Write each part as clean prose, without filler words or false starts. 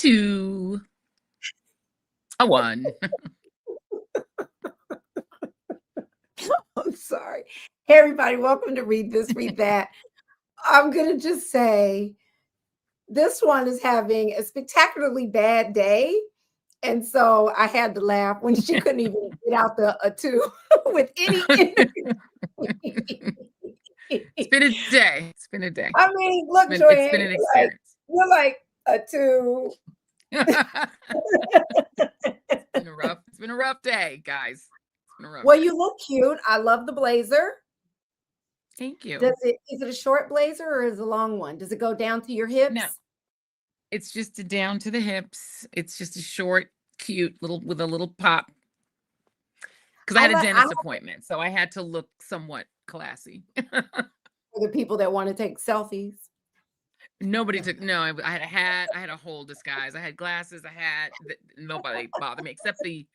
2, a 1. I'm sorry. Hey, everybody, welcome to Read This, Read That. I'm going to just say this one is having a spectacularly bad day. And so I had to laugh when she couldn't even get out the a 2 with any It's been a day. It's been a day. I mean, look, It's Joanne, been an experience. you're like a 2. It's been a rough day, guys. It's been a rough Well, day. you look cute. I love the blazer. Thank you. Is it a short blazer or is it a long one? Does it go down to your hips? No. It's just down to the hips. It's just a short, cute little with a little pop. Because I had a dentist appointment, so I had to look somewhat classy. For the people that want to take selfies. Nobody took. No, I had a hat. I had a whole disguise. I had glasses. A hat. Nobody bothered me except the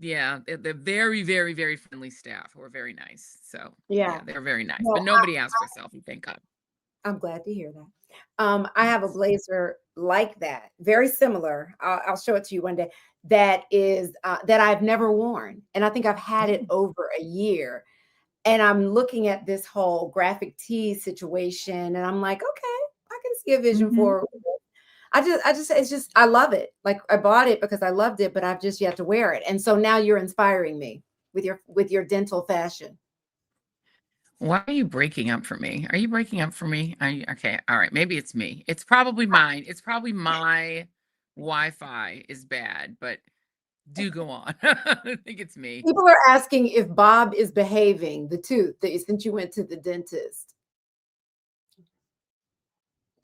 very, very, very friendly staff who were very nice. So yeah they were very nice. Well, but nobody asked for a selfie. Thank God. I'm glad to hear that. I have a blazer like that, very similar. I'll show it to you one day. That is that I've never worn, and I think I've had it over a year. And I'm looking at this whole graphic tee situation, and I'm like, okay, I can see a vision for it. I love it. Like I bought it because I loved it, but I've just yet to wear it. And so now you're inspiring me with your dental fashion. Why are you breaking up for me? Are you breaking up for me? Okay. All right. Maybe it's me. It's probably mine. It's probably my Wi-Fi is bad, but do go on. I think it's me. People are asking if Bob is behaving, the tooth, since you went to the dentist.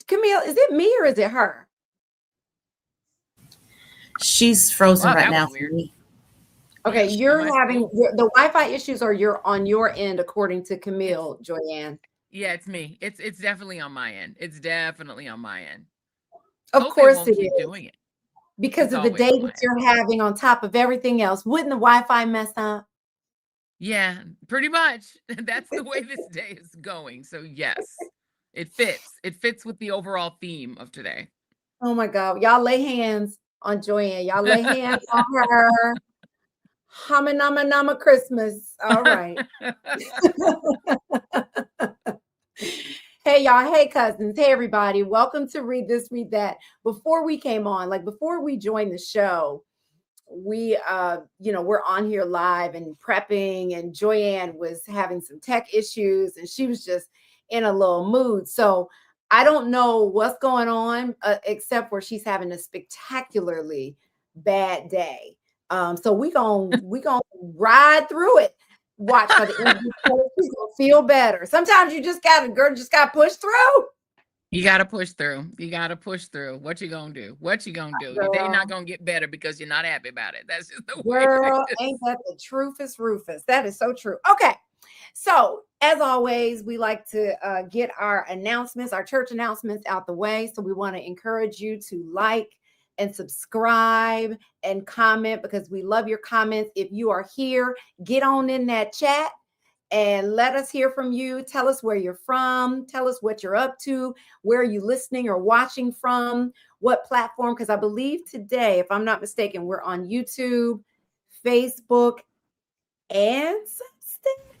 Camille, is it me or is it her? She's frozen right now. Okay, you're having the Wi-Fi issues, or you're on your end, according to Camille, Joyanne. Yeah, it's me. It's definitely on my end. It's definitely on my end. Of course it is. Doing it because of the day that you're having on top of everything else. Wouldn't the Wi-Fi mess up? Yeah, pretty much. That's the way this day is going. So yes, it fits. It fits with the overall theme of today. Oh my God. Y'all lay hands on Joyanne. Y'all lay hands on her. Nama Nama Christmas. All right. Hey, y'all. Hey, cousins. Hey, everybody. Welcome to Read This, Read That. Before we came on, before we joined the show, we, we're on here live and prepping, and Joyanne was having some tech issues and she was just in a little mood. So I don't know what's going on, except for she's having a spectacularly bad day. So we gonna ride through it. Watch by the end of the show, she's gonna feel better. Sometimes you just gotta push through. You gotta push through. You gotta push through. What you gonna do? What you gonna do? Your day not gonna get better because you're not happy about it. That's just the way. Girl, ain't that the truthest Rufus? That is so true. Okay. So as always, we like to get our announcements, our church announcements out the way. So we want to encourage you to like and subscribe and comment, because we love your comments. If you are here, get on in that chat and let us hear from you. Tell us where you're from. Tell us what you're up to. Where are you listening or watching from? What platform? Because I believe today, if I'm not mistaken, we're on YouTube, Facebook, and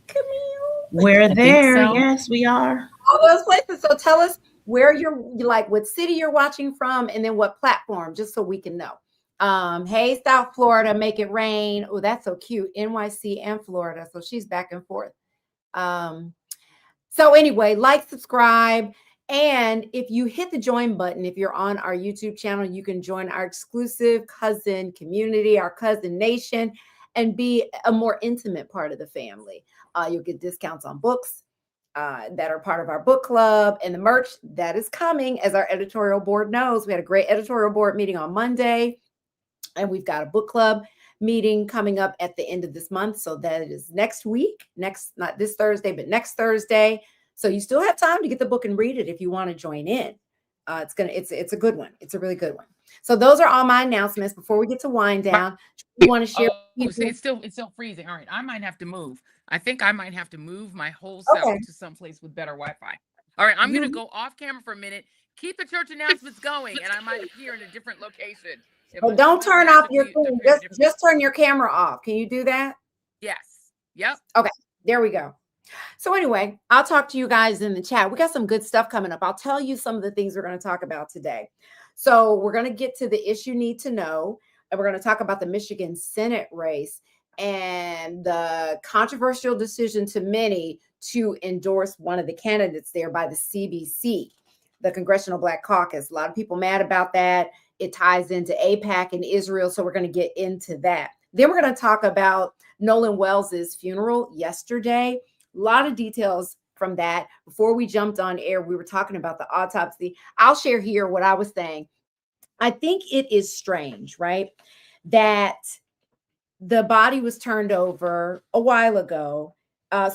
Camille. We're there. So. Yes, we are. All those places. So tell us where you're, what city you're watching from, and then what platform, just so we can know. Hey, South Florida, make it rain. Oh, that's so cute. NYC and Florida. So she's back and forth. So anyway, like, subscribe. And if you hit the join button, if you're on our YouTube channel, you can join our exclusive cousin community, our cousin nation, and be a more intimate part of the family. You'll get discounts on books that are part of our book club, and the merch that is coming, as our editorial board knows. We had a great editorial board meeting on Monday, and we've got a book club meeting coming up at the end of this month. So that is next week, not this Thursday, but next Thursday. So you still have time to get the book and read it if you want to join in. It's a good one. It's a really good one. So those are all my announcements. Before we get to wind down, we want to share. It's still freezing. All right, I might have to move. I think I might have to move my whole self to someplace with better Wi-Fi. All right, I'm gonna go off camera for a minute. keep the church announcements going, and I might appear in a different location. But don't turn off your thing. Just turn your camera off. Can you do that? Yes. Yep. Okay. There we go. So anyway, I'll talk to you guys in the chat. We got some good stuff coming up. I'll tell you some of the things we're going to talk about today. So we're going to get to the issue need to know, and we're going to talk about the Michigan Senate race and the controversial decision to many to endorse one of the candidates there by the CBC, the Congressional Black Caucus. A lot of people mad about that. It ties into AIPAC and Israel. So we're going to get into that. Then we're going to talk about Nolan Wells's funeral yesterday. A lot of details from that. Before we jumped on air, we were talking about the autopsy. I'll share here what I was saying. I think it is strange, right, that the body was turned over a while ago.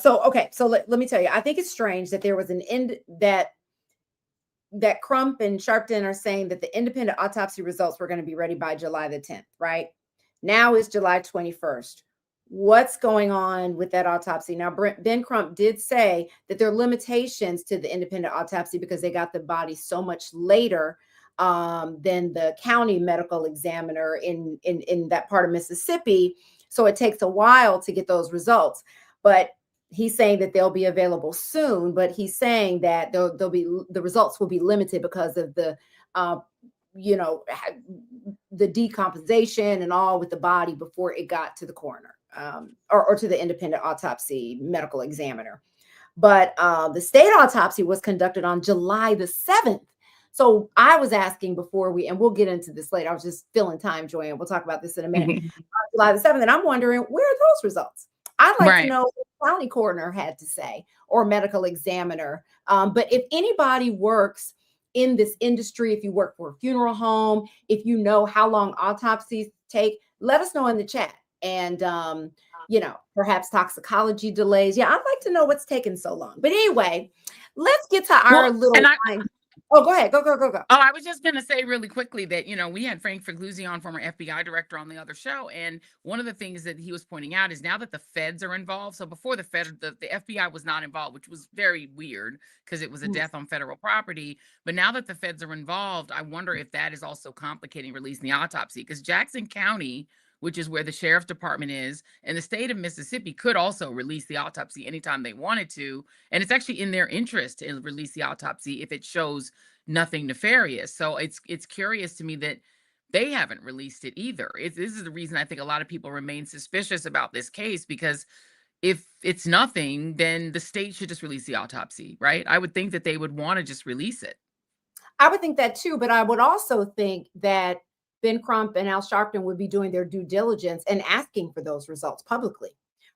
So let me tell you, I think it's strange that there was an that Crump and Sharpton are saying that the independent autopsy results were going to be ready by July the 10th, right? Now is July 21st. What's going on with that autopsy? Now, Ben Crump did say that there are limitations to the independent autopsy because they got the body so much later than the county medical examiner in that part of Mississippi. So it takes a while to get those results. But he's saying that they'll be available soon. But he's saying that the results will be limited because of the decomposition and all with the body before it got to the coroner. Or to the independent autopsy medical examiner. But the state autopsy was conducted on July the 7th. So I was asking before and we'll get into this later. I was just filling time, Joanne. We'll talk about this in a minute. July the 7th. And I'm wondering, where are those results? I'd like to know what the county coroner had to say or medical examiner. But if anybody works in this industry, if you work for a funeral home, if you know how long autopsies take, let us know in the chat. And, perhaps toxicology delays. Yeah, I'd like to know what's taking so long. But anyway, let's get to our little time. Oh, go ahead. Go. Oh, I was just going to say really quickly that, we had Frank Figluzzi on, former FBI director, on the other show. And one of the things that he was pointing out is now that the feds are involved. So before the FBI was not involved, which was very weird because it was a death on federal property. But now that the feds are involved, I wonder if that is also complicating releasing the autopsy, because Jackson County, which is where the sheriff's department is, and the state of Mississippi could also release the autopsy anytime they wanted to. And it's actually in their interest to release the autopsy if it shows nothing nefarious. So it's curious to me that they haven't released it either. This is the reason I think a lot of people remain suspicious about this case, because if it's nothing, then the state should just release the autopsy, right? I would think that they would want to just release it. I would think that too, but I would also think that Ben Crump and Al Sharpton would be doing their due diligence and asking for those results publicly,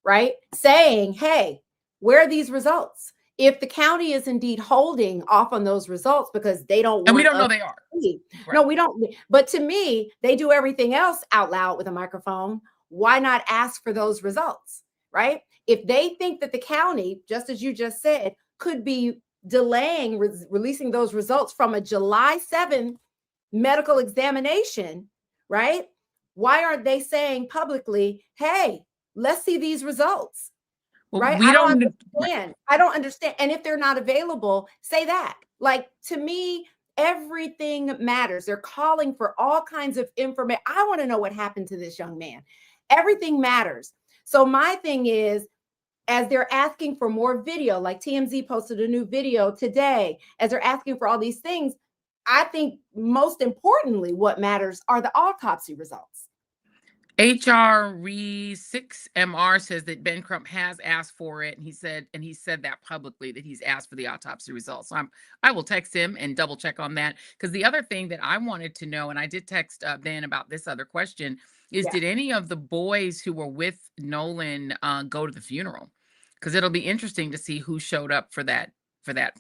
right? Saying, hey, where are these results? If the county is indeed holding off on those results because they don't want, and we don't know they are. Right. No, we don't. But to me, they do everything else out loud with a microphone. Why not ask for those results, right? If they think that the county, just as you just said, could be delaying releasing those results from a July 7th medical examination, right? Why aren't they saying publicly, hey, let's see these results? Well, right? I don't understand. I don't understand. And if they're not available, say that. Like, to me, everything matters. They're calling for all kinds of information. I want to know what happened to this young man. Everything matters. So my thing is, as they're asking for more video, like TMZ posted a new video today, as they're asking for all these things, I think most importantly, what matters are the autopsy results. HR 6MR says that Ben Crump has asked for it, and he said that publicly, that he's asked for the autopsy results. So I will text him and double check on that, because the other thing that I wanted to know, and I did text Ben about this other question, is did any of the boys who were with Nolan go to the funeral? Because it'll be interesting to see who showed up for that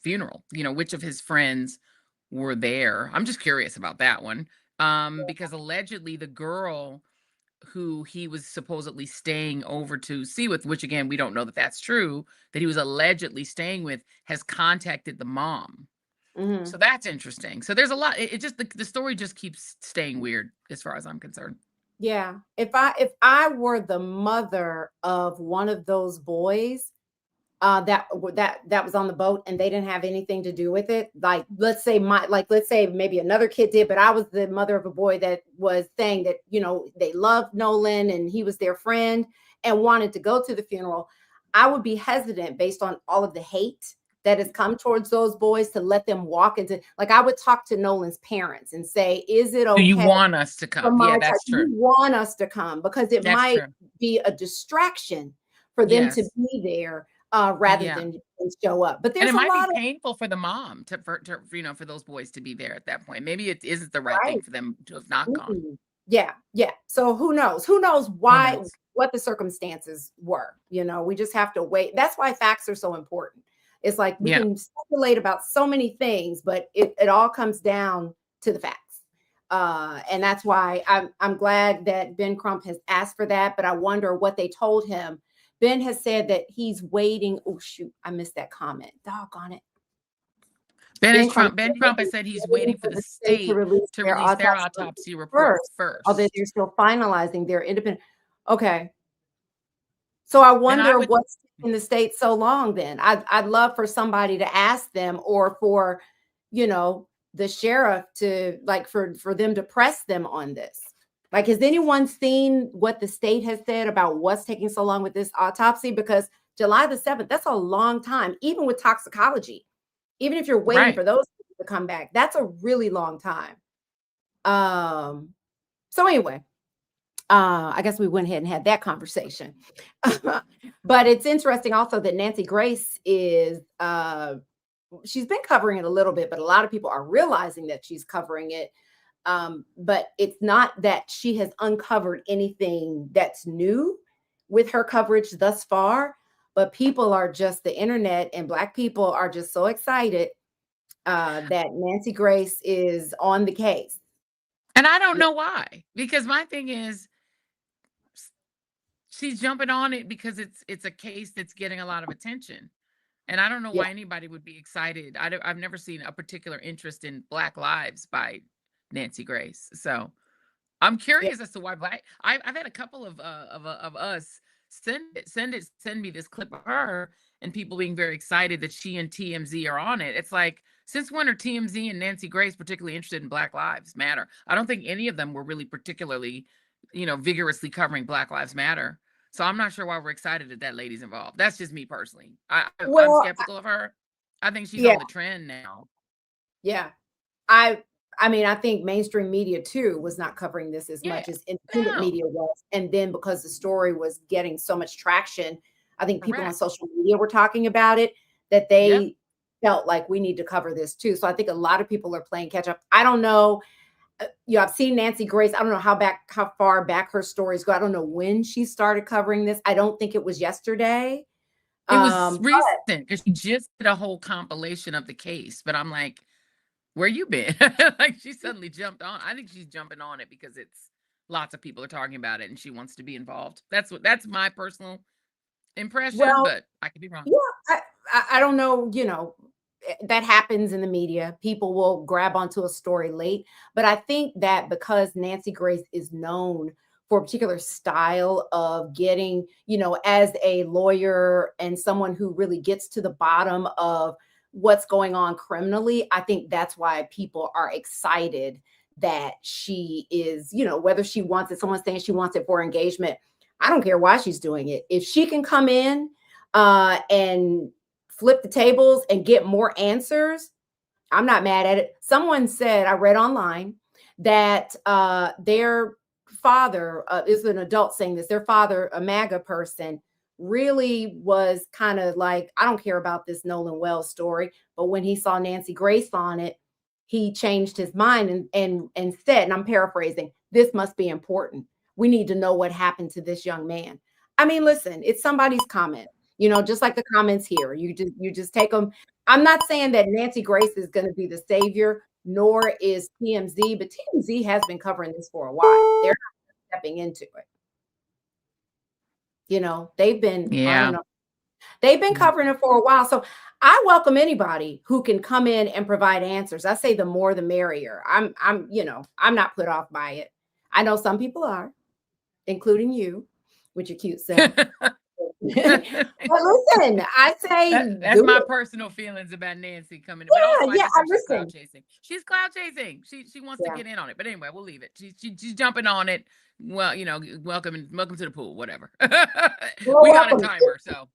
funeral. Which of his friends were there. I'm just curious about that one, because allegedly the girl who he was supposedly staying over to see with, which again, we don't know that that's true, that he was allegedly staying with, has contacted the mom. Mm-hmm. So that's interesting. So there's a lot. It just, the story just keeps staying weird as far as I'm concerned. Yeah. If I were the mother of one of those boys, that was on the boat and they didn't have anything to do with it. Like, let's say maybe another kid did, but I was the mother of a boy that was saying that, they loved Nolan and he was their friend and wanted to go to the funeral. I would be hesitant based on all of the hate that has come towards those boys to let them walk into, like, I would talk to Nolan's parents and say, is it okay? Do you want us to come? Yeah, that's true. You want us to come because it might be a distraction for them to be there. Rather than show up. But there's and it might be painful for the mom for those boys to be there at that point. Maybe it isn't the right thing for them to have not gone. Yeah. So who knows why, what the circumstances were, we just have to wait. That's why facts are so important. It's like we can speculate about so many things, but it all comes down to the facts. And that's why I'm glad that Ben Crump has asked for that, but I wonder what they told him. Ben has said that he's waiting. Oh, shoot. I missed that comment. Doggone it. Ben Crump has said he's waiting for the state to release their autopsy report first. Although they're still finalizing their independent. Okay. So I wonder what's in the state so long then. I'd love for somebody to ask them, or for, the sheriff to, like, for them to press them on this. Like, has anyone seen what the state has said about what's taking so long with this autopsy? Because July the 7th, that's a long time, even with toxicology. Even if you're waiting for those to come back, that's a really long time. So anyway, I guess we went ahead and had that conversation. But it's interesting also that Nancy Grace is, she's been covering it a little bit, but a lot of people are realizing that she's covering it. But it's not that she has uncovered anything that's new with her coverage thus far, but people are just, the internet and Black people are just so excited that Nancy Grace is on the case. And I don't know why, because my thing is she's jumping on it because it's a case that's getting a lot of attention. And I don't know why anybody would be excited. I've never seen a particular interest in Black lives by Nancy Grace. So I'm curious as to why I've had a couple of us send me this clip of her and people being very excited that she and TMZ are on it. It's like, since when are TMZ and Nancy Grace particularly interested in Black Lives Matter? I don't think any of them were really particularly, vigorously covering Black Lives Matter. So I'm not sure why we're excited that that lady's involved. That's just me personally. I'm skeptical of her. I think she's on the trend now. Yeah. I mean, I think mainstream media too was not covering this as much as independent media was. And then because the story was getting so much traction, I think people on social media were talking about it, that they felt like we need to cover this too. So I think a lot of people are playing catch up. I don't know. I've seen Nancy Grace. I don't know how far back her stories go. I don't know when she started covering this. I don't think it was yesterday. It was recent because she just did a whole compilation of the case. But I'm like, where you been? Like, she suddenly jumped on. I think she's jumping on it because it's lots of people are talking about it and she wants to be involved. That's my personal impression, but I could be wrong. Yeah, I don't know, that happens in the media. People will grab onto a story late, but I think that because Nancy Grace is known for a particular style of getting, as a lawyer and someone who really gets to the bottom of what's going on criminally, I think that's why people are excited that she is, whether she wants it, someone's saying she wants it for engagement. I don't care why she's doing it. If she can come in and flip the tables and get more answers, I'm not mad at it. Someone said, I read online, that their father is an adult saying this, their father, a MAGA person, really was kind of like, I don't care about this Nolan Wells story. But when he saw Nancy Grace on it, he changed his mind and said, and I'm paraphrasing, this must be important. We need to know what happened to this young man. I mean, listen, it's somebody's comment, just like the comments here. You just take them. I'm not saying that Nancy Grace is going to be the savior, nor is TMZ, but TMZ has been covering this for a while. They're not stepping into it. They've been, I don't know, they've been covering it for a while. So I welcome anybody who can come in and provide answers. I say the more the merrier. I'm not put off by it. I know some people are, including you with your cute self. But listen, I say That's do my it. personal feelings about Nancy coming in. But also, I Yeah, just think she's cloud listen. chasing. She's cloud chasing. She wants to Yeah, get in on it. But anyway, we'll leave it. She's jumping on it. Well, welcome to the pool. Whatever. you're We got a welcome. timer, so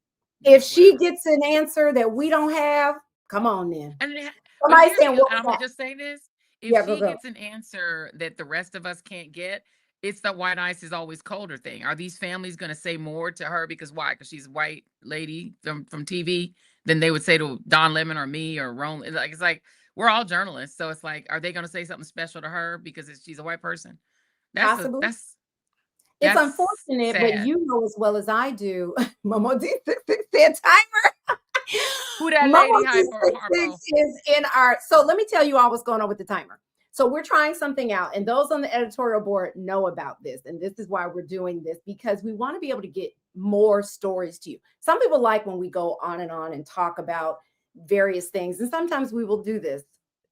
If she whatever. gets an answer that we don't have, come on then. And but Somebody here's saying, the. what I'm was gonna that? just say this: if Yeah, go, she go. gets an answer that the rest of us can't get, it's the white ice is always colder thing. Are these families gonna say more to her because why? Because she's a white lady from TV than they would say to Don Lemon or me or Rome. It's like we're all journalists, so it's like, are they gonna say something special to her because she's a white person? That's a Possibly. that's It's that's unfortunate, but sad. you know as well as I do. Momo D66 said timer. Who that Momo lady, D66 Harpo? is in our. So let me tell you all what's going on with the timer. So we're trying something out, and those on the editorial board know about this. And this is why we're doing this, because we want to be able to get more stories to you. Some people like when we go on and talk about various things. And sometimes we will do this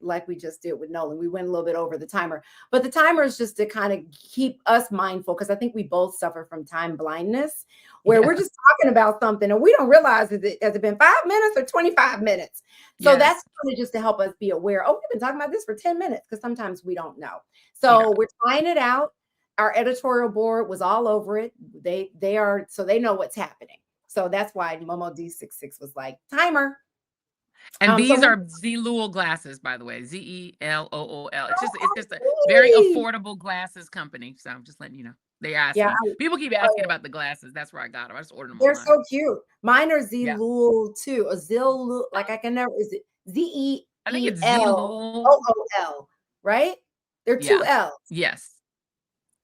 like we just did with Nolan. We went a little bit over the timer, but the timer is just to kind of keep us mindful, because I think we both suffer from time blindness, where we're just talking about something and we don't realize has it been 5 minutes or 25 minutes. So Yes. that's kind of just to help us be aware. Oh, we've been talking about this for 10 minutes, because sometimes we don't know. So we're trying it out. Our editorial board was all over it. They are, so they know what's happening. So that's why Momo D66 was like, timer. And these So are Zelul glasses, by the way. Zellool. It's just a very affordable glasses company. So I'm just letting you know. They asked me. People keep asking about the glasses. That's where I got them. I just ordered them they're online. so cute. Mine are Zelul too. A Zelul, like I can never, is it Z-E-E-L? I think it's Zelul. O-O-L, right? They're two L's. Yes.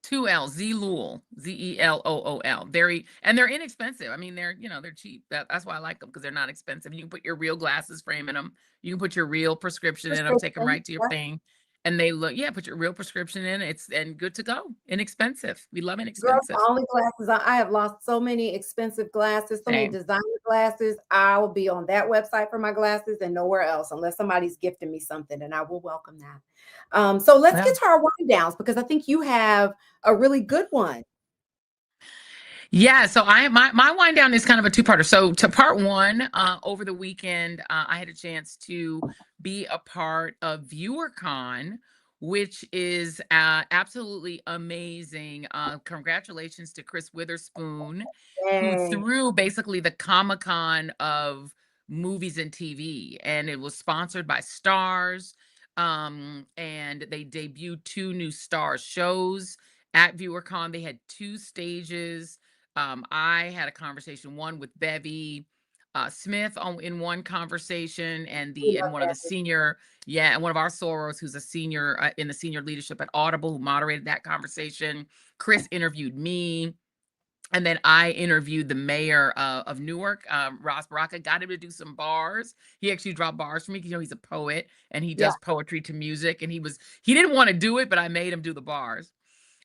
2L, Zelul, Zellool. And they're inexpensive. I mean, they're cheap. That's why I like them, because they're not expensive. You can put your real glasses frame in them. You can put your real prescription in them, take them right to your thing. And they look, put your real prescription in. And good to go. Inexpensive. We love inexpensive. Girl, only glasses. I have lost so many expensive glasses, so many designer glasses. I will be on that website for my glasses and nowhere else, unless somebody's gifting me something, and I will welcome that. So let's get to our wind downs, because I think you have a really good one. Yeah, so my wind down is kind of a two-parter. So to part one, over the weekend, I had a chance to be a part of ViewerCon, which is absolutely amazing. Congratulations to Chris Witherspoon, who threw basically the Comic-Con of movies and TV, and it was sponsored by Stars, and they debuted 2 new Stars shows at ViewerCon. They had 2 stages. I had a conversation, one with Bevy Smith in one conversation, and one of the senior, and one of our sorors who's a senior in the senior leadership at Audible, who moderated that conversation. Chris interviewed me. And then I interviewed the mayor of Newark, Ross Baraka, got him to do some bars. He actually dropped bars for me, because he's a poet and he does poetry to music. And he didn't want to do it, but I made him do the bars.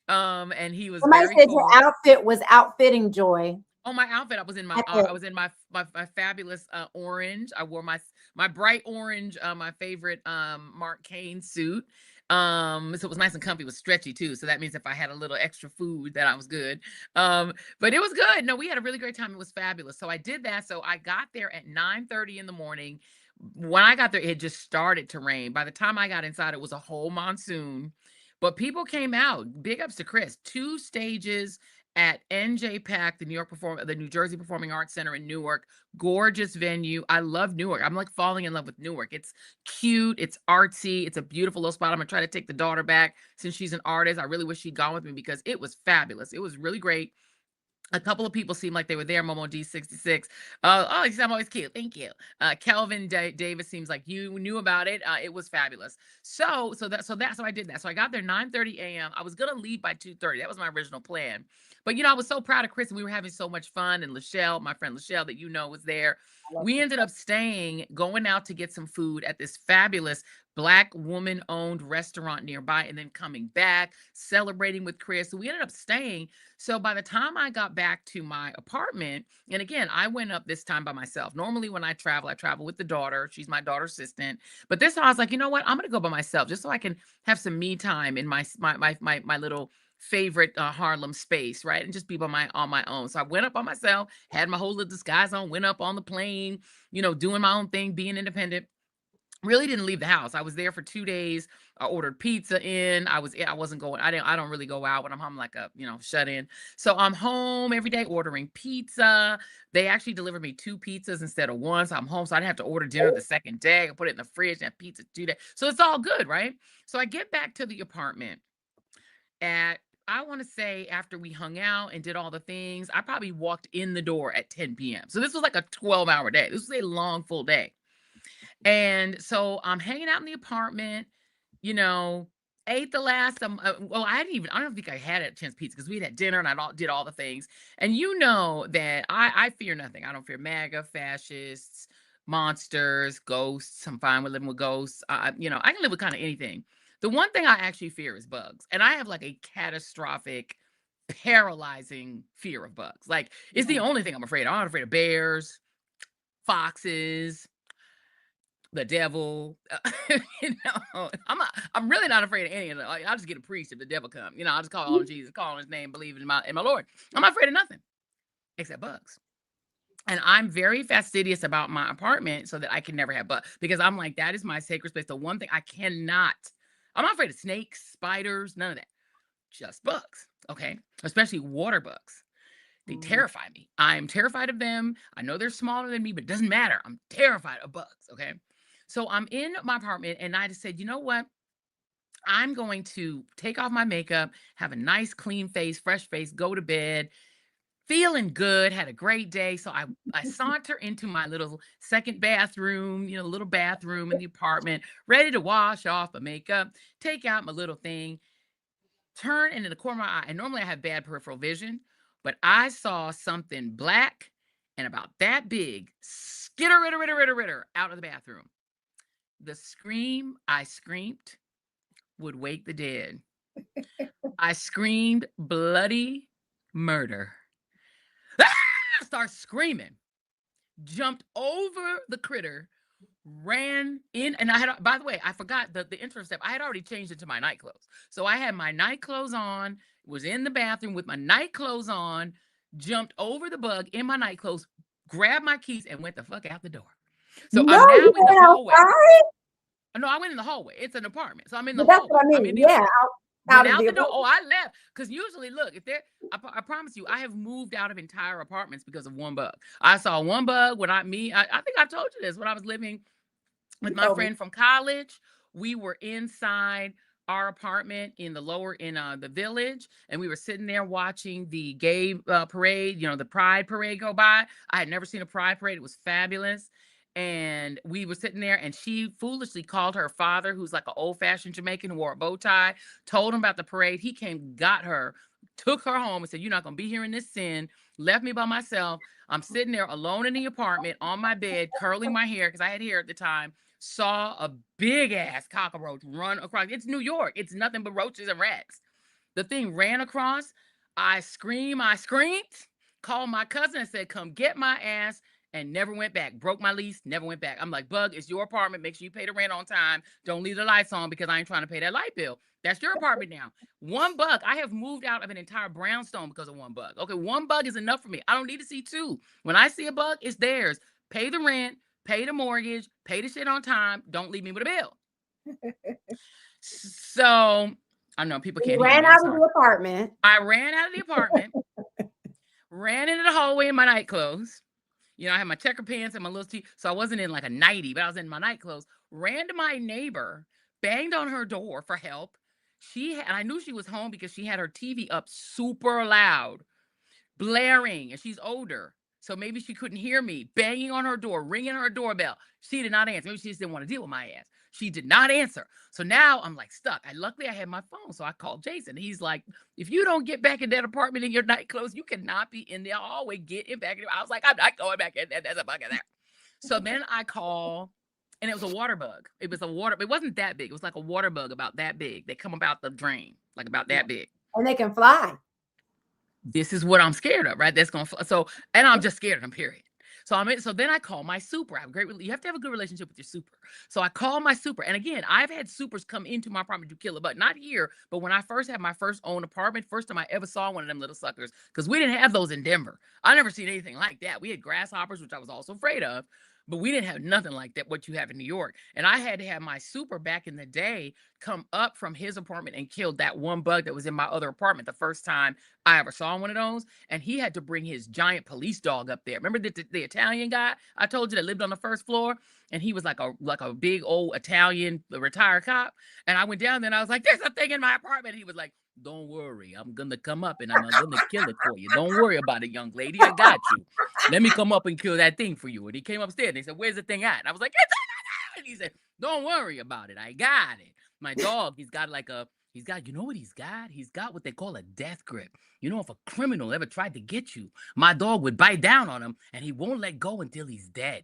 And he was very cool. Your outfit was outfitting, Joy. Oh, my outfit! I was in my fabulous orange. I wore my bright orange, my favorite Mark Cain suit. So it was nice and comfy. It was stretchy too. So that means if I had a little extra food, that I was good. But it was good. No, we had a really great time. It was fabulous. So I did that. So I got there at 9:30 in the morning. When I got there, it just started to rain. By the time I got inside, it was a whole monsoon. But people came out. Big ups to Chris. 2 stages at NJPAC, the New Jersey Performing Arts Center in Newark. Gorgeous venue. I love Newark. I'm like falling in love with Newark. It's cute. It's artsy. It's a beautiful little spot. I'm gonna try to take the daughter back, since she's an artist. I really wish she'd gone with me, because it was fabulous. It was really great. A couple of people seemed like they were there. Momo D66. Oh, I'm always cute. Thank you. Kelvin Davis seems like you knew about it. It was fabulous. So I did that. So I got there 9:30 a.m. I was gonna leave by 2:30. That was my original plan. But I was so proud of Chris, and we were having so much fun. And Lachelle, my friend Lachelle, that was there. We ended up going out to get some food at this fabulous Black woman-owned restaurant nearby, and then coming back, celebrating with Chris. So we ended up staying. So by the time I got back to my apartment, and again, I went up this time by myself. Normally when I travel with the daughter. She's my daughter's assistant. But this time I was like, you know what? I'm gonna go by myself, just so I can have some me time in my little favorite Harlem space, right? And just be on my own. So I went up on myself, had my whole little disguise on, went up on the plane, doing my own thing, being independent. Really didn't leave the house. I was there for 2 days. I ordered pizza in. I wasn't going. I don't really go out when I'm home, like a, shut in. So I'm home every day ordering pizza. They actually delivered me 2 pizzas instead of 1. So I'm home. So I didn't have to order dinner the second day. I put it in the fridge and have pizza 2 days. So it's all good, right? So I get back to the apartment at, I want to say, after we hung out and did all the things, I probably walked in the door at 10 p.m. So this was like a 12-hour day. This was a long, full day. And so I'm hanging out in the apartment, ate the last, well, I don't think I had a chance pizza because we had dinner and did all the things. And that I fear nothing. I don't fear MAGA, fascists, monsters, ghosts. I'm fine with living with ghosts. I can live with kind of anything. The one thing I actually fear is bugs. And I have like a catastrophic, paralyzing fear of bugs. Like, it's the only thing I'm afraid of. I'm not afraid of bears, foxes, the devil. I'm really not afraid of any of them. Like, I'll just get a priest if the devil come. I'll just call on Jesus, call on his name, believe in my Lord. I'm not afraid of nothing except bugs. And I'm very fastidious about my apartment so that I can never have bugs, because I'm like, that is my sacred space. The one thing I'm not afraid of snakes, spiders, none of that. Just bugs. Okay. Especially water bugs. They terrify me. I'm terrified of them. I know they're smaller than me, but it doesn't matter. I'm terrified of bugs. Okay. So I'm in my apartment and I just said, you know what? I'm going to take off my makeup, have a nice, clean face, fresh face, go to bed, feeling good, had a great day. So I saunter into my little second bathroom, little bathroom in the apartment, ready to wash off my makeup, take out my little thing, turn into the corner of my eye. And normally I have bad peripheral vision, but I saw something black and about that big skitter out of the bathroom. The scream I screamed would wake the dead. I screamed bloody murder. Start screaming, jumped over the critter, ran in, and I had, by the way, I forgot the intro step. I had already changed into my night clothes. So I had my night clothes on, was in the bathroom with my night clothes on, jumped over the bug in my night clothes, grabbed my keys, and went the fuck out the door. So I'm now in the hallway. No, I went in the hallway. It's an apartment. So I'm in the hallway. That's what I mean. Out the door. Oh, I left. Because usually, look, I promise you, I have moved out of entire apartments because of one bug. I saw one bug when I think I told you this, when I was living with my friend from college. We were inside our apartment in the village, and we were sitting there watching the gay parade, the pride parade go by. I had never seen a pride parade. It was fabulous. And we were sitting there, and she foolishly called her father, who's like an old-fashioned Jamaican who wore a bow tie, told him about the parade. He came, got her, took her home, and said, "You're not going to be here in this sin." Left me by myself. I'm sitting there alone in the apartment on my bed, curling my hair, because I had hair at the time. Saw a big-ass cockroach run across. It's New York. It's nothing but roaches and rats. The thing ran across. I screamed, called my cousin and said, "Come get my ass," and never went back. Broke my lease, never went back. I'm like, "Bug, it's your apartment. Make sure you pay the rent on time. Don't leave the lights on because I ain't trying to pay that light bill. That's your apartment now." One bug. I have moved out of an entire brownstone because of one bug. Okay, one bug is enough for me. I don't need to see 2. When I see a bug, it's theirs. Pay the rent, pay the mortgage, pay the shit on time. Don't leave me with a bill. So, I know people can't hear me. Ran out of the apartment. I ran out of the apartment, ran into the hallway in my night clothes. I had my checker pants and my little tee. So I wasn't in like a nightie, but I was in my night clothes. Ran to my neighbor, banged on her door for help. And I knew she was home because she had her TV up super loud, blaring, and she's older. So maybe she couldn't hear me, banging on her door, ringing her doorbell. She did not answer. Maybe she just didn't want to deal with my ass. She did not answer. So now I'm like stuck. Luckily I had my phone. So I called Jason. He's like, "If you don't get back in that apartment in your night clothes, you cannot be in the hallway. Get in back in there." I was like, "I'm not going back in there. There's a bug in there." So then I call, and it was a water bug. It wasn't that big. It was like a water bug about that big. They come about the drain, like about that big. And they can fly. This is what I'm scared of, right? That's going to fly. So, and I'm just scared of them, period. So then I call my super. I have you have to have a good relationship with your super. So I call my super. And again, I've had supers come into my apartment to kill a butt. Not here, but when I first had my first own apartment, first time I ever saw one of them little suckers, because we didn't have those in Denver. I never seen anything like that. We had grasshoppers, which I was also afraid of, but we didn't have nothing like that, what you have in New York. And I had to have my super back in the day come up from his apartment and killed that one bug that was in my other apartment the first time I ever saw one of those. And he had to bring his giant police dog up there. Remember the Italian guy I told you that lived on the first floor? And he was like a big old Italian retired cop. And I went down there and I was like, there's a thing in my apartment. And he was like, don't worry, I'm gonna come up and I'm gonna kill it for you. Don't worry about it, young lady. I got you. Let me come up and kill that thing for you. And he came upstairs and he said, where's the thing at? And I was like, it's and he said, don't worry about it. I got it. My dog, you know what he's got? He's got what they call a death grip. You know, if a criminal ever tried to get you, my dog would bite down on him and he won't let go until he's dead.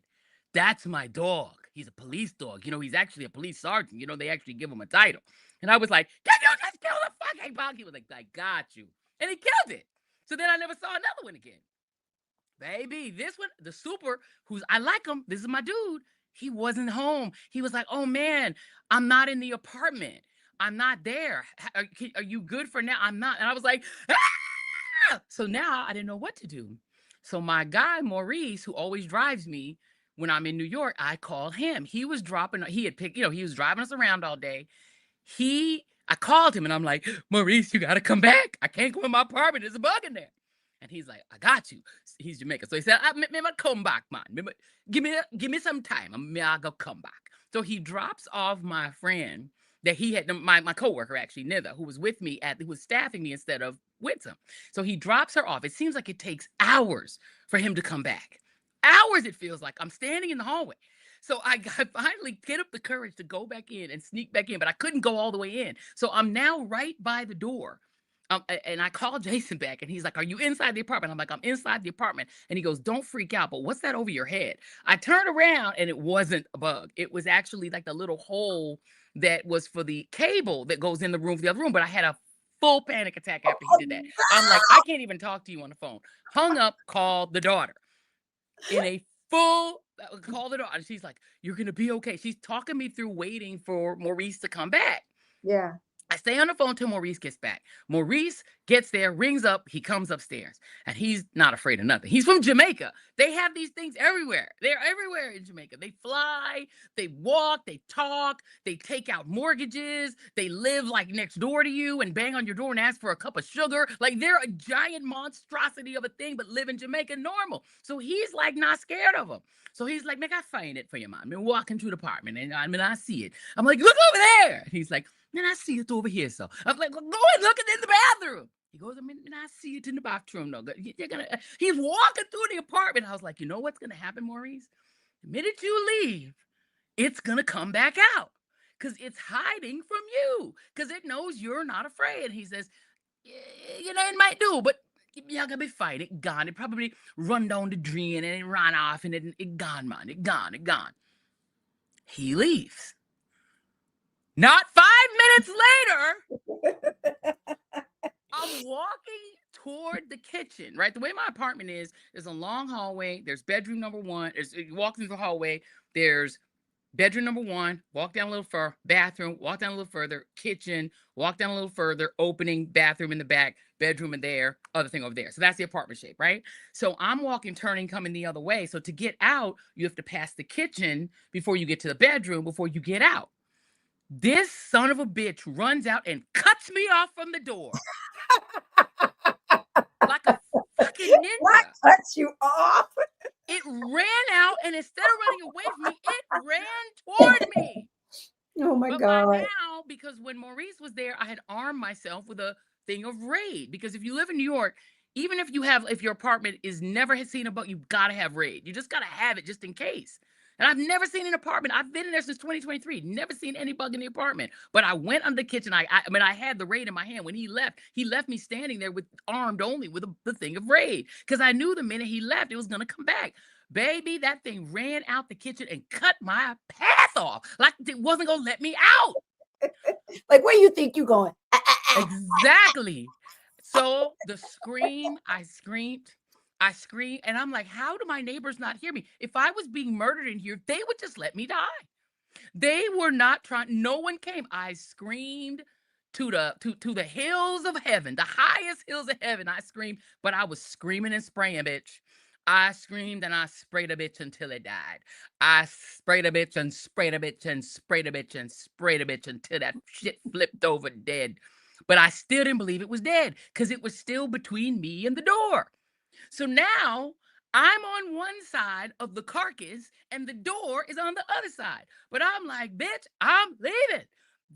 That's my dog. He's a police dog. You know, he's actually a police sergeant. You know, they actually give him a title. And I was like, can you just kill the fucking bug? He was like, I got you. And he killed it. So then I never saw another one again. Baby, this one, the super, I like him. This is my dude. He wasn't home. He was like, oh man, I'm not in the apartment. I'm not there. Are you good for now? I'm not. And I was like, ah! So now I didn't know what to do. So my guy, Maurice, who always drives me when I'm in New York, I called him. He was driving us around all day. I called him and I'm like, Maurice, you got to come back. I can't go in my apartment. There's a bug in there. And he's like, I got you. He's Jamaican. So he said, I'm come back, man. Give me some time. I'll go come back. So he drops off my friend that he had, my coworker actually, Nitha, who was with me who was staffing me instead of with him. So he drops her off. It seems like it takes hours for him to come back. Hours, it feels like. I'm standing in the hallway. So I finally get up the courage to go back in and sneak back in, but I couldn't go all the way in. So I'm now right by the door. And I called Jason back and he's like, are you inside the apartment? I'm like, I'm inside the apartment. And he goes, don't freak out, but what's that over your head? I turned around and it wasn't a bug. It was actually like the little hole that was for the cable that goes in the room for the other room. But I had a full panic attack after he did that. I'm like, I can't even talk to you on the phone. Hung up, called the daughter in a full call the daughter. And she's like, you're going to be okay. She's talking me through waiting for Maurice to come back. Yeah. I stay on the phone till Maurice gets back. Maurice gets there, rings up, he comes upstairs, and he's not afraid of nothing. He's from Jamaica. They have these things everywhere. They're everywhere in Jamaica. They fly, they walk, they talk, they take out mortgages, they live like next door to you and bang on your door and ask for a cup of sugar. Like they're a giant monstrosity of a thing, but live in Jamaica normal. So he's like not scared of them. So he's like, make I find it for you, man. I'm walking through the apartment and I see it. I'm like, look over there. And he's like, then I see it over here. So I'm like, go and look it in the bathroom. He goes, I see it in the bathroom. No, he's walking through the apartment. I was like, you know what's going to happen, Maurice? The minute you leave, it's going to come back out because it's hiding from you because it knows you're not afraid. And he says, it might do, but you're going to be fine. It gone. It probably run down the drain and it ran off and it gone, man. It gone. He leaves. Not 5 minutes later, I'm walking toward the kitchen, right? The way my apartment is, there's a long hallway. There's bedroom number one. You walk through the hallway. There's bedroom number one, walk down a little further, bathroom, walk down a little further, kitchen, walk down a little further, opening, bathroom in the back, bedroom in there, other thing over there. So that's the apartment shape, right? So I'm walking, turning, coming the other way. So to get out, you have to pass the kitchen before you get to the bedroom, before you get out. This son of a bitch runs out and cuts me off from the door. Like a fucking ninja. What cuts you off? It ran out, and instead of running away from me, it ran toward me. Oh my God. By now, because when Maurice was there, I had armed myself with a thing of raid. Because if you live in New York, even if your apartment is never has seen a bug, you've got to have raid. You just got to have it just in case. And I've never seen an apartment. I've been in there since 2023. Never seen any bug in the apartment. But I went under the kitchen. I had the raid in my hand. When he left me standing there with armed only with the thing of raid. Because I knew the minute he left, it was going to come back. Baby, that thing ran out the kitchen and cut my path off. Like it wasn't going to let me out. Like, where you think you going? Exactly. So I screamed. I scream, and I'm like, how do my neighbors not hear me? If I was being murdered in here, they would just let me die. They were not trying, no one came. I screamed to the hills of heaven, the highest hills of heaven. I screamed, but I was screaming and spraying, bitch. I screamed and I sprayed a bitch until it died. I sprayed a bitch and sprayed a bitch and sprayed a bitch and sprayed a bitch until that shit flipped over dead. But I still didn't believe it was dead because it was still between me and the door. So now I'm on one side of the carcass and the door is on the other side. But I'm like, bitch, I'm leaving.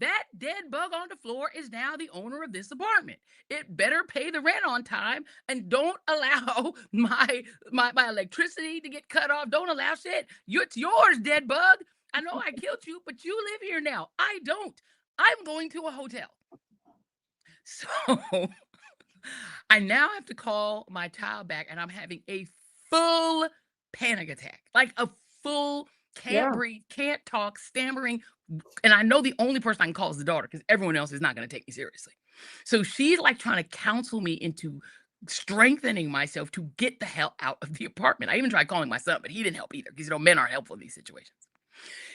That dead bug on the floor is now the owner of this apartment. It better pay the rent on time and don't allow my electricity to get cut off. Don't allow shit. It's yours, dead bug. I know I killed you, but you live here now. I don't. I'm going to a hotel. So I now have to call my child back, and I'm having a full panic attack, like a full can't breathe, can't talk, stammering. And I know the only person I can call is the daughter because everyone else is not going to take me seriously. So she's like trying to counsel me into strengthening myself to get the hell out of the apartment. I even tried calling my son, but he didn't help either because, men aren't helpful in these situations.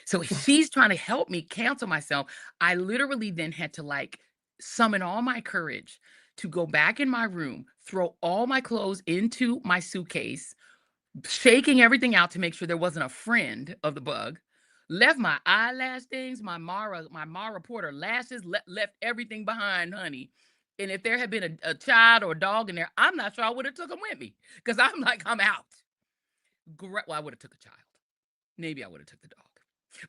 So she's trying to help me counsel myself. I literally then had to like summon all my courage to go back in my room, throw all my clothes into my suitcase, shaking everything out to make sure there wasn't a friend of the bug, left my eyelash things, my Mara Porter lashes, left everything behind, honey. And if there had been a child or a dog in there, I'm not sure I would have took them with me because I'm like, I'm out. Well, I would have took a child. Maybe I would have took the dog.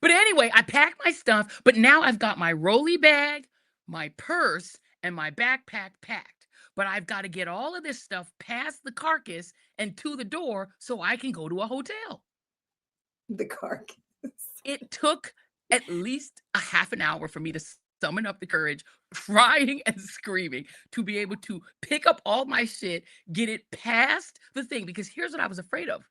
But anyway, I packed my stuff, but now I've got my rolly bag, my purse, and my backpack packed. But I've got to get all of this stuff past the carcass and to the door so I can go to a hotel. The carcass. It took at least a half an hour for me to summon up the courage, crying and screaming, to be able to pick up all my shit, get it past the thing. Because here's what I was afraid of.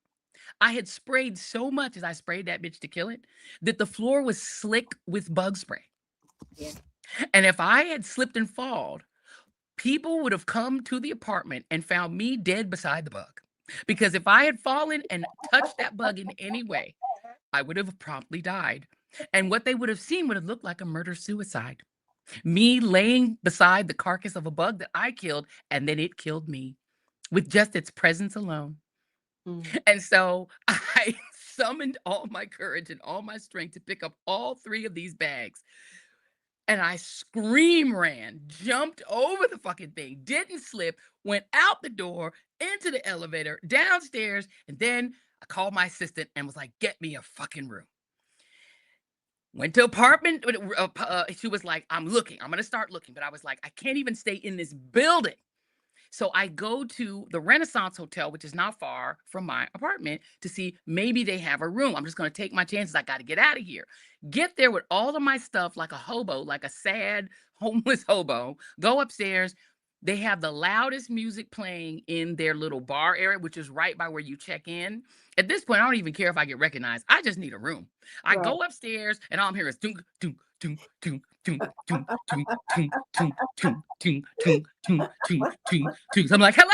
I had sprayed so much as I sprayed that bitch to kill it that the floor was slick with bug spray. Yeah. And if I had slipped and fallen, people would have come to the apartment and found me dead beside the bug. Because if I had fallen and touched that bug in any way, I would have promptly died. And what they would have seen would have looked like a murder-suicide. Me laying beside the carcass of a bug that I killed, and then it killed me with just its presence alone. And so I summoned all my courage and all my strength to pick up all 3 of these bags. And I ran, jumped over the fucking thing, didn't slip, went out the door, into the elevator, downstairs, and then I called my assistant and was like, get me a fucking room. Went to apartment. She was like, I'm going to start looking. But I was like, I can't even stay in this building. So I go to the Renaissance Hotel, which is not far from my apartment, to see maybe they have a room. I'm just going to take my chances. I got to get out of here. Get there with all of my stuff like a hobo, like a sad, homeless hobo. Go upstairs. They have the loudest music playing in their little bar area, which is right by where you check in. At this point, I don't even care if I get recognized. I just need a room. I go upstairs and all I'm hearing is dunk, dunk, dunk, dunk, dunk, dunk, dunk, dunk, dunk, dunk, dunk, dunk, dunk, dunk, dunk, dunk. So I'm like, hello?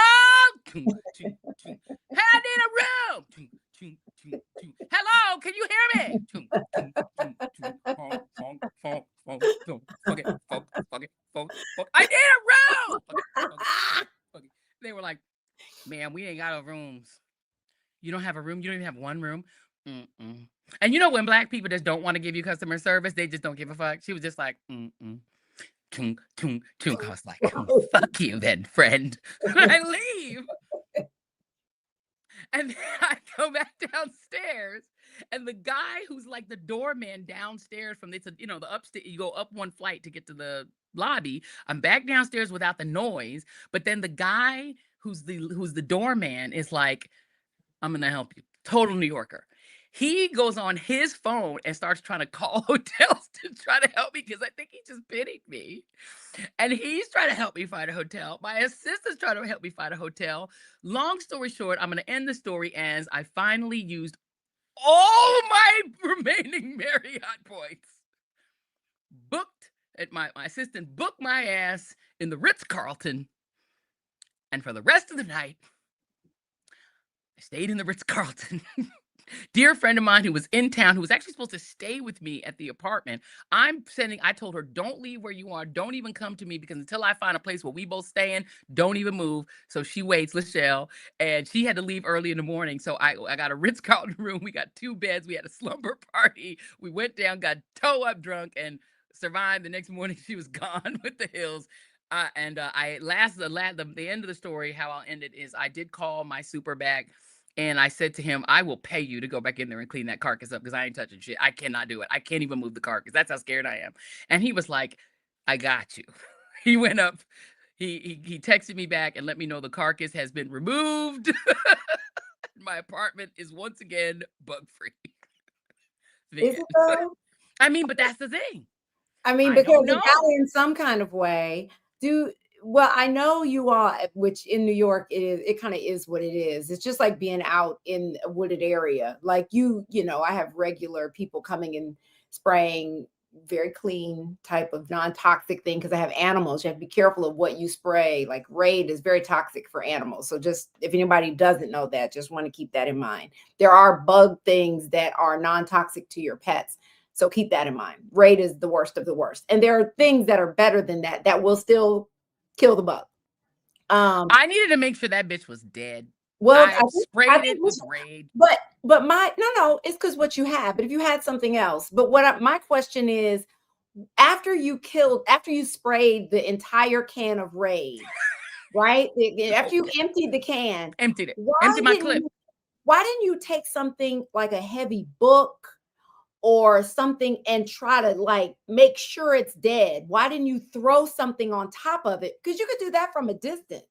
Dunk, dunk, dunk. Hey, I need a room. Dunk, dunk, dunk, dunk. Hello, can you hear me? Dunk, dunk, dunk, dunk. Funk, funk, funk, funk, funk, fuck it, funk, fuck it, funk, funk. I need a room. Fuck it, fuck it, fuck it. They were like, man, we ain't got no rooms. You don't have a room? You don't even have one room? Mm-mm. And when Black people just don't want to give you customer service, they just don't give a fuck. She was just like, mm-mm. Tung, tung, tung. I was like, fuck you then, friend. And I leave. And then I go back downstairs, and the guy who's like the doorman downstairs from the upstairs, you go up one flight to get to the lobby. I'm back downstairs without the noise, but then the guy who's the doorman is like, I'm gonna help you. Total New Yorker. He goes on his phone and starts trying to call hotels to try to help me because I think he just pitied me. And he's trying to help me find a hotel. My assistant's trying to help me find a hotel. Long story short, I'm going to end the story as I finally used all my remaining Marriott points. My assistant booked my ass in the Ritz-Carlton. And for the rest of the night, I stayed in the Ritz-Carlton. Dear friend of mine who was in town, who was actually supposed to stay with me at the apartment. I told her, don't leave where you are. Don't even come to me because until I find a place where we both stay in, don't even move. So she waits, Lachelle, and she had to leave early in the morning. So I got a Ritz-Carlton room. We got 2 beds. We had a slumber party. We went down, got toe up drunk, and survived. The next morning, she was gone with the hills. The end of the story, how I'll end it is I did call my super back. And I said to him, I will pay you to go back in there and clean that carcass up because I ain't touching shit. I cannot do it. I can't even move the carcass. That's how scared I am. And he was like, I got you. He went up. He texted me back and let me know the carcass has been removed. My apartment is once again bug free. Is it though? I mean, but that's the thing. I mean, I because don't it know. got in some kind of way. Well, I know you all, which in New York it kind of is what it is. It's just like being out in a wooded area. Like you know, I have regular people coming and spraying very clean type of non-toxic thing because I have animals. You have to be careful of what you spray. Like Raid is very toxic for animals. So just if anybody doesn't know that, just want to keep that in mind. There are bug things that are non-toxic to your pets. So keep that in mind. Raid is the worst of the worst. And there are things that are better than that will still kill the bug. I needed to make sure that bitch was dead. Well, I sprayed it with Raid. But no, it's because what you have. But if you had something else, but my question is, after you sprayed the entire can of Raid, right? After you emptied the can, emptied my clip. Why didn't you take something like a heavy book or something and try to like make sure it's dead? Why didn't you throw something on top of it? Because you could do that from a distance.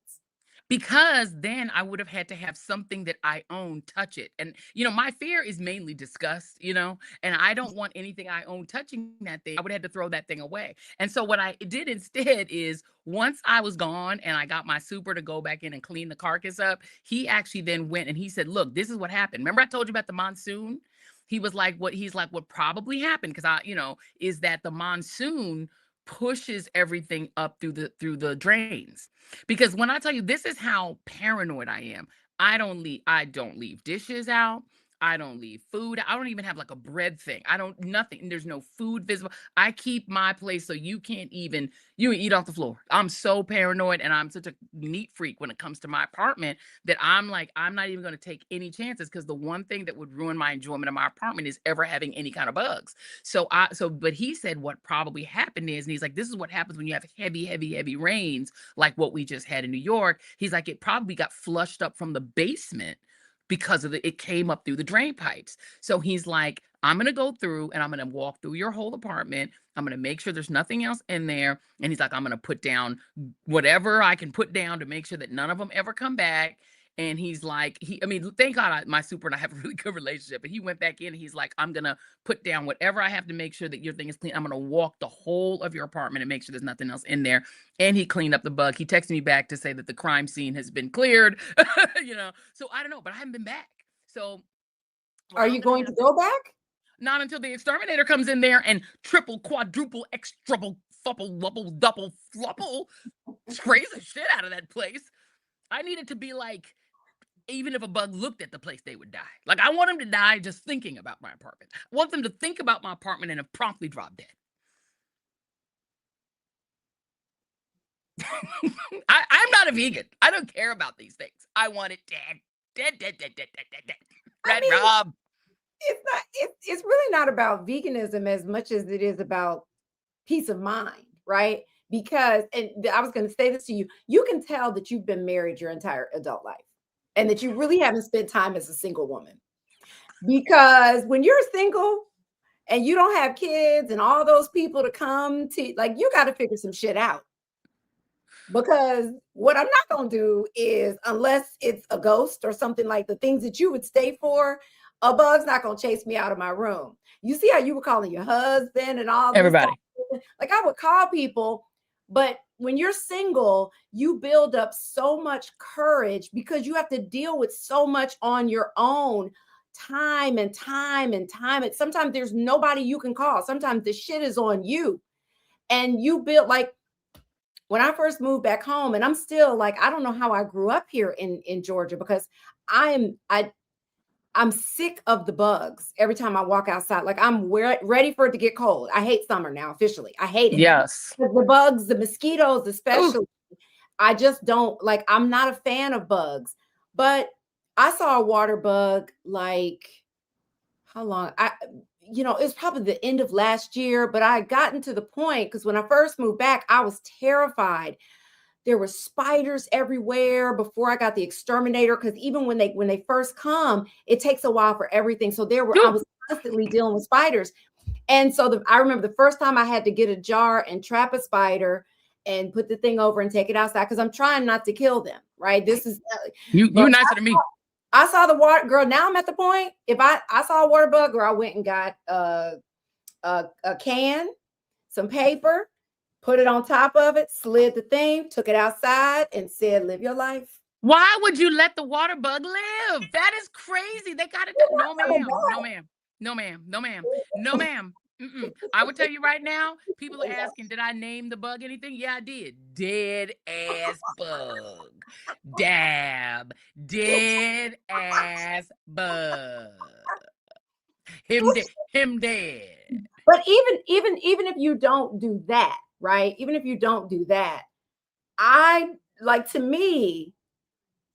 Because then I would have had to have something that I own touch it. And, my fear is mainly disgust, and I don't want anything I own touching that thing. I would have had to throw that thing away. And so what I did instead is once I was gone and I got my super to go back in and clean the carcass up, he actually then went and he said, look, this is what happened. Remember I told you about the monsoon? He's like, what probably happened, because is that the monsoon pushes everything up through the drains. Because when I tell you, this is how paranoid I am. I don't leave dishes out. I don't leave food. I don't even have like a bread thing. Nothing. There's no food visible. I keep my place so you eat off the floor. I'm so paranoid and I'm such a neat freak when it comes to my apartment that I'm like, I'm not even going to take any chances, because the one thing that would ruin my enjoyment of my apartment is ever having any kind of bugs. But he said what probably happened is, and he's like, this is what happens when you have heavy, heavy, heavy rains like what we just had in New York. He's like, it probably got flushed up from the basement because it came up through the drain pipes. So he's like, I'm going to go through and I'm going to walk through your whole apartment. I'm going to make sure there's nothing else in there. And he's like, I'm going to put down whatever I can put down to make sure that none of them ever come back. And he's like, thank God my super and I have a really good relationship. But he went back in and he's like, I'm going to put down whatever I have to make sure that your thing is clean. I'm going to walk the whole of your apartment and make sure there's nothing else in there. And he cleaned up the bug. He texted me back to say that the crime scene has been cleared, So I don't know, but I haven't been back. So are you going to go back? Not until the exterminator comes in there and triple, quadruple, extruple, fupple, lupple, double, flupple, sprays the shit out of that place. I need it to be like, even if a bug looked at the place, they would die. Like, I want them to die just thinking about my apartment. I want them to think about my apartment and have promptly dropped dead. I'm not a vegan. I don't care about these things. I want it dead. Dead. Red Rob. It's really not about veganism as much as it is about peace of mind, right? Because, and I was going to say this to you, you can tell that you've been married your entire adult life and that you really haven't spent time as a single woman. Because when you're single and you don't have kids and all those people to come to, like, you got to figure some shit out. Because what I'm not going to do is, unless it's a ghost or something like the things that you would stay for, a bug's not going to chase me out of my room. You see how you were calling your husband and all everybody. Like, I would call people, but when you're single, you build up so much courage because you have to deal with so much on your own time and time and time. And sometimes there's nobody you can call. Sometimes the shit is on you. And you build, like, when I first moved back home, and I'm still like, I don't know how I grew up here in Georgia, because I'm sick of the bugs every time I walk outside. Like, I'm ready for it to get cold. I hate summer now, officially. I hate it. Yes. The bugs, the mosquitoes, especially. Ooh. I just don't like, I'm not a fan of bugs. But I saw a water bug like, how long? It's probably the end of last year, but I had gotten to the point, because when I first moved back, I was terrified. There were spiders everywhere before I got the exterminator, because even when they first come, it takes a while for everything. So I was constantly dealing with spiders. And so I remember the first time I had to get a jar and trap a spider and put the thing over and take it outside, because I'm trying not to kill them. Right. This is you're nicer than me. I saw the water, girl. Now I'm at the point. If I saw a water bug, girl, I went and got a can, some paper, put it on top of it, slid the thing, took it outside, and said, "Live your life." Why would you let the water bug live? That is crazy. They got it. No, ma'am. No, ma'am. No, ma'am. No, ma'am. No, ma'am. I would tell you right now, people are asking, did I name the bug anything? Yeah, I did. Dead ass bug. Dab. Dead ass bug. Him dead. But even if you don't do that, right? Even if you don't do that, I like, to me,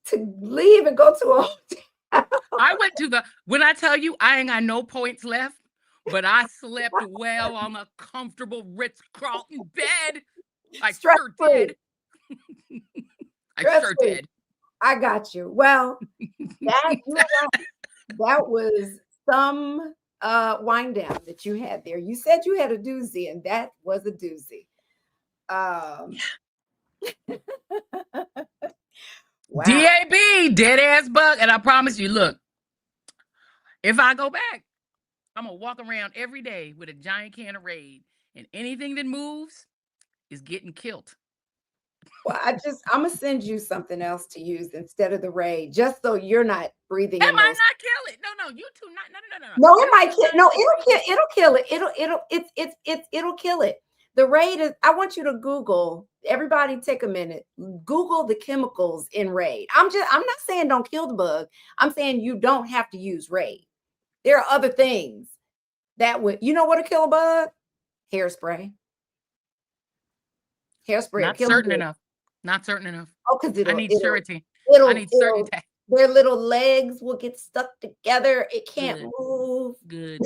to leave and go to a hotel. I went to when I tell you I ain't got no points left, but I slept well on a comfortable Ritz-Carlton bed. I sure did. I sure did. I got you. Well, that was some wind down that you had there. You said you had a doozy, and that was a doozy. Wow. DAB, dead ass bug. And I promise you, look, if I go back, I'm gonna walk around every day with a giant can of Raid, and anything that moves is getting killed. Well, I'm gonna send you something else to use instead of the Raid, just so you're not breathing. It might not kill it. No, you two, no. No, it might kill. No, it'll kill it. It'll kill it. The Raid is. I want you to Google. Everybody, take a minute. Google the chemicals in Raid. I'm not saying don't kill the bug. I'm saying you don't have to use Raid. There are other things that would. You know what to kill a bug? Hairspray. Not certain enough. Not certain enough. Oh, because I need surety. I need certainty. Their little legs will get stuck together. It can't move. Good.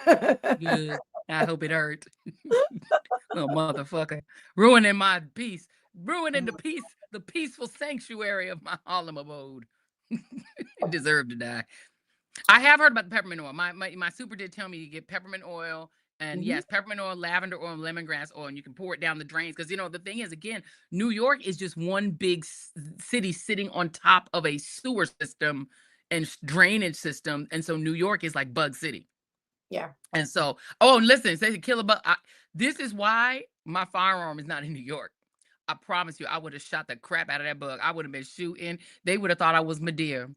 Good. I hope it hurt. Little motherfucker. Ruining my peace. Ruining the peaceful sanctuary of my Harlem abode. It deserved to die. I have heard about the peppermint oil. My super did tell me you get peppermint oil. And yes, peppermint oil, lavender oil, and lemongrass oil, and you can pour it down the drains. Because, the thing is, again, New York is just one big city sitting on top of a sewer system and drainage system. And so New York is like Bug City. Yeah. And so, listen, say to kill a bug. This is why my firearm is not in New York. I promise you, I would have shot the crap out of that bug. I would have been shooting. They would have thought I was Medea.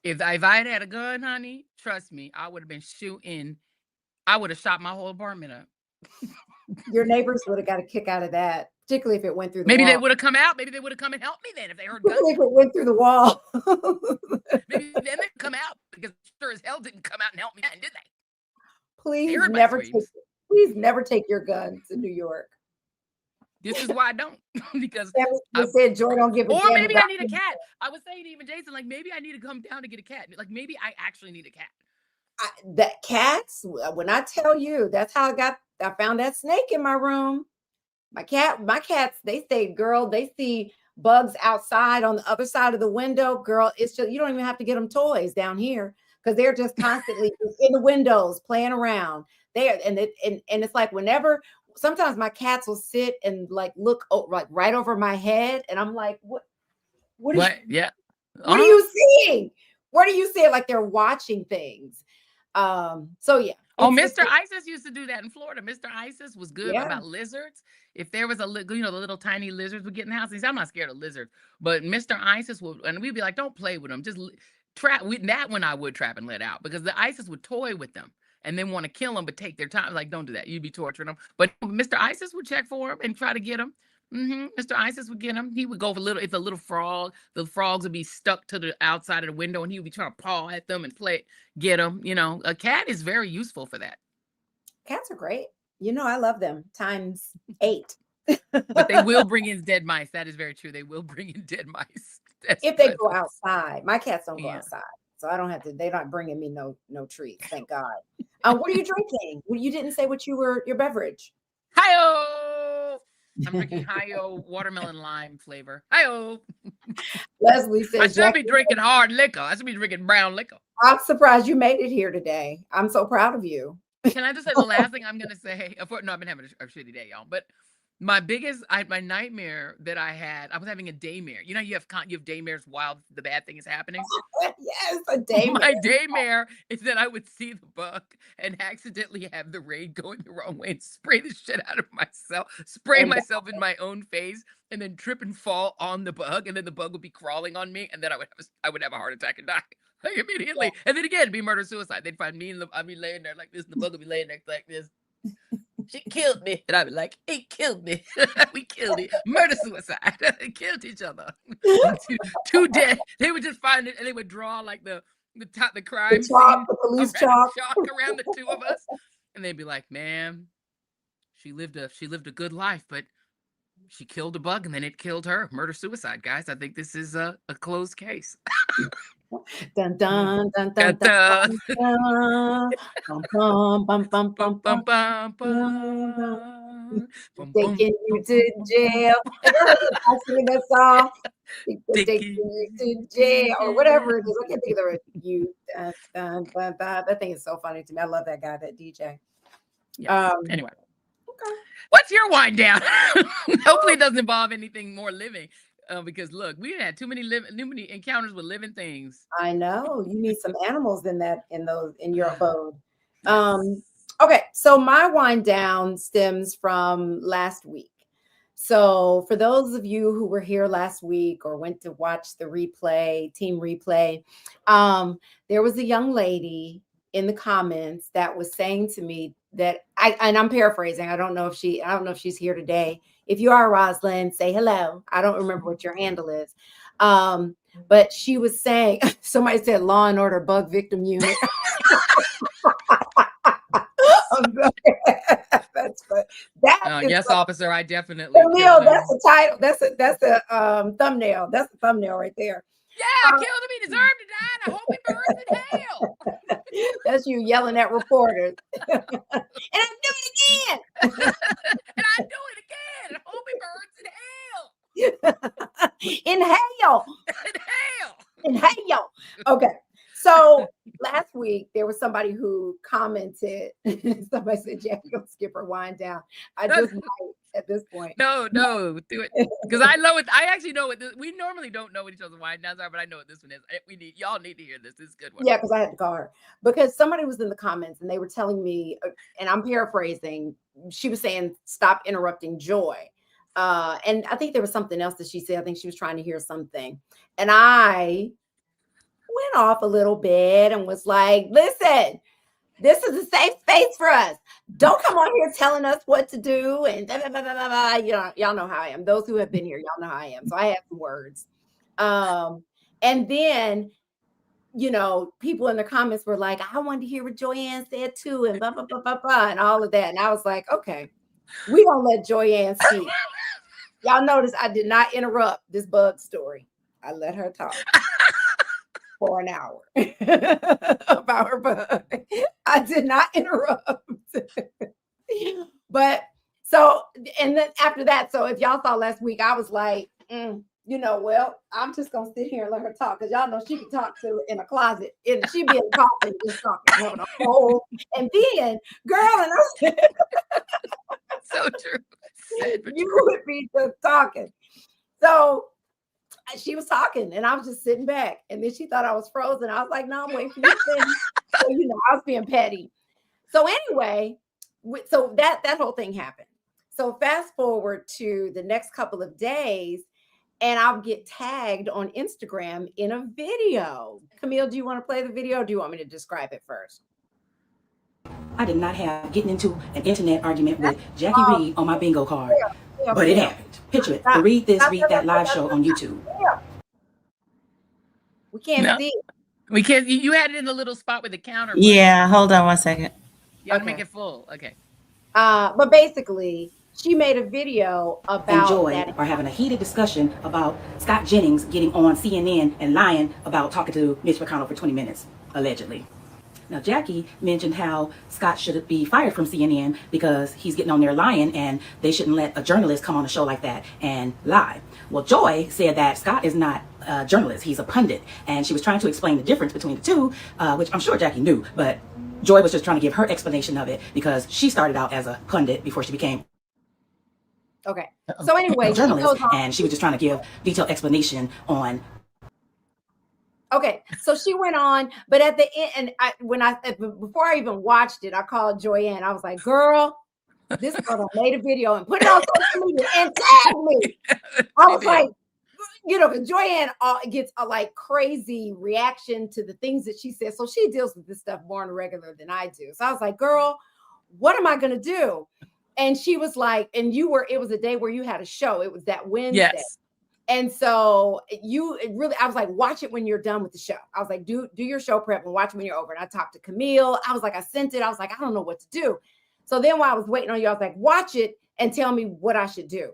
If I had a gun, honey, trust me, I would have been shooting. I would have shot my whole apartment up. Your neighbors would have got a kick out of that, particularly if it went through the wall. Maybe they would have come out. Maybe they would have come and helped me then if they heard guns. If it went through the wall. Maybe then they'd come out, because sure as hell didn't come out and help me then, did they? Please never take your gun to New York. This is why I don't. Because I said Joy don't give a damn. Or maybe I need a cat. I was saying to even Jason, like, maybe I need to come down to get a cat. Like, maybe I actually need a cat. That cats, when I tell you, that's how I found that snake in my room. My cats, they say, girl, they see bugs outside on the other side of the window. Girl, it's just, you don't even have to get them toys down here, because they're just constantly in the windows playing around there. And it's like, sometimes my cats will sit and like look like right over my head, and I'm like, what yeah. What are you seeing? What are you seeing? Like they're watching things. So yeah. Mr. Isis used to do that in Florida. Mr. Isis was good about lizards. If there was the little tiny lizards would get in the house. I'm not scared of lizards, but Mr. Isis would, and we'd be like, don't play with them. Just trap. That one I would trap and let out, because the Isis would toy with them and then want to kill them, but take their time. Like, don't do that. You'd be torturing them. But Mr. Isis would check for them and try to get them. Mr. Isis would get him. He would go for little. If a little frog, the frogs would be stuck to the outside of the window, and he would be trying to paw at them and get them. A cat is very useful for that. Cats are great. I love them times 8. But they will bring in dead mice. That is very true. They will bring in dead mice. If they go outside. My cats don't go outside, so I don't have to. They're not bringing me no treats. Thank God. What are you drinking? Well, you didn't say what your beverage. Hi-oh! I'm drinking Hi-oh watermelon lime flavor. Hi-oh! Leslie says I should be drinking hard liquor. I should be drinking brown liquor. I'm surprised you made it here today. I'm so proud of you. Can I just say the last thing I'm gonna say? No, I've been having a shitty day, y'all. But my nightmare that I had, I was having a daymare. You have daymares while the bad thing is happening. Yes, a daymare. My daymare is that I would see the bug and accidentally have the raid going the wrong way and spray the shit out of myself, myself in my own face, and then trip and fall on the bug, and then the bug would be crawling on me, and then I would have a heart attack and die. Like immediately. And then again, it'd be murder-suicide. They'd find me I'd be laying there like this, and the bug would be laying there like this. She killed me. And I'd be like, he killed me. We killed it. Murder-suicide. Killed each other. Two dead. They would just find it, and they would draw like the crime scene, the police chalk around the two of us. And they'd be like, ma'am, she lived a good life, but she killed a bug and then it killed her. Murder-suicide, guys. I think this is a closed case. Dun dun dun dun dun dun. Bum bum bum bum bum bum bum. Taking you to jail. I sing that song. Taking you to jail or whatever it is. I can't think of the word. That thing is so funny to me. I love that guy, that DJ. Yes. Anyway. Okay. What's your wind down? Hopefully it doesn't involve anything more living. Because look, we had too many encounters with living things. I know you need some animals in your abode. Okay, so my wind down stems from last week. So for those of you who were here last week or went to watch the team replay, there was a young lady in the comments that was saying to me that I'm paraphrasing. I don't know if she's here today. If you are, Rosalind, say hello. I don't remember what your handle is. But she was saying, somebody said Law and Order Bug Victim Unit. That's good. Yes, officer, I definitely. Neil, that's the title. That's the thumbnail. That's the thumbnail right there. Yeah, I killed him. He deserved to die. I hope he burns in hell. That's you yelling at reporters. And I do it again. And I do it again. And I hope he burns in hell. Inhale. Inhale. Okay. So last week there was somebody who commented. Somebody said, "Jackie, don't skip her wind down." I just might at this point. No, do it because I know it. I actually know what we normally don't know what each other's wind downs are, but I know what this one is. Y'all need to hear this. This is a good one. Yeah, because I had to call her because somebody was in the comments and they were telling me, and I'm paraphrasing. She was saying, "Stop interrupting Joy." And I think there was something else that she said. I think she was trying to hear something, and I went off a little bit and was like, "Listen, this is a safe space for us. Don't come on here telling us what to do." And blah, blah, blah, blah, blah. Y'all know how I am. Those who have been here, y'all know how I am. So I have some words. And then, people in the comments were like, "I wanted to hear what Joyanne said too," and blah, blah, blah, blah, blah, and all of that. And I was like, okay, we don't let Joyanne speak. Y'all notice I did not interrupt this bug story. I let her talk for an hour about her bug. I did not interrupt. But so, and then after that, so if y'all saw last week, I was like, well, I'm just gonna sit here and let her talk because y'all know she can talk to in a closet. And she'd be in the coffin just talking, having a whole, and then, girl, and I so true. You would be just talking. So she was talking and I was just sitting back, and then she thought I was frozen. I was like, "No, I'm waiting for you to finish." So, I was being petty. So anyway, so that whole thing happened. So fast forward to the next couple of days, and I'll get tagged on Instagram in a video. Camille, do you want to play the video? Or do you want me to describe it first? I did not have getting into an internet argument with Jackie Reed on my bingo card. but it happened. Picture it. The Read This, Read That live show on YouTube. We can't see it. We can't. You had it in the little spot with the counter. Yeah, hold on 1 second. Yeah, make it full. Okay. But basically, she made a video about and Joy are having a heated discussion about Scott Jennings getting on CNN and lying about talking to Mitch McConnell for 20 minutes, allegedly. Now, Jackie mentioned how Scott should be fired from CNN because he's getting on there lying and they shouldn't let a journalist come on a show like that and lie. Well, Joy said that Scott is not a journalist, he's a pundit. And she was trying to explain the difference between the two, which I'm sure Jackie knew, but Joy was just trying to give her explanation of it because she started out as a pundit before she became okay. So anyway, journalist, and she was just trying to give detailed explanation on. Okay, so she went on, but at the end, and before I even watched it, I called Joyanne. I was like, "Girl, this girl made a video and put it on social media and tagged me." I was like, because Joyanne gets a like crazy reaction to the things that she says, so she deals with this stuff more regular than I do. So I was like, "Girl, what am I gonna do?" And she was like, "And it was a day where you had a show. It was that Wednesday." Yes. And so I was like, watch it when you're done with the show. I was like, do your show prep and watch it when you're over. And I talked to Camille. I was like, I sent it. I was like, I don't know what to do. So then while I was waiting on you, I was like, watch it and tell me what I should do.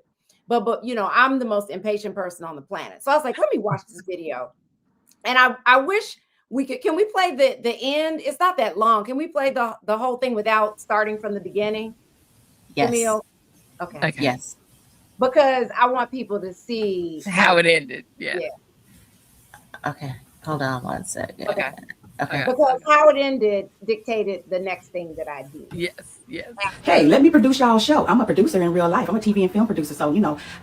But I'm the most impatient person on the planet. So I was like, let me watch this video. And I wish can we play the end? It's not that long. Can we play the whole thing without starting from the beginning? Yes. Camille? Okay. Yes. Because I want people to see how it ended. Yeah. Okay. Hold on 1 second. Okay. Okay. Because how it ended dictated the next thing that I did. Yes. Hey, let me produce y'all's show. I'm a producer in real life. I'm a TV and film producer. So,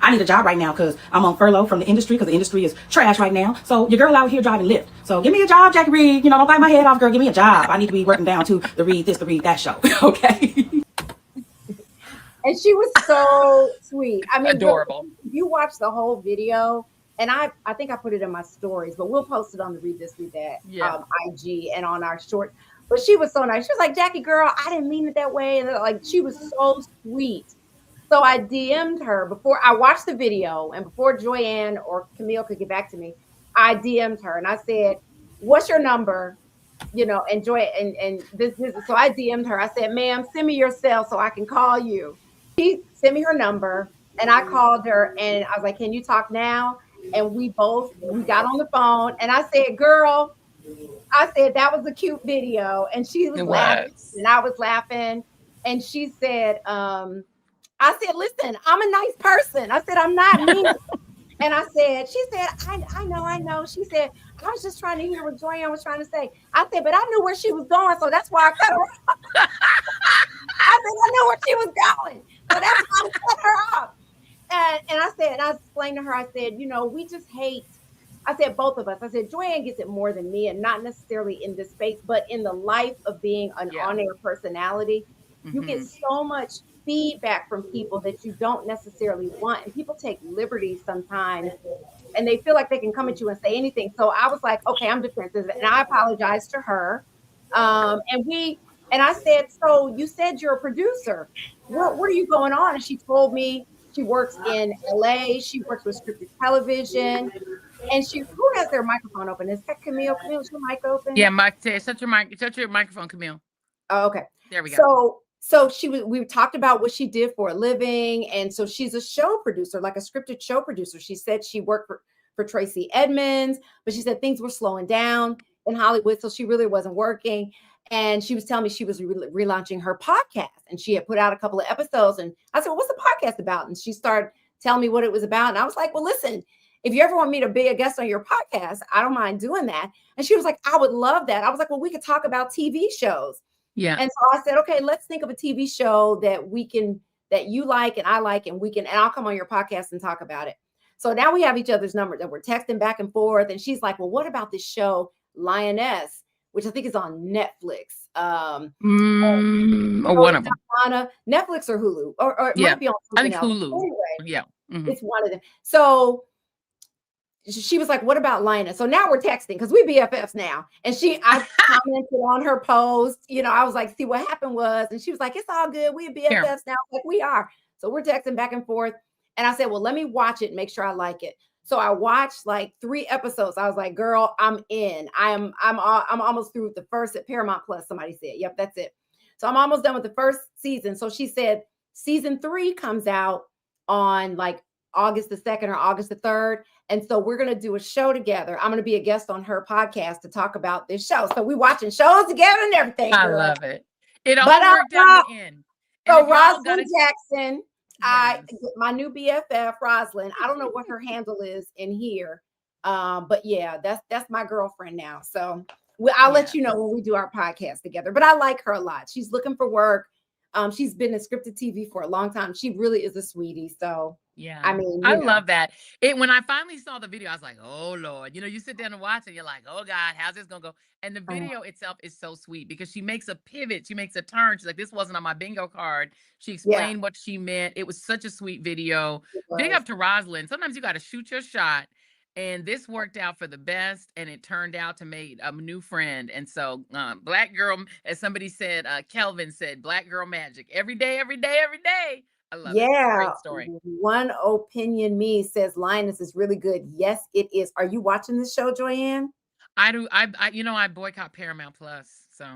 I need a job right now because I'm on furlough from the industry because the industry is trash right now. So your girl out here driving Lyft. So give me a job, Jackie Reed. Don't bite my head off, girl. Give me a job. I need to be working down to the Read This, the Read That show. Okay. And she was so sweet. I mean, adorable. You watch the whole video, and I think I put it in my stories, but we'll post it on the Read This, Read That IG and on our short. But she was so nice. She was like, Jackie, girl, I didn't mean it that way. And like, she was so sweet. So I DM'd her before I watched the video and before Joyanne or Camille could get back to me. I DM'd her and I said, what's your number? And Joy and this. So I DM'd her. I said, ma'am, send me your cell so I can call you. She sent me her number and I called her and I was like, can you talk now? And we got on the phone and I said, girl, that was a cute video. And she was laughing and I was laughing. And she said, I said, listen, I'm a nice person. I said, I'm not mean. And she said, I know. She said, I was just trying to hear what Joyanne was trying to say. I said, but I knew where she was going. So that's why I cut her off. I said, I knew where she was going. So that's why I cut her off. And I explained to her, I said, we just hate, I said, both of us. I said, Joyanne gets it more than me and not necessarily in this space, but in the life of being an on-air personality, you get so much feedback from people that you don't necessarily want. And people take liberties sometimes and they feel like they can come at you and say anything. So I was like, okay, I'm defensive. And I apologized to her. And I said, so you said you're a producer. What are you going on? And she told me she works in LA. She works with scripted television. And who has their microphone open? Is that Camille? Camille, is your mic open? Yeah, Mike, shut your microphone, Camille. Oh, okay. There we go. So we talked about what she did for a living. And so she's a show producer, like a scripted show producer. She said she worked for Tracy Edmonds, but she said things were slowing down in Hollywood. So she really wasn't working. And she was telling me she was relaunching her podcast and she had put out a couple of episodes. And I said, well, what's the podcast about? And she started telling me what it was about. And I was like, well, listen, if you ever want me to be a guest on your podcast, I don't mind doing that. And she was like, I would love that. I was like, well, we could talk about TV shows. Yeah. And so I said, okay, let's think of a TV show that you like and I like, and I'll come on your podcast and talk about it. So now we have each other's numbers and we're texting back and forth. And she's like, well, what about this show, Lioness, which I think is on Netflix. Or one of them. Netflix or Hulu. Or it might be on something else. Hulu. Anyway, Yeah. Mm-hmm. It's one of them. So she was like, what about Lioness? So now we're texting because we BFFs now. And I commented on her post. I was like, see, what happened was, and she was like, it's all good. We're BFFs now. Like we are. So we're texting back and forth. And I said, well, let me watch it and make sure I like it. So I watched like 3 episodes. I was like, girl, I'm in. I'm almost through with the first at Paramount Plus. Somebody said, yep, that's it. So I'm almost done with the first season. So she said season 3 comes out on like August the 2nd or August the 3rd. And so we're going to do a show together. I'm going to be a guest on her podcast to talk about this show. So we watching shows together and everything. I girl. love it. It all But worked out in the end. And so if y'all Rosalind Jackson, Yes. my new BFF, Rosalind. I don't know what her handle is in here. But yeah, that's my girlfriend now. So I'll let you know when we do our podcast together. But I like her a lot. She's looking for work. She's been in scripted TV for a long time. She really is a sweetie. So yeah, I mean, I love that. When I finally saw the video, I was like, oh Lord, you sit down and watch it, you're like, oh God, how's this gonna go? And the video itself is so sweet because she makes a pivot, she makes a turn. She's like, this wasn't on my bingo card. She explained what she meant. It was such a sweet video. Big up to Rosalind. Sometimes you got to shoot your shot. And this worked out for the best, and it turned out to make a new friend. And so, Black girl, as somebody said, Kelvin said, Black girl magic every day, every day, every day. I love it. It's a great story. One Opinion Me says Linus is really good. Yes, it is. Are you watching this show, Joanne? I do. I boycott Paramount Plus, so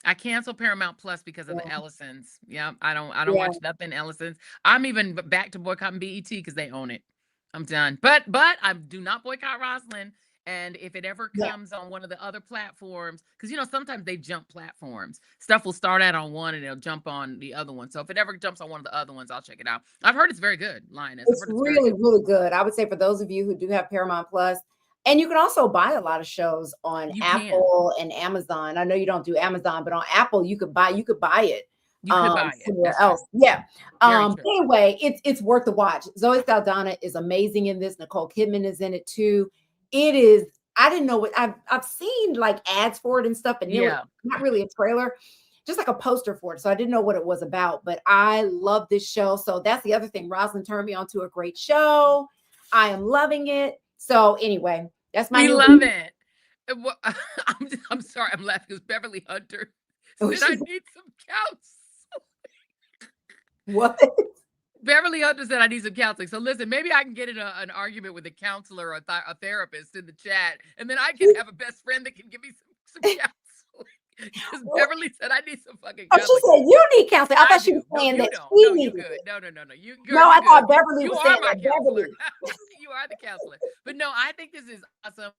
I cancel Paramount Plus because of the Ellisons. Yeah, I don't watch nothing Ellisons. I'm even back to boycotting BET because they own it. I'm done. But I do not boycott Rosalind. And if it ever comes on one of the other platforms, because sometimes they jump platforms. Stuff will start out on one and it'll jump on the other one. So if it ever jumps on one of the other ones, I'll check it out. I've heard it's very good, Linus. It's really, really good. I would say for those of you who do have Paramount Plus, and you can also buy a lot of shows on Apple and Amazon. I know you don't do Amazon, but on Apple you could buy it. You could buy it somewhere else. Yeah. Anyway, it's worth the watch. Zoe Saldana is amazing in this. Nicole Kidman is in it too. It is. I didn't know what I've seen like ads for it and stuff, and not really a trailer, just like a poster for it. So I didn't know what it was about, but I love this show. So that's the other thing. Rosalind turned me on to a great show. I am loving it. So anyway, that's my. We love it. Well, I'm sorry, I'm laughing because Beverly Hunter said I need some counts. What? Beverly Hunter said I need some counseling. So listen, maybe I can get in an argument with a counselor or a therapist in the chat, and then I can have a best friend that can give me some counseling. Because Beverly said I need some fucking counseling. She said you need counseling. I thought she was saying that she needed it. No. You good. No, I thought Beverly was saying my Beverly. You are the counselor. But no, I think this is awesome.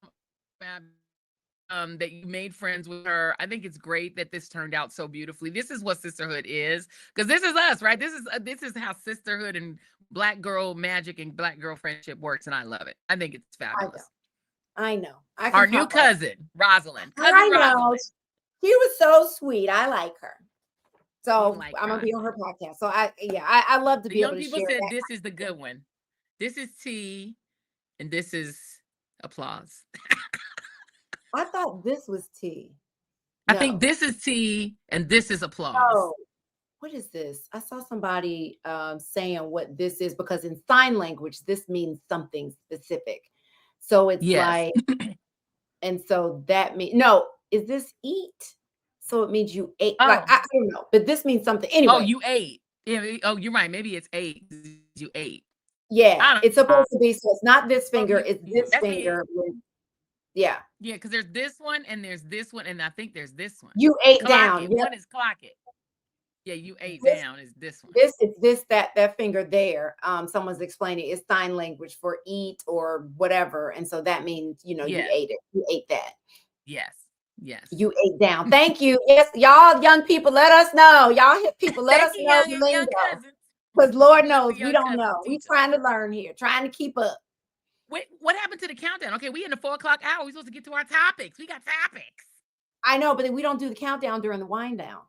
That you made friends with her. I think it's great that this turned out so beautifully. This is what sisterhood is, because this is us, right? This is how sisterhood and Black girl magic and Black girl friendship works, and I love it. I think it's fabulous. I know. Our new cousin, Rosalind. I know. Rosalind. She was so sweet. I like her. So I'm gonna be on her podcast. So I love to be able to share. Young people said this is the good one. This is tea, and this is applause. I thought this was tea. No. I think this is tea and this is applause. Oh, what is this? I saw somebody saying what this is, because in sign language, this means something specific. So it's like, and so that means, no, is this eat? So it means you ate. Oh. Like, I don't know, but this means something. Anyway. Oh, you ate. Yeah, oh, you're right. Maybe it's ate. You ate. Yeah, it's supposed to be. So it's not this finger. It's this finger. Yeah, because there's this one and there's this one, and I think there's this one. You ate down. One is clock it. Yeah, you ate down is this one. This is that finger there. Someone's explaining it's sign language for eat or whatever, and so that means you ate it. You ate that. Yes. You ate down. Thank you. Yes, y'all young people, let us know. Y'all hip people, let us know. Because Lord knows we don't know. We're trying to learn here, trying to keep up. Wait, what happened to the countdown? Okay, we in the 4 o'clock hour. We're supposed to get to our topics. We got topics. I know, but we don't do the countdown during the wind down.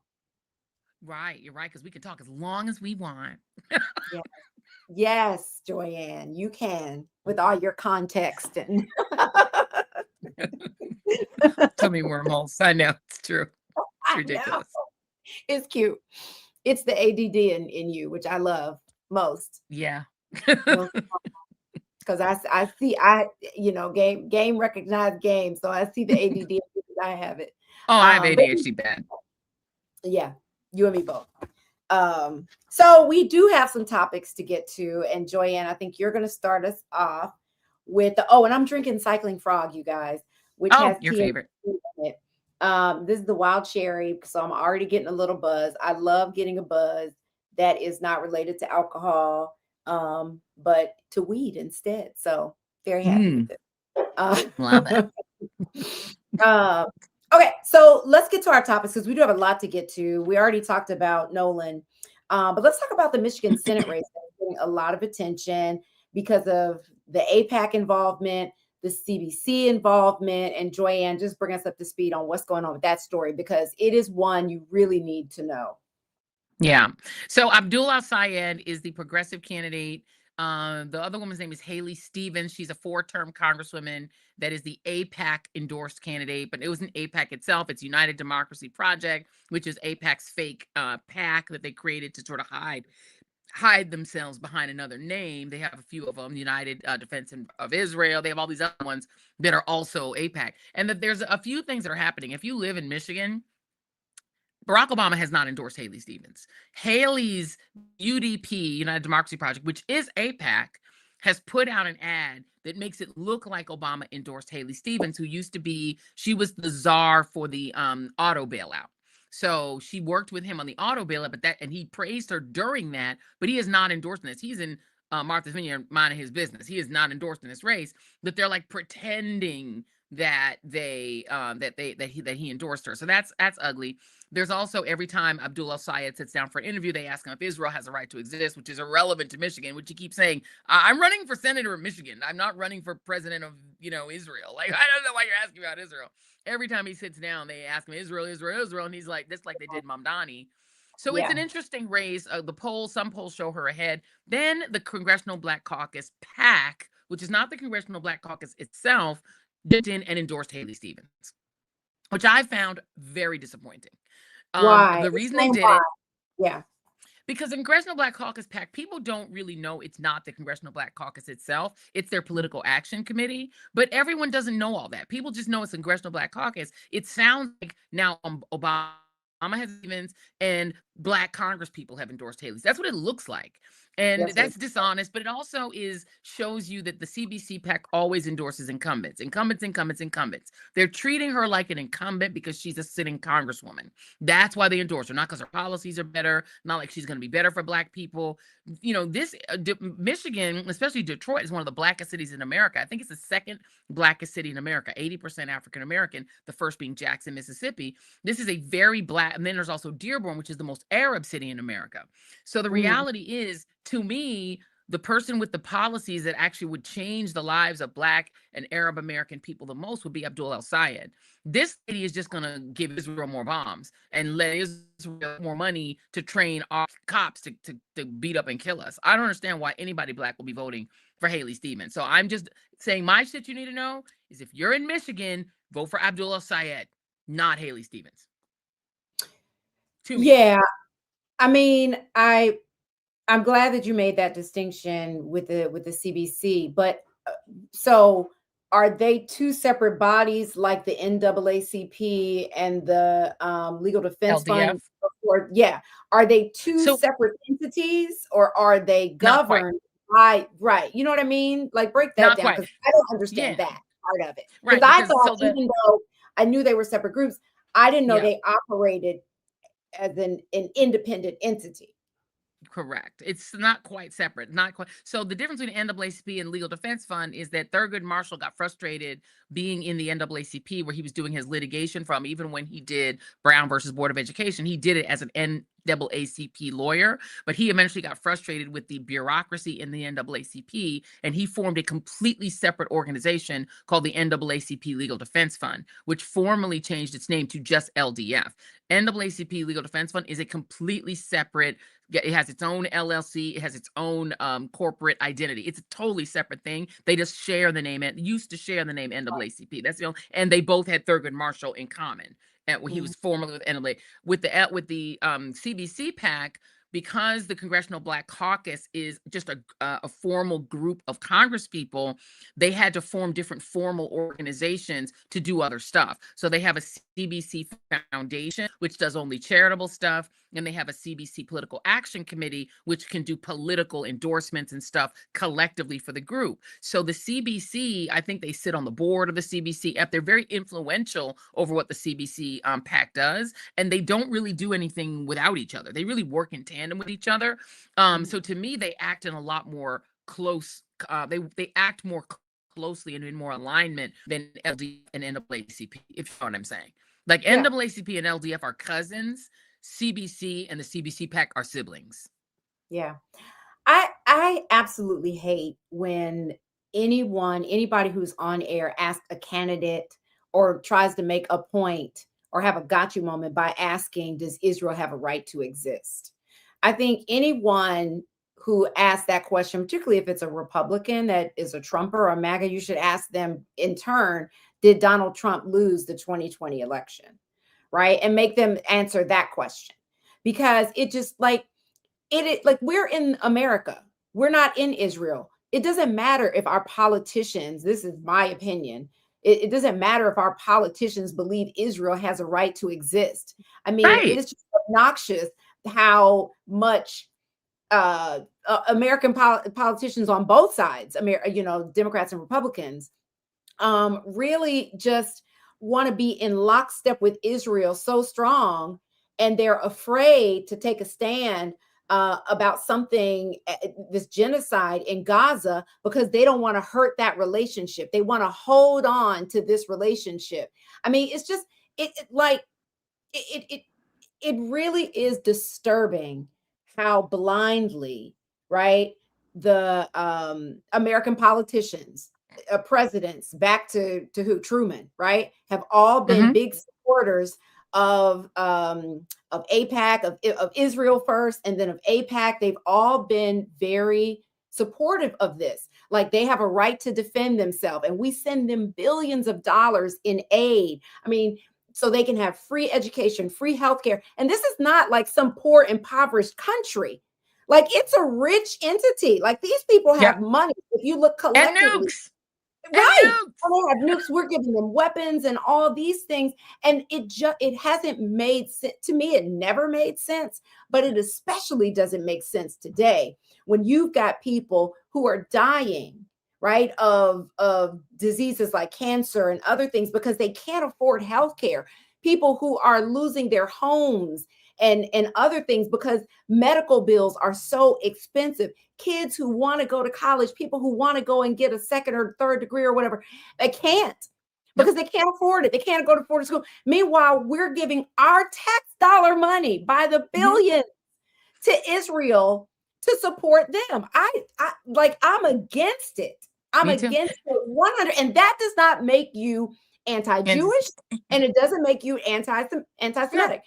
Right, you're right, because we can talk as long as we want. Yes, Joanne, you can with all your context and tell me wormholes. I know it's true. It's ridiculous. It's cute. It's the ADD in you, which I love most. Yeah. Because I see game recognized game, so I see the ADD. I have it. Oh, I have ADHD bad. Yeah, you and me both. So we do have some topics to get to. And Joyanne, I think you're going to start us off with and I'm drinking Cycling Frog, you guys, which has your THC favorite. in it. This is the wild cherry, so I'm already getting a little buzz. I love getting a buzz that is not related to alcohol, but to weed instead. So very happy with it. Love it. Okay, so let's get to our topics because we do have a lot to get to. We already talked about Nolan, but let's talk about the Michigan Senate race that's getting a lot of attention because of the AIPAC involvement, the CBC involvement, and Joyanne, just bring us up to speed on what's going on with that story because it is one you really need to know. Yeah. So Abdul Al-Sayed is the progressive candidate. The other woman's name is Haley Stevens. She's a 4-term congresswoman that is the AIPAC endorsed candidate, but it wasn't AIPAC itself. It's United Democracy Project, which is AIPAC's fake PAC that they created to sort of hide themselves behind another name. They have a few of them, United Defense of Israel. They have all these other ones that are also AIPAC. And that there's a few things that are happening. If you live in Michigan, Barack Obama has not endorsed Haley Stevens. Haley's UDP, United Democracy Project, which is AIPAC, has put out an ad that makes it look like Obama endorsed Haley Stevens, she was the czar for the auto bailout. So she worked with him on the auto bailout, and he praised her during that, but he is not endorsing this. He's in Martha's Vineyard minding his business. He is not endorsed in this race, but they're like pretending that he endorsed her. So that's ugly. There's also every time Abdul Al-Sayed sits down for an interview, they ask him if Israel has a right to exist, which is irrelevant to Michigan, which he keeps saying, I'm running for senator of Michigan. I'm not running for president of, Israel. Like, I don't know why you're asking about Israel. Every time he sits down, they ask him Israel, and he's like, this like they did Mamdani. So it's an interesting race. Some polls show her ahead. Then the Congressional Black Caucus PAC, which is not the Congressional Black Caucus itself, dipped in and endorsed Haley Stevens, which I found very disappointing. Why? The reason they did it, yeah, because the Congressional Black Caucus PAC, people don't really know it's not the Congressional Black Caucus itself. It's their political action committee, but everyone doesn't know all that. People just know it's the Congressional Black Caucus. It sounds like now Obama has Stevens and Black Congress people have endorsed Haley. That's what it looks like. And that's dishonest, but it also shows you that the CBC PAC always endorses incumbents. They're treating her like an incumbent because she's a sitting congresswoman. That's why they endorse her, not because her policies are better, not like she's going to be better for Black people. Michigan, especially Detroit, is one of the blackest cities in America. I think it's the second blackest city in America, 80% African-American, the first being Jackson, Mississippi. This is a very Black, and then there's also Dearborn, which is the most Arab city in America. So the reality is, to me, the person with the policies that actually would change the lives of Black and Arab American people the most would be Abdul Al-Sayed. This lady is just going to give Israel more bombs and let Israel more money to train our cops to beat up and kill us. I don't understand why anybody Black will be voting for Haley Stevens. So I'm just saying my shit you need to know is if you're in Michigan, vote for Abdul Al-Sayed, not Haley Stevens. Yeah. I mean, I'm glad that you made that distinction with the CBC, but so are they two separate bodies like the NAACP and the Legal Defense Fund? Or, are they two separate entities or are they governed by, right? You know what I mean? Like break that down because I don't understand that part of it. Because I thought even though I knew they were separate groups, I didn't know they operated as an independent entity. Correct. It's not quite separate. Not quite. So the difference between NAACP and Legal Defense Fund is that Thurgood Marshall got frustrated being in the NAACP where he was doing his litigation from, even when he did Brown versus Board of Education. He did it as an NAACP lawyer, but he eventually got frustrated with the bureaucracy in the NAACP, and he formed a completely separate organization called the NAACP Legal Defense Fund, which formally changed its name to just LDF. NAACP Legal Defense Fund is a completely separate. It has its own LLC. It has its own corporate identity. It's a totally separate thing. They just share the name. It used to share the name NAACP. That's the only, and they both had Thurgood Marshall in common. When he was formerly with NAA. With the CBC PAC, because the Congressional Black Caucus is just a formal group of Congress people, they had to form different formal organizations to do other stuff. So they have a CBC Foundation, which does only charitable stuff, and they have a CBC Political Action Committee, which can do political endorsements and stuff collectively for the group. So the CBC, I think they sit on the board of the CBC. They're very influential over what the CBC PAC does, and they don't really do anything without each other. They really work in tandem with each other. So to me, they act in a lot more close. They act more closely and in more alignment than LDF and NAACP, if you know what I'm saying. Like NAACP and LDF are cousins. CBC and the CBC PAC are siblings. Yeah. I absolutely hate when anybody who's on air asks a candidate or tries to make a point or have a gotcha moment by asking, does Israel have a right to exist? I think anyone who asks that question, particularly if it's a Republican that is a Trumper or a MAGA, you should ask them in turn, did Donald Trump lose the 2020 election? Right? And make them answer that question. Because it just like we're in America. We're not in Israel. It doesn't matter if our politicians, this is my opinion, it doesn't matter if our politicians believe Israel has a right to exist. I mean, it is just obnoxious how much American politicians on both sides, Democrats and Republicans, really just want to be in lockstep with Israel so strong, and they're afraid to take a stand about something, this genocide in Gaza, because they don't want to hurt that relationship. They want to hold on to this relationship. I mean, it's just it really is disturbing how blindly, right, the American politicians, presidents, back to who, Truman, right, have all been big supporters of AIPAC, of Israel first, and then of AIPAC. They've all been very supportive of this. Like, they have a right to defend themselves, and we send them billions of dollars in aid. I mean, so they can have free education, free healthcare. And this is not like some poor, impoverished country. Like, it's a rich entity. Like, these people have money. If you look collectively. And nukes. Right. And they have nukes. We're giving them weapons and all these things. And it hasn't made sense. To me, it never made sense, but it especially doesn't make sense today when you've got people who are dying, right, of diseases like cancer and other things because they can't afford health care. People who are losing their homes and other things because medical bills are so expensive. Kids who want to go to college, people who want to go and get a second or third degree or whatever, they can't because they can't afford it. They can't go to afford school. Meanwhile, we're giving our tax dollar money by the billions to Israel to support them. I'm against it. I'm against it 100. And that does not make you anti-Jewish, and it doesn't make you anti-Semitic.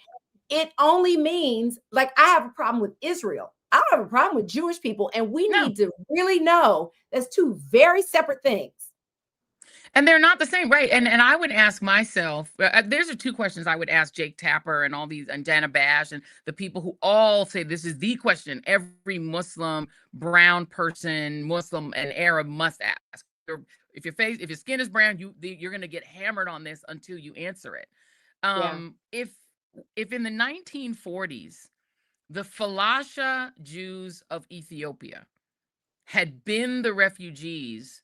It only means, like, I have a problem with Israel. I don't have a problem with Jewish people. And we need to really know that's two very separate things. And they're not the same, right? And I would ask myself, there's two questions I would ask Jake Tapper and all these, and Dana Bash, and the people who all say this is the question every Muslim, brown person, Muslim, and Arab must ask. If your skin is brown, you're going to get hammered on this until you answer it. If in the 1940s, the Falasha Jews of Ethiopia had been the refugees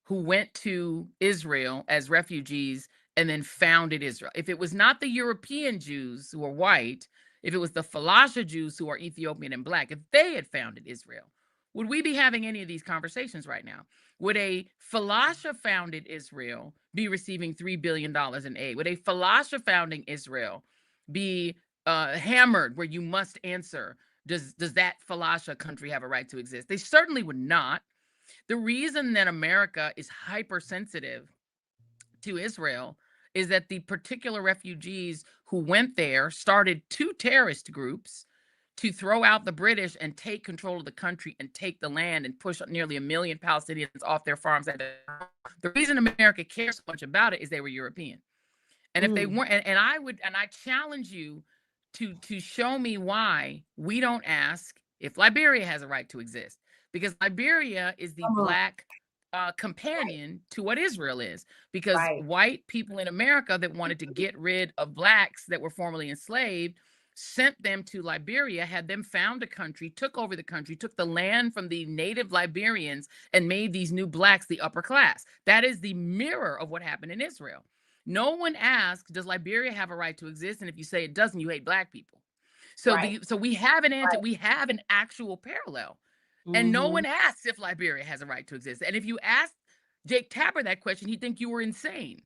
who went to Israel as refugees and then founded Israel, if it was not the European Jews who are white, if it was the Falasha Jews who are Ethiopian and black, if they had founded Israel, would we be having any of these conversations right now? Would a Falasha founded Israel be receiving $3 billion in aid? Would a Falasha founding Israel be hammered where you must answer, does that Falasha country have a right to exist? They certainly would not. The reason that America is hypersensitive to Israel is that the particular refugees who went there started two terrorist groups to throw out the British and take control of the country and take the land and push nearly 1 million Palestinians off their farms. The reason America cares so much about it is they were European. And if they weren't, and I challenge you to show me why we don't ask if Liberia has a right to exist, because Liberia is the Come on. black companion to what Israel is, because Right. white people in America that wanted to get rid of blacks that were formerly enslaved sent them to Liberia, had them found a country, took over the country, took the land from the native Liberians, and made these new blacks the upper class. That is the mirror of what happened in Israel. No one asks, does Liberia have a right to exist? And if you say it doesn't, you hate black people. So Right. so we have an answer. Right. We have an actual parallel. And no Mhm. one asks if Liberia has a right to exist. And if you ask Jake Tapper that question, he'd think you were insane.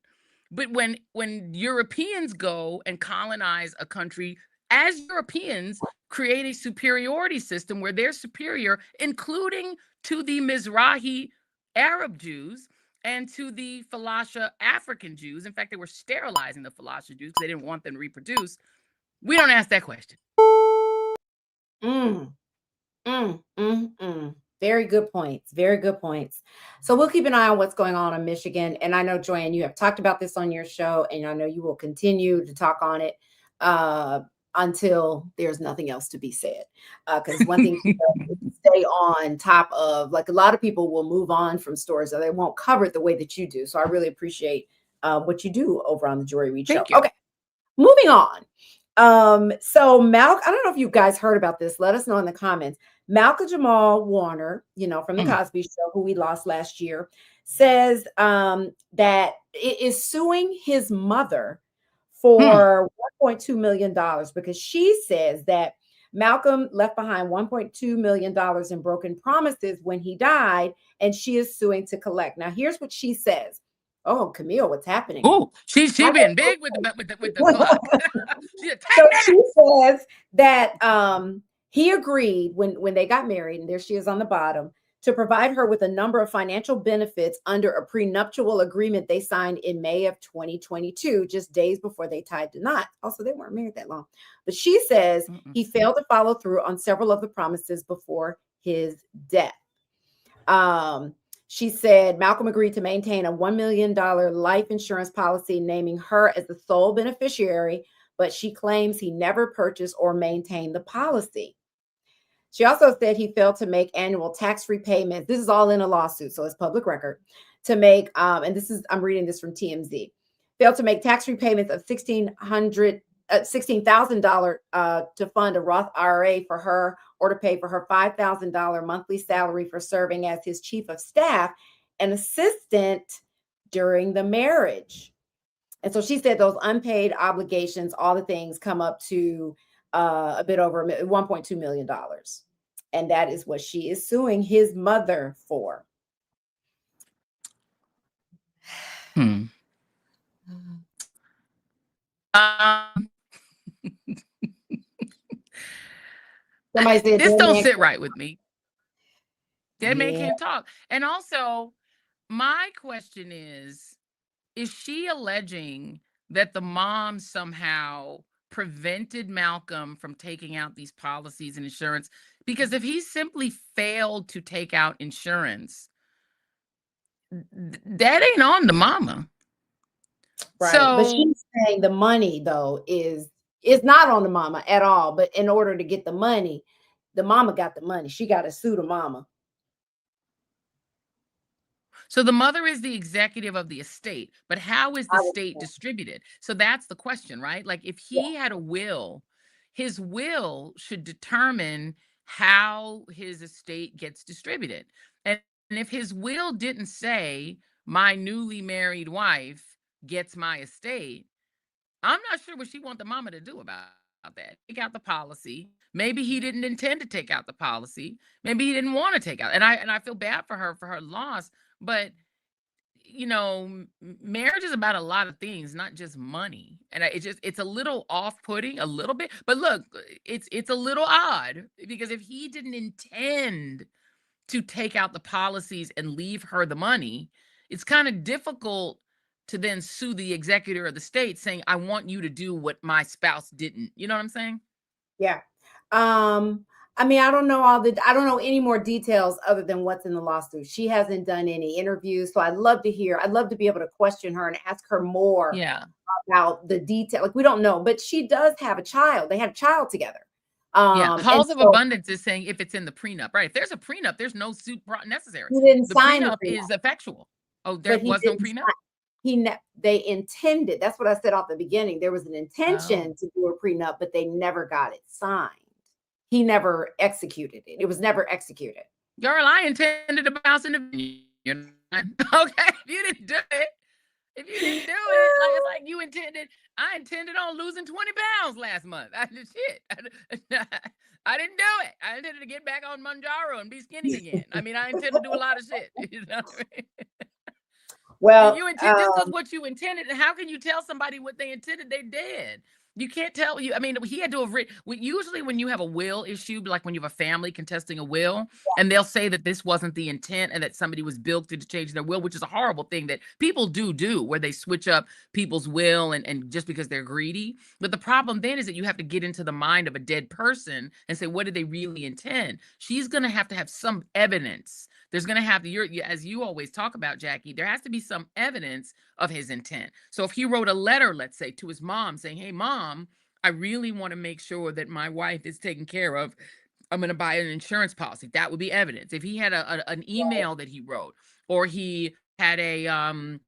But when Europeans go and colonize a country, as Europeans create a superiority system where they're superior, including to the Mizrahi Arab Jews and to the Falasha African Jews. In fact, they were sterilizing the Falasha Jews because they didn't want them to reproduce. We don't ask that question. Mm. Very good points. Very good points. So we'll keep an eye on what's going on in Michigan. And I know, Joanne, you have talked about this on your show, and I know you will continue to talk on it until there's nothing else to be said. Because one thing is to stay on top of, like, a lot of people will move on from stories or they won't cover it the way that you do. So I really appreciate what you do over on the Joy Reid Show. Thank you. Okay, moving on. So I don't know if you guys heard about this. Let us know in the comments. Malcolm-Jamal Warner, from the Cosby Show, who we lost last year, says that it is suing his mother for $1.2 million because she says that Malcolm left behind $1.2 million in broken promises when he died, and she is suing to collect. Now, here's what she says. Oh, Camille, what's happening? Oh, she's been big with the clock. She says that he agreed when they got married, and there she is on the bottom, to provide her with a number of financial benefits under a prenuptial agreement they signed in May of 2022, just days before they tied the knot. Also, they weren't married that long. But she says he failed to follow through on several of the promises before his death. She said Malcolm agreed to maintain a $1 million life insurance policy, naming her as the sole beneficiary, but she claims he never purchased or maintained the policy. She also said he failed to make annual tax-free payments. This is all in a lawsuit, so it's public record. To make, and I'm reading this from TMZ, failed to make tax-free payments of $16,000 to fund a Roth IRA for her, or to pay for her $5,000 monthly salary for serving as his chief of staff and assistant during the marriage. And so she said those unpaid obligations, all the things, come up to a bit over $1.2 million. And that is what she is suing his mother for. Somebody said this don't sit right with me. Dead man can't talk. And also, my question is she alleging that the mom somehow prevented Malcolm from taking out these policies and insurance? Because if he simply failed to take out insurance, that ain't on the mama. Right. So, but she's saying the money, though, is not on the mama at all. But in order to get the money, the mama got the money. She got to sue the mama. So the mother is the executive of the estate, but how is the estate distributed? So that's the question, right? Like, if he had a will, his will should determine how his estate gets distributed. And if his will didn't say my newly married wife gets my estate, I'm not sure what she want the mama to do about that. Take out the policy. Maybe he didn't intend to take out the policy. Maybe he didn't want to take out. And I feel bad for her loss. But, marriage is about a lot of things, not just money. And it's a little off-putting, a little bit. But look, it's a little odd, because if he didn't intend to take out the policies and leave her the money, it's kind of difficult to then sue the executor of the state saying, I want you to do what my spouse didn't. You know what I'm saying? Yeah. I mean, I don't know any more details other than what's in the lawsuit. She hasn't done any interviews. So I'd love to be able to question her and ask her more Yeah. about the detail. Like, we don't know, but she does have a child. They had a child together. Yeah. And Halls of so Abundance is saying if it's in the prenup, right? If there's a prenup, there's no suit necessary. he didn't The sign the prenup prenup, is effectual. Oh, there but he was no didn't prenup? they intended, that's what I said off the beginning. There was an Oh. intention to do a prenup, but they never got it signed. He never executed it. It was never executed. Girl, I intended to bounce in the venue. Okay. If you didn't do it, it's like you intended. I intended on losing 20 pounds last month. I did shit. I didn't do it. I intended to get back on Manjaro and be skinny again. I mean, I intended to do a lot of shit. You know what I mean? Well, You intend just because what you intended, how can you tell somebody what they intended they did? You can't tell you. I mean, he had to have written. Usually, when you have a will issue, like when you have a family contesting a will, and they'll say that this wasn't the intent and that somebody was bilked into change their will, which is a horrible thing that people do, where they switch up people's will and just because they're greedy. But the problem then is that you have to get into the mind of a dead person and say, what did they really intend? She's going to have some evidence. There's going to have to, as you always talk about, Jackie, there has to be some evidence of his intent. So if he wrote a letter, let's say, to his mom saying, hey, Mom, I really want to make sure that my wife is taken care of. I'm going to buy an insurance policy. That would be evidence. If he had an email that he wrote, or he had a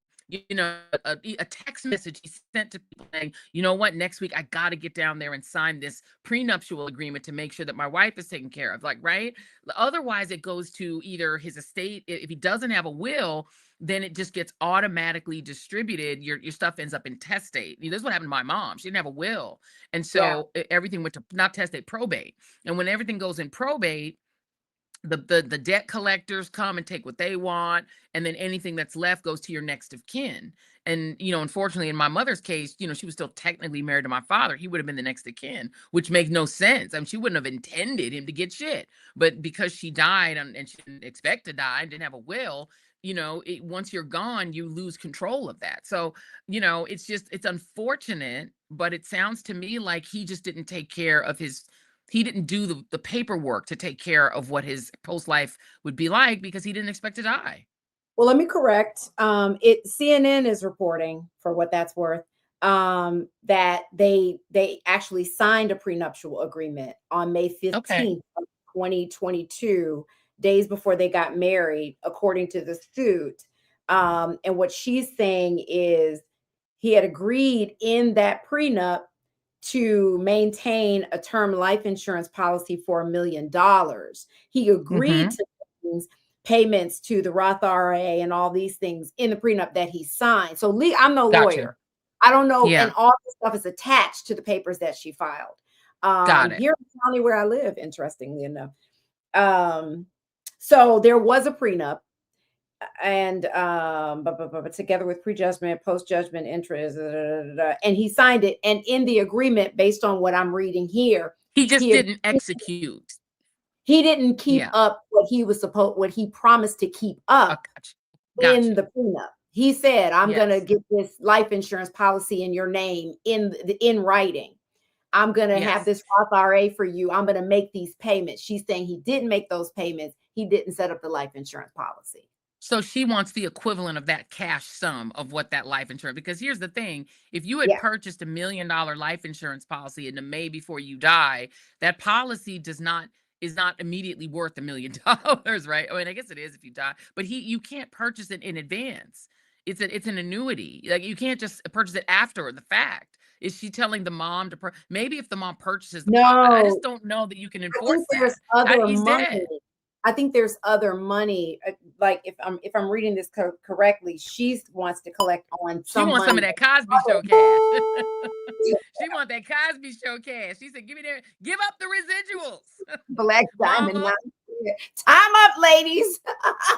text message he sent to people saying, you know what, next week I got to get down there and sign this prenuptial agreement to make sure that my wife is taken care of. Like, right? Otherwise, it goes to either his estate. If he doesn't have a will, then it just gets automatically distributed. Your stuff ends up in testate. This is what happened to my mom. She didn't have a will. And so everything went to not testate, probate. And when everything goes in probate, the debt collectors come and take what they want, and then anything that's left goes to your next of kin. And unfortunately, in my mother's case, she was still technically married to my father. He would have been the next of kin, which makes no sense. I mean, she wouldn't have intended him to get shit, but because she died and she didn't expect to die and didn't have a will, once you're gone, you lose control of that. So it's unfortunate, but it sounds to me like he just didn't take care of he didn't do the paperwork to take care of what his post-life would be like, because he didn't expect to die. Well, let me correct. CNN is reporting, for what that's worth, that they actually signed a prenuptial agreement on May 15th of 2022, days before they got married, according to the suit. And what she's saying is he had agreed in that prenup to maintain a term life insurance policy for $1 million. He agreed to things, payments to the Roth IRA and all these things in the prenup that he signed. So I'm no lawyer. I don't know. Yeah. And all this stuff is attached to the papers that she filed. Got it. Here in the county where I live, interestingly enough. So there was a prenup, and together with prejudgment, post-judgment interest, and he signed it. And in the agreement, based on what I'm reading here, he just didn't execute. He didn't keep up what he promised to keep up in the prenup. He said, I'm going to get this life insurance policy in your name in writing. I'm going to have this Roth IRA for you. I'm going to make these payments. She's saying he didn't make those payments. He didn't set up the life insurance policy. So she wants the equivalent of that cash sum of what that life insurance, because here's the thing. If you had purchased $1 million life insurance policy in the May before you die, that policy is not immediately worth $1 million, right? I mean, I guess it is if you die, but you can't purchase it in advance. It's an annuity. Like, you can't just purchase it after the fact. Is she telling the mom to maybe if the mom purchases the policy, I just don't know that you can enforce that. He's dead. I think there's other money. Like, if I'm reading this correctly, she wants to collect on some. She wants some of that Cosby Show cash. She wants that Cosby Show cash. She said, give up the residuals. Black Diamond. Time up, ladies.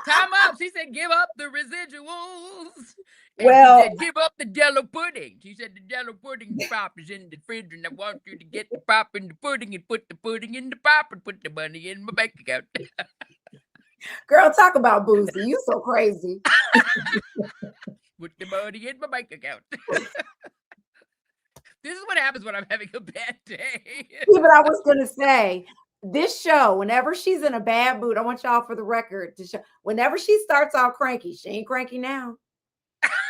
Time up. She said, give up the residuals. And well, she said, give up the yellow pudding. She said, the yellow pudding pop is in the fridge, and I want you to get the pop in the pudding and put the pudding in the pop and put the money in my bank account. Girl, talk about Boosie. You so crazy. Put the money in my bank account. This is what happens when I'm having a bad day. But I was going to say, this show, whenever she's in a bad mood, I want y'all for the record to show. Whenever she starts out cranky, she ain't cranky now.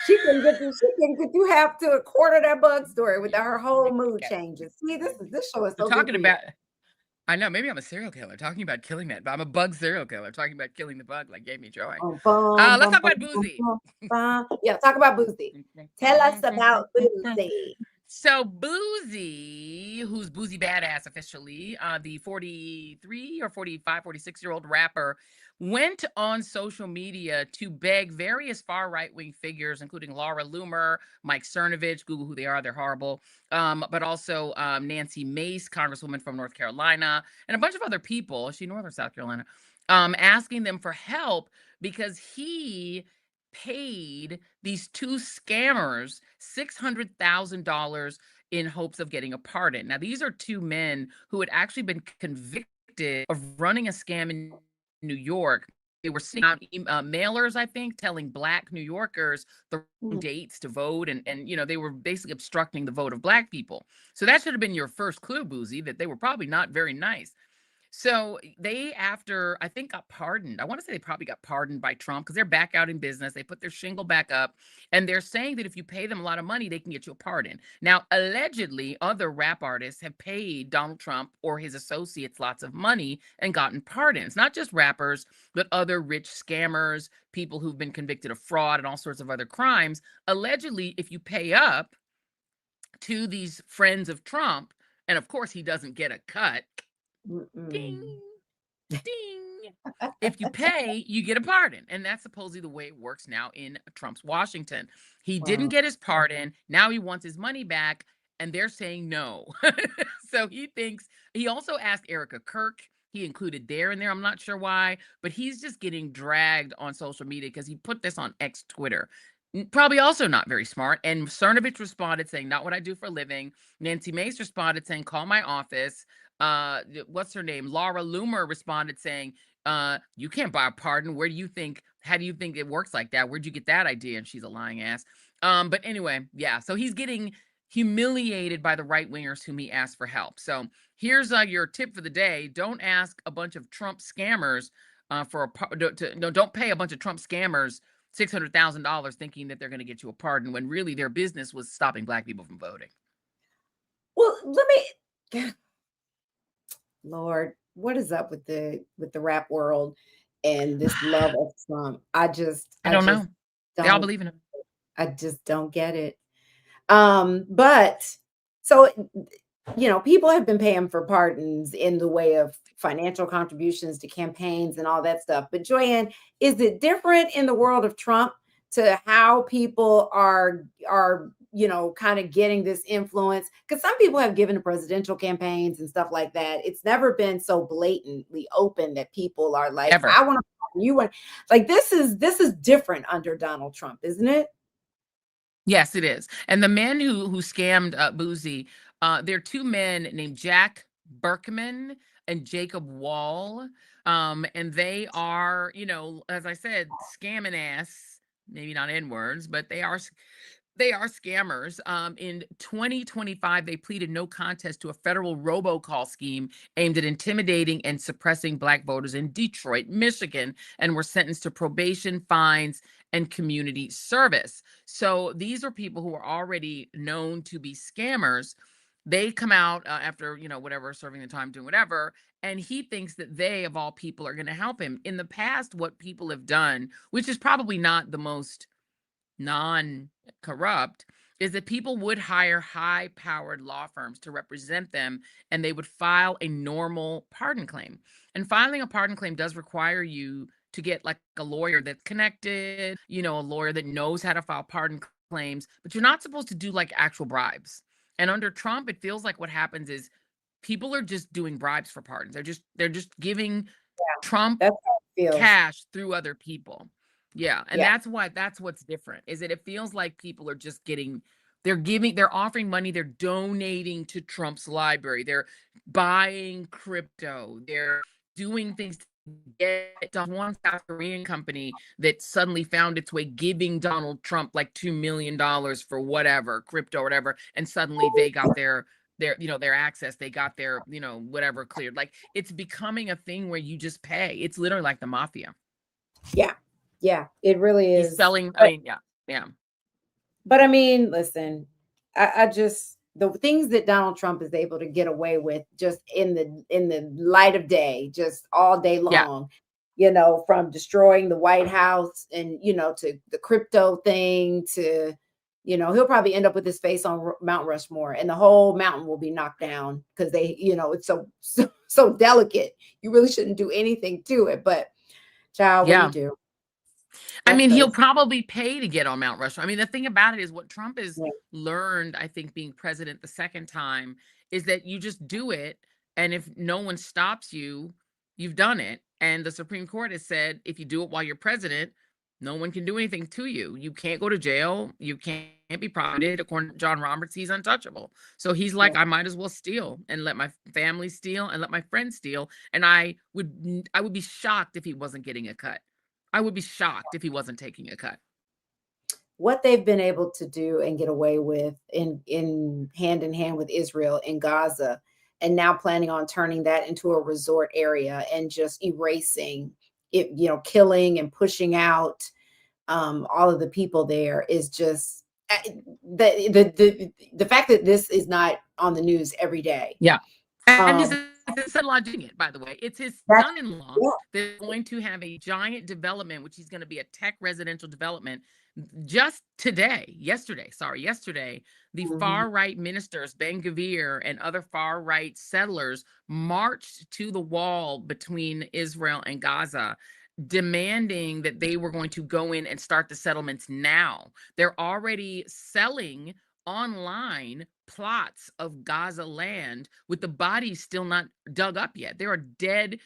She can get through half to a quarter of that bug story without her whole mood changes. See, this show is We're so good talking for you. about. I know, maybe I'm a serial killer talking about killing that, but I'm a bug serial killer talking about killing the bug like gave me joy. Let's talk about Boosie. Yeah, talk about Boosie. Tell us about Boosie. So Boosie, who's Boosie Badass officially, the 43 or 45, 46-year-old rapper, went on social media to beg various far right-wing figures, including Laura Loomer, Mike Cernovich, Google who they are, they're horrible, but also Nancy Mace, Congresswoman from North Carolina, and a bunch of other people, is she North or South Carolina, asking them for help because he paid these two scammers $600,000 in hopes of getting a pardon. Now, these are two men who had actually been convicted of running a scam in New York. They were sending out mailers, I think, telling Black New Yorkers the dates to vote. And they were basically obstructing the vote of Black people. So that should have been your first clue, Boosie, that they were probably not very nice. So they, after I think, got pardoned. I want to say they probably got pardoned by Trump because they're back out in business. They put their shingle back up, and they're saying that if you pay them a lot of money, they can get you a pardon. Now, allegedly, other rap artists have paid Donald Trump or his associates lots of money and gotten pardons. Not just rappers, but other rich scammers, people who've been convicted of fraud and all sorts of other crimes. Allegedly, if you pay up to these friends of Trump, and of course he doesn't get a cut. Ding, ding. If you pay, you get a pardon. And that's supposedly the way it works now in Trump's Washington. He didn't get his pardon. Now he wants his money back. And they're saying no. So he also asked Erica Kirk. He included in there. I'm not sure why, but he's just getting dragged on social media because he put this on X Twitter. Probably also not very smart. And Cernovich responded saying, not what I do for a living. Nancy Mace responded saying, call my office. What's her name? Laura Loomer responded saying, you can't buy a pardon. How do you think it works like that? Where'd you get that idea? And she's a lying ass. But anyway, yeah. So he's getting humiliated by the right wingers whom he asked for help. So here's your tip for the day. Don't ask a bunch of Trump scammers don't pay a bunch of Trump scammers $600,000 thinking that they're going to get you a pardon when really their business was stopping Black people from voting. Well, Lord, what is up with the rap world and this love of Trump? I don't know. They all believe in him. I just don't get it. But so people have been paying for pardons in the way of financial contributions to campaigns and all that stuff. But Joyanne, is it different in the world of Trump to how people are kind of getting this influence? Because some people have given to presidential campaigns and stuff like that. It's never been so blatantly open that people are like, Ever. I want to pardon you. Like this is different under Donald Trump, isn't it? Yes, it is. And the men who scammed Boosie, there are two men named Jack Berkman and Jacob Wall. And they are, as I said, scamming ass, maybe not N-words, but they are scammers. In 2025, they pleaded no contest to a federal robocall scheme aimed at intimidating and suppressing Black voters in Detroit, Michigan, and were sentenced to probation, fines, and community service. So these are people who are already known to be scammers. They come out after, whatever, serving the time, doing whatever, and he thinks that they, of all people, are going to help him. In the past, what people have done, which is probably not the most non-corrupt, is that people would hire high-powered law firms to represent them, and they would file a normal pardon claim. And filing a pardon claim does require you to get like a lawyer that's connected, a lawyer that knows how to file pardon claims, but you're not supposed to do like actual bribes. And under Trump, it feels like what happens is people are just doing bribes for pardons. They're just giving Trump cash through other people. Yeah. And that's what's different, is that it feels like people are just they're offering money, they're donating to Trump's library, they're buying crypto, they're doing things to get one South Korean company that suddenly found its way giving Donald Trump like $2 million for whatever, crypto or whatever, and suddenly they got their their access. They got their, whatever cleared. Like, it's becoming a thing where you just pay. It's literally like the mafia. Yeah. Yeah, it really He's is. selling. But, I mean, yeah. but I mean, listen, I just, the things that Donald Trump is able to get away with just in the light of day, just all day Yeah. long, from destroying the White House and, to the crypto thing to, he'll probably end up with his face on Mount Rushmore and the whole mountain will be knocked down because they, it's so delicate. You really shouldn't do anything to it. But child, what do Yeah. you do? I That's mean, he'll crazy. probably pay to get on Mount Rushmore. I mean, the thing about it is what Trump has Yeah. learned, I think, being president the second time, is that you just do it. And if no one stops you, you've done it. And the Supreme Court has said, if you do it while you're president, no one can do anything to you. You can't go to jail. You can't be prosecuted. According to John Roberts, he's untouchable. So he's like, I might as well steal and let my family steal and let my friends steal. And I would be shocked if he wasn't getting a cut. I would be shocked if he wasn't taking a cut. What they've been able to do and get away with in hand with Israel in Gaza, and now planning on turning that into a resort area and just erasing it, killing and pushing out all of the people there, is just the fact that this is not on the news every day. Yeah. And his son-in-law doing it, by the way. It's his son-in-law that's going to have a giant development, which is going to be a tech residential development. Just yesterday, the far-right ministers, Ben-Gvir and other far-right settlers, marched to the wall between Israel and Gaza, demanding that they were going to go in and start the settlements now. They're already selling online plots of Gaza land with the bodies still not dug up yet. There are dead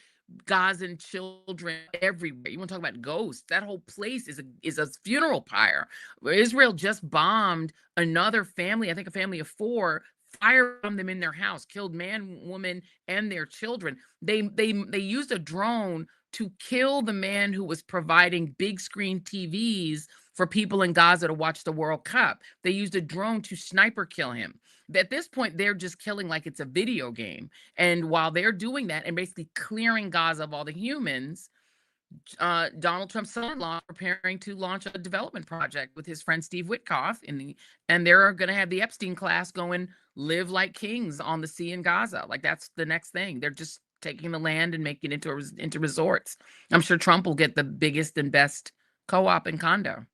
Gazan children everywhere. You want to talk about ghosts? That whole place is a funeral pyre. Israel just bombed another family, I think a family of 4, fired on them in their house, killed man, woman, and their children. They used a drone to kill the man who was providing big screen TVs for people in Gaza to watch the World Cup. They used a drone to sniper kill him. At this point, they're just killing like it's a video game. And while they're doing that and basically clearing Gaza of all the humans, Donald Trump's son-in-law preparing to launch a development project with his friend Steve Witkoff, and they're going to have the Epstein class go and live like kings on the sea in Gaza. Like, that's the next thing. They're just taking the land and making it into resorts. I'm sure Trump will get the biggest and best co-op and condo.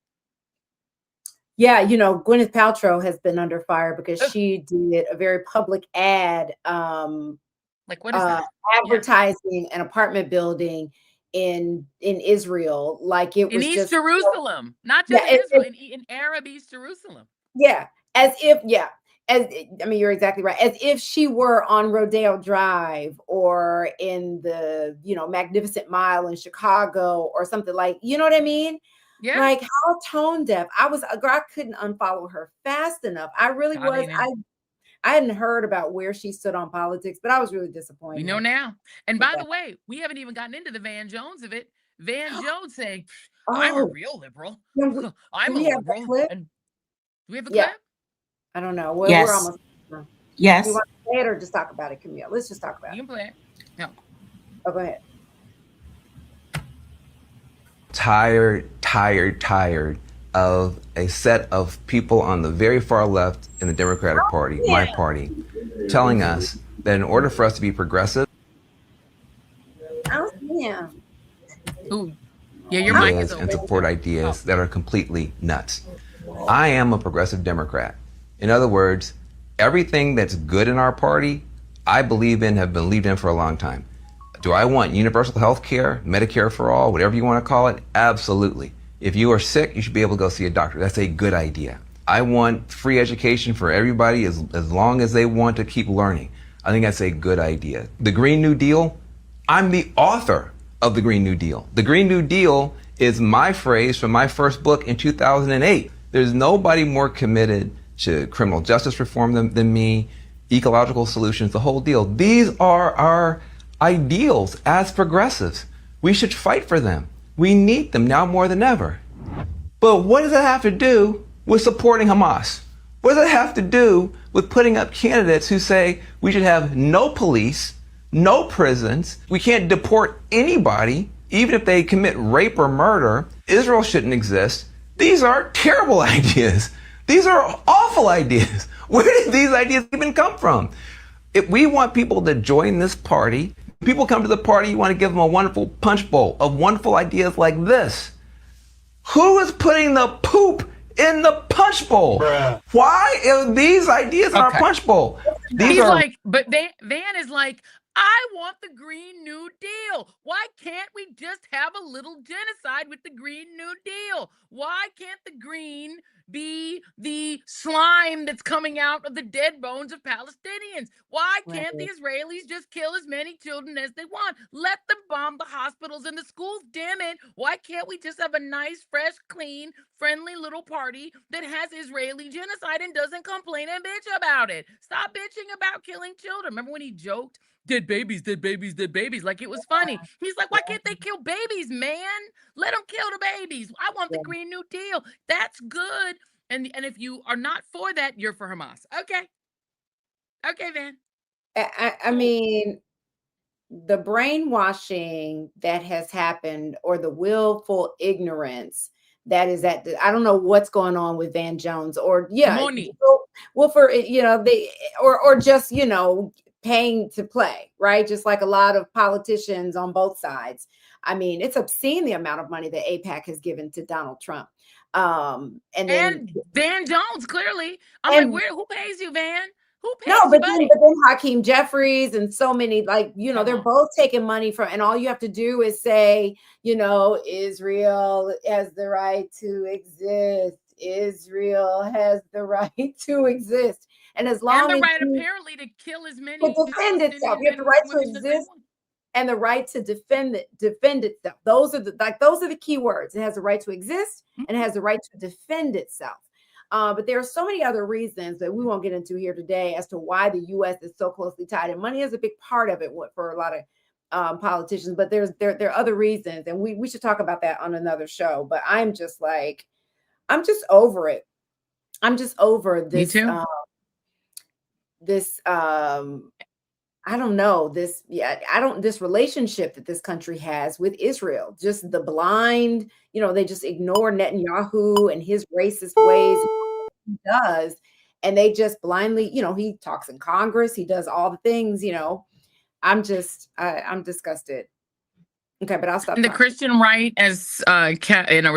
Yeah, Gwyneth Paltrow has been under fire because she did a very public ad, like what is that? Advertising an apartment building in Israel, like it was in East just Jerusalem, not just in Israel, in Arab East Jerusalem. Yeah, I mean, you're exactly right. As if she were on Rodeo Drive or in the, Magnificent Mile in Chicago or something, like, you know what I mean? Yeah. Like, how tone deaf. I couldn't unfollow her fast enough. I really was. I hadn't heard about where she stood on politics, but I was really disappointed. We know now. And by the way, we haven't even gotten into the Van Jones of it. Van Jones saying, I'm a real liberal. I'm a liberal. And do we have a clip? I don't know. Well, yes. We're almost. Yes. Do you want to play it or just talk about it, Camille? Let's just talk about it. You can play it. No. Oh, go ahead. Tired of a set of people on the very far left in the Democratic Party, my party, telling us that in order for us to be progressive, Ooh. Yeah, your mic is and support ideas that are completely nuts. I am a progressive Democrat. In other words, everything that's good in our party, I believe in, have believed in for a long time. Do I want universal health care, Medicare for all, whatever you want to call it? Absolutely. If you are sick, you should be able to go see a doctor. That's a good idea. I want free education for everybody as long as they want to keep learning. I think that's a good idea. The Green New Deal, I'm the author of the Green New Deal. The Green New Deal is my phrase from my first book in 2008. There's nobody more committed to criminal justice reform than me, ecological solutions, the whole deal. These are our ideals as progressives. We should fight for them. We need them now more than ever. But what does that have to do with supporting Hamas What does it have to do with putting up candidates who say we should have no police, no prisons, we can't deport anybody, even if they commit rape or murder, Israel shouldn't exist? These are terrible ideas. These are awful ideas. Where did these ideas even come from? If we want people to join this party, people come to the party, you want to give them a wonderful punch bowl of wonderful ideas like this. Who is putting the poop in the punch bowl? Bruh. Why are these ideas in our punch bowl? He's like, but Van is like, I want the Green New Deal. Why can't we just have a little genocide with the Green New Deal? Why can't the green be the slime that's coming out of the dead bones of Palestinians? Why can't the Israelis just kill as many children as they want? Let them bomb the hospitals and the schools, damn it. Why can't we just have a nice, fresh, clean, friendly little party that has Israeli genocide and doesn't complain and bitch about it? Stop bitching about killing children. Remember when he joked, dead babies, dead babies, dead babies, like it was funny. He's like, why can't they kill babies, man? Let them kill the babies. I want the Green New Deal. That's good. And if you are not for that, you're for Hamas. Okay. Okay, Van. I mean, the brainwashing that has happened, or the willful ignorance that is I don't know what's going on with Van Jones, or Money. Well, for they or just paying to play, right? Just like a lot of politicians on both sides. I mean, it's obscene the amount of money that AIPAC has given to Donald Trump. And Van Jones, clearly. I'm like, who pays you, Van? Who pays no, you, but then Hakeem Jeffries and so many, they're both taking money from, and all you have to do is say, Israel has the right to exist. Israel has the right to exist. And as long as apparently to kill as many, to defend itself, you have the right to exist and the right to defend itself. Those are the key words. It has the right to exist and it has the right to defend itself. But there are so many other reasons that we won't get into here today as to why the U.S. is so closely tied, and money is a big part of it for a lot of politicians. But there are other reasons, and we should talk about that on another show. But I'm just over it. I'm just over this. Me too. I don't know this. Yeah, this relationship that this country has with Israel, just the blind, they just ignore Netanyahu and his racist ways. He does, and they just blindly, he talks in Congress, he does all the things, I'm disgusted. Okay, but I'll stop. And the Christian right, as we're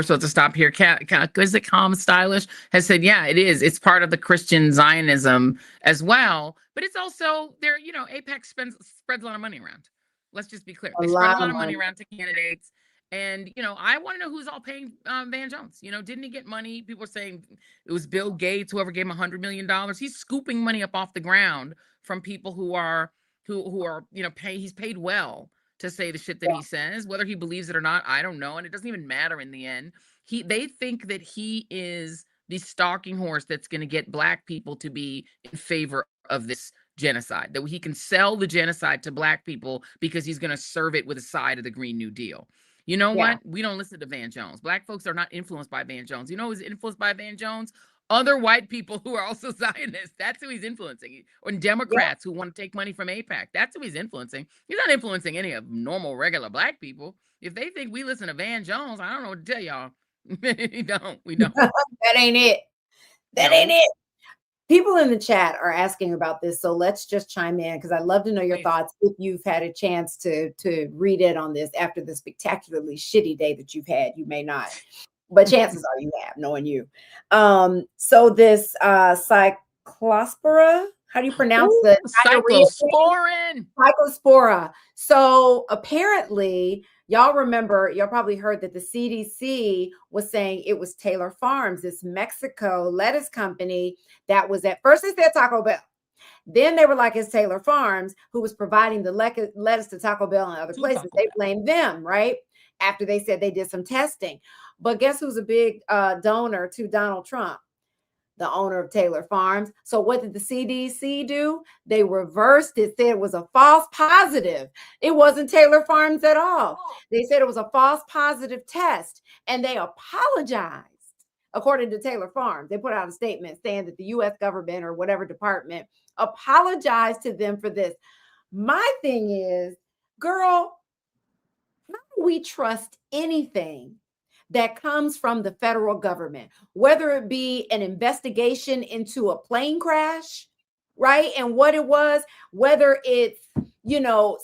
supposed to stop here. Is it Calm Stylish has said, yeah, it is. It's part of the Christian Zionism as well, but it's also there. AIPAC spreads a lot of money around. Let's just be clear. They spread a lot of money around to candidates, and I want to know who's all paying Van Jones. Didn't he get money? People are saying it was Bill Gates, whoever gave him $100 million. He's scooping money up off the ground from people who are he's paid well to say the shit that he says. Whether he believes it or not, I don't know. And it doesn't even matter in the end. They think that he is the stalking horse that's going to get Black people to be in favor of this genocide, that he can sell the genocide to Black people because he's going to serve it with a side of the Green New Deal. You know what? We don't listen to Van Jones. Black folks are not influenced by Van Jones. Who's influenced by Van Jones? Other white people who are also Zionists. That's who he's influencing. Or Democrats who want to take money from AIPAC. That's who he's influencing. He's not influencing any of normal, regular Black people. If they think we listen to Van Jones, I don't know what to tell y'all. We don't. That ain't it. That ain't it. People in the chat are asking about this, so let's just chime in, because I'd love to know your thoughts if you've had a chance to read it on this after the spectacularly shitty day that you've had. You may not. But chances are you have, knowing you. So this cyclospora, how do you pronounce the cyclospora? So apparently, y'all probably heard that the CDC was saying it was Taylor Farms, this Mexico lettuce company that was at first they said Taco Bell. Then they were like, it's Taylor Farms who was providing the lettuce to Taco Bell and other places. They blamed them, right? After they said they did some testing. But guess who's a big donor to Donald Trump? The owner of Taylor Farms. So what did the CDC do? They reversed it, said it was a false positive. It wasn't Taylor Farms at all. They said it was a false positive test, and they apologized according to Taylor Farms. They put out a statement saying that the U.S. government or whatever department apologized to them for this. My thing is, girl, how do we trust anything that comes from the federal government, whether it be an investigation into a plane crash, right? And what it was, whether it's,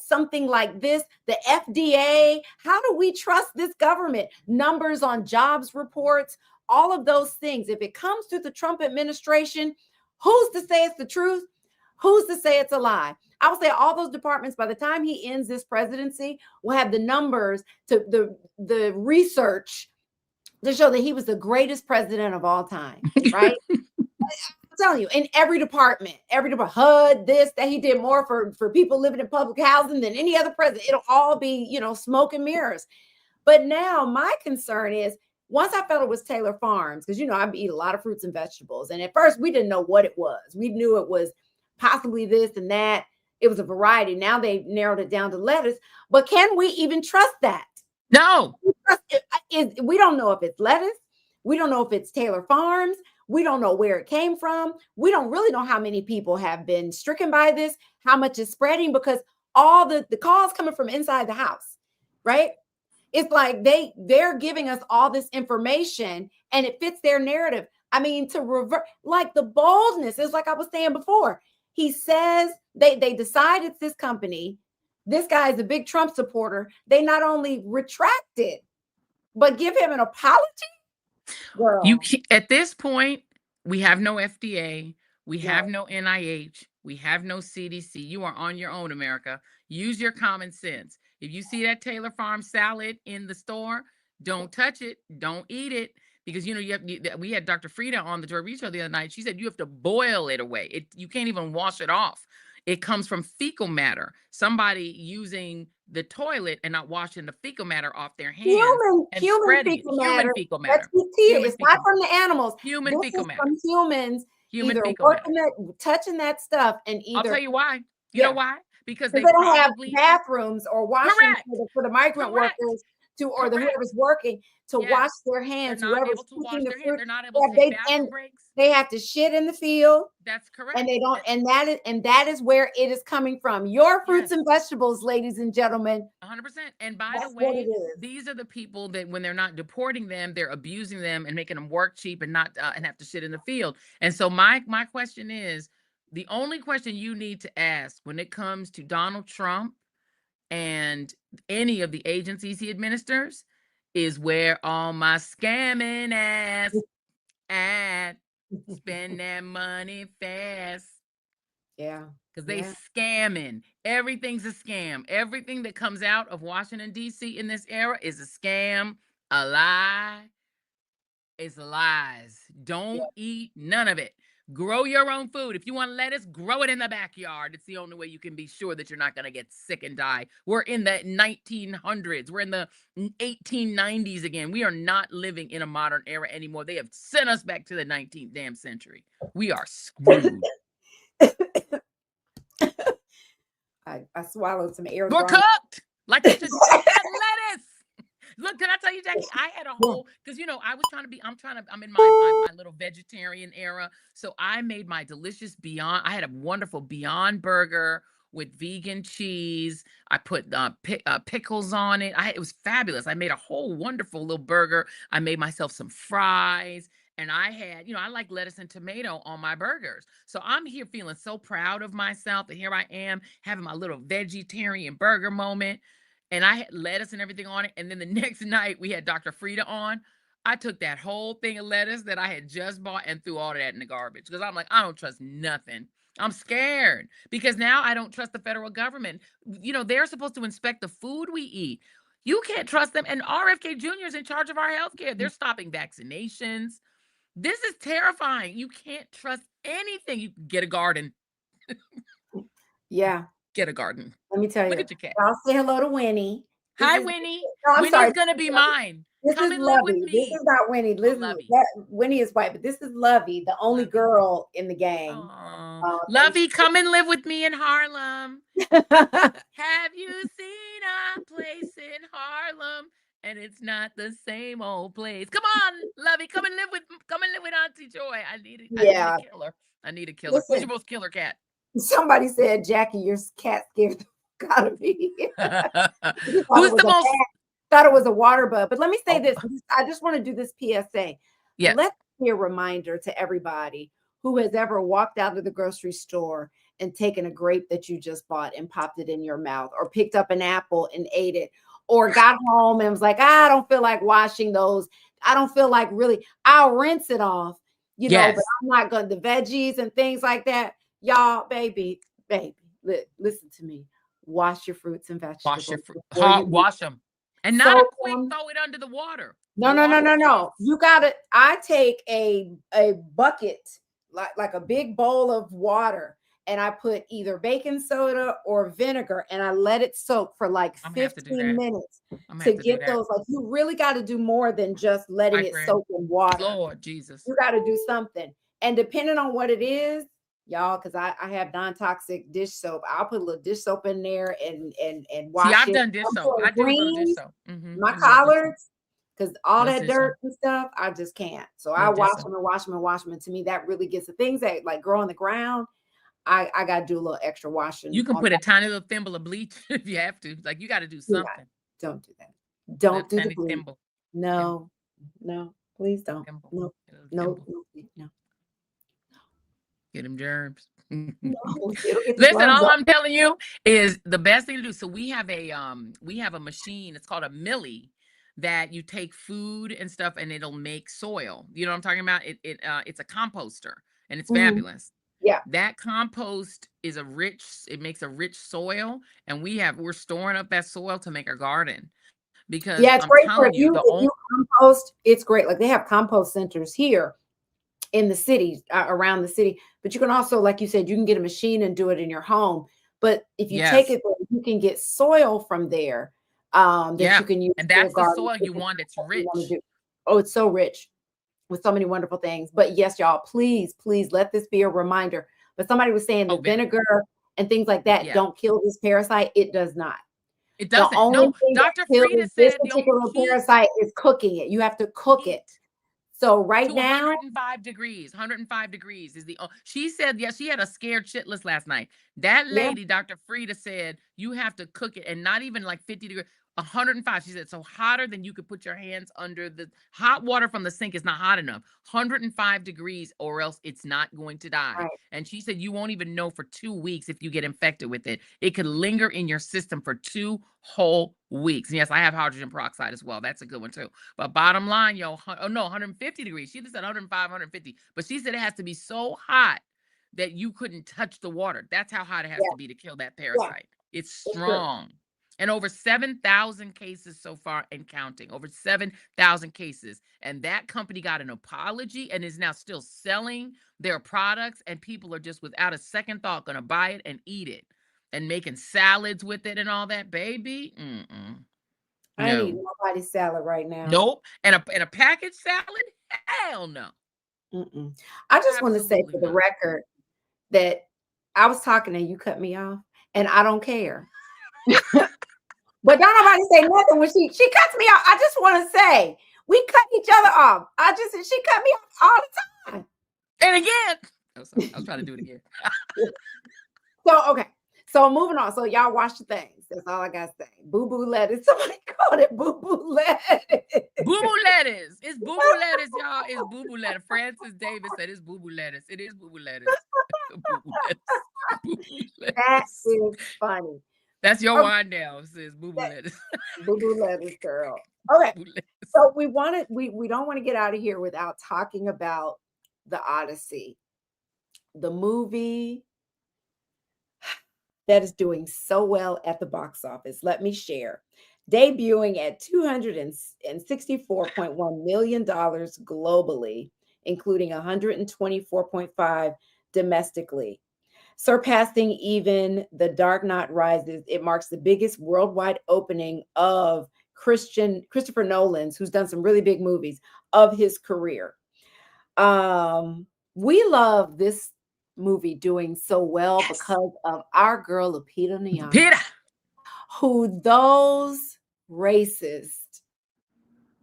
something like this, the FDA, how do we trust this government? Numbers on jobs reports, all of those things. If it comes through the Trump administration, who's to say it's the truth? Who's to say it's a lie? I would say all those departments, by the time he ends this presidency, will have the numbers to the research to show that he was the greatest president of all time, right? I'm telling you, in every department, HUD, this, that, he did more for people living in public housing than any other president. It'll all be, smoke and mirrors. But now my concern is, once I felt it was Taylor Farms, because, I eat a lot of fruits and vegetables. And at first we didn't know what it was. We knew it was possibly this and that. It was a variety. Now they narrowed it down to lettuce. But can we even trust that? No. We don't know if it's lettuce. We don't know if it's Taylor Farms. We don't know where it came from. We don't really know how many people have been stricken by this, how much is spreading, because all the calls coming from inside the house, right? It's like they're giving us all this information and it fits their narrative. I mean, to revert, like the boldness is like I was saying before. He says they decide it's this company. This guy is a big Trump supporter. They not only retract it, but give him an apology. Girl. At this point, we have no FDA, we have no NIH, we have no CDC. You are on your own, America. Use your common sense. If you see that Taylor Farm salad in the store, don't touch it, don't eat it, because we had Dr. Frida on the Joy Reid show the other night. She said you have to boil it away. You can't even wash it off. It comes from fecal matter. Somebody using the toilet and not washing the fecal matter off their hands. Human fecal matter. Let's be clear. It's not from the animals. Human fecal matter. From humans. Human either fecal matter. Touching that stuff, and either. I'll tell you why. You know why? Because they don't have bathrooms or washing for the migrant workers or the whoever's working to wash their hands. They're not able to wash their hands. They're not able to take bathroom breaks. They have to shit in the field. That's correct. And they don't, and that is where it is coming from. Your fruits and vegetables, ladies and gentlemen. 100%. And by the way, these are the people that when they're not deporting them, they're abusing them and making them work cheap and not and have to shit in the field. And so my question is, the only question you need to ask when it comes to Donald Trump and any of the agencies he administers is where all my scamming ass at. Spend that money fast. Yeah. Because they scamming. Everything's a scam. Everything that comes out of Washington, D.C. in this era is a scam, a lie. It's lies. Don't eat none of it. Grow your own food. If you want lettuce, grow it in the backyard. It's the only way you can be sure that you're not going to get sick and die. We're in the 1900s. We're in the 1890s again. We are not living in a modern era anymore. They have sent us back to the 19th damn century. We are screwed. I swallowed some air. We're cooked. Like that lettuce. Look, can I tell you, Jackie? I had a whole, because I'm in my little vegetarian era. So I made my delicious Beyond. I had a wonderful Beyond burger with vegan cheese. I put pickles on it. It was fabulous. I made a whole wonderful little burger. I made myself some fries. And I had, I like lettuce and tomato on my burgers. So I'm here feeling so proud of myself. And here I am having my little vegetarian burger moment. And I had lettuce and everything on it. And then the next night we had Dr. Frida on. I took that whole thing of lettuce that I had just bought and threw all of that in the garbage. Because I'm like, I don't trust nothing. I'm scared. Because now I don't trust the federal government. They're supposed to inspect the food we eat. You can't trust them. And RFK Jr. is in charge of our healthcare. They're stopping vaccinations. This is terrifying. You can't trust anything. You can get a garden. Yeah. Get a garden. Let me tell you. Look at your cat. I'll say hello to Winnie. Hi, Winnie. Winnie's going to be mine. Come and live with me. This is not Winnie. Listen, Winnie is white, but this is Lovey, the only girl in the gang. Lovey, come and live with me in Harlem. Have you seen a place in Harlem? And it's not the same old place. Come on, Lovey, come and live with Come and live with Auntie Joy. I need Yeah. a killer. I need a killer. What's Listen. your most killer cat? Somebody said, Jackie, your cat scared. Gotta be. Who's the most? Thought it was a water bug. But let me say this. I just want to do this PSA. Yes. Let me be a reminder to everybody who has ever walked out of the grocery store and taken a grape that you just bought and popped it in your mouth, or picked up an apple and ate it, or got home and was like, I don't feel like washing those. I don't feel like really, I'll rinse it off, you know, but I'm not going to, the veggies and things like that. Y'all, baby, listen to me. Wash your fruits and vegetables. Wash your fruit. Wash them. And not a quick throw it under the water. No. You gotta, I take a bucket, like a big bowl of water, and I put either baking soda or vinegar, and I let it soak for like 15 minutes to get those. Like, you really got to do more than just letting it soak in water. Lord Jesus. You got to do something. And depending on what it is, y'all, because I have non-toxic dish soap. I'll put a little dish soap in there and wash it. I've done dish soap. I do a little dish soap. My collards, because all that dirt and stuff, I just can't. So I wash them and wash them and wash them. And to me, that really gets the things that like grow on the ground. I got to do a little extra washing. You can put a tiny little thimble of bleach if you have to. Like, you got to do something. Don't do that. Don't do the bleach. No, please don't. No. Get them germs. No, listen, all I'm telling you is the best thing to do. So we have a machine. It's called a millie, that you take food and stuff and it'll make soil. You know what I'm talking about? It's a composter, and it's fabulous. Yeah. That compost is it makes a rich soil, and we're storing up that soil to make our garden. Because it's great for you. If you compost, it's great. Like, they have compost centers here in the city, around the city, but you can also, like you said, you can get a machine and do it in your home. But if you take it there, you can get soil from there that you can use. And that's the soil you want. It's rich. Oh, it's so rich with so many wonderful things. But yes, y'all, please let this be a reminder. But somebody was saying the vinegar and things like that don't kill this parasite. It does not. It doesn't. No, Dr. Frieda said this particular parasite is cooking it. You have to cook it. So right now, 105 degrees is she said, she had a scared shitless last night. That lady, Dr. Frieda, said you have to cook it, and not even like 50 degrees, 105. She said, so hotter than you could put your hands under the hot water from the sink is not hot enough. 105 degrees, or else it's not going to die. Right. And she said, you won't even know for 2 weeks if you get infected with it. It could linger in your system for 2 whole weeks. And yes, I have hydrogen peroxide as well. That's a good one too. But bottom line, 150 degrees. She just said 105, 150. But she said it has to be so hot that you couldn't touch the water. That's how hot it has to be to kill that parasite. It's strong. And over 7,000 cases so far and counting. Over 7,000 cases. And that company got an apology and is now still selling their products. And people are just, without a second thought, going to buy it and eat it. And making salads with it and all that, baby. I ain't eating nobody's salad right now. Nope. And a packaged salad? Hell no. I just want to say for the record that I was talking and you cut me off, and I don't care. But don't nobody say nothing when she cuts me off. I just want to say we cut each other off. She cut me off all the time. And again, I was trying to do it again. So moving on. So y'all wash the things. That's all I gotta say. Boo-boo lettuce. Somebody called it boo-boo lettuce. Boo-boo lettuce. It's boo-boo lettuce, y'all. It's boo-boo lettuce. Francis Davis said it's boo-boo lettuce. It is boo-boo lettuce. Boo-boo lettuce. Boo-boo lettuce. That is funny. That's your wine now. It says boo-boo lettuce. Boo-boo lettuce, girl. Okay. So we don't want to get out of here without talking about The Odyssey, the movie that is doing so well at the box office. Let me share. Debuting at $264.1 million globally, including 124.5 domestically. Surpassing even The Dark Knight Rises, it marks the biggest worldwide opening of Christopher Nolan's, who's done some really big movies, of his career. We love this movie doing so well because of our girl Lupita Nyong'o, who those racist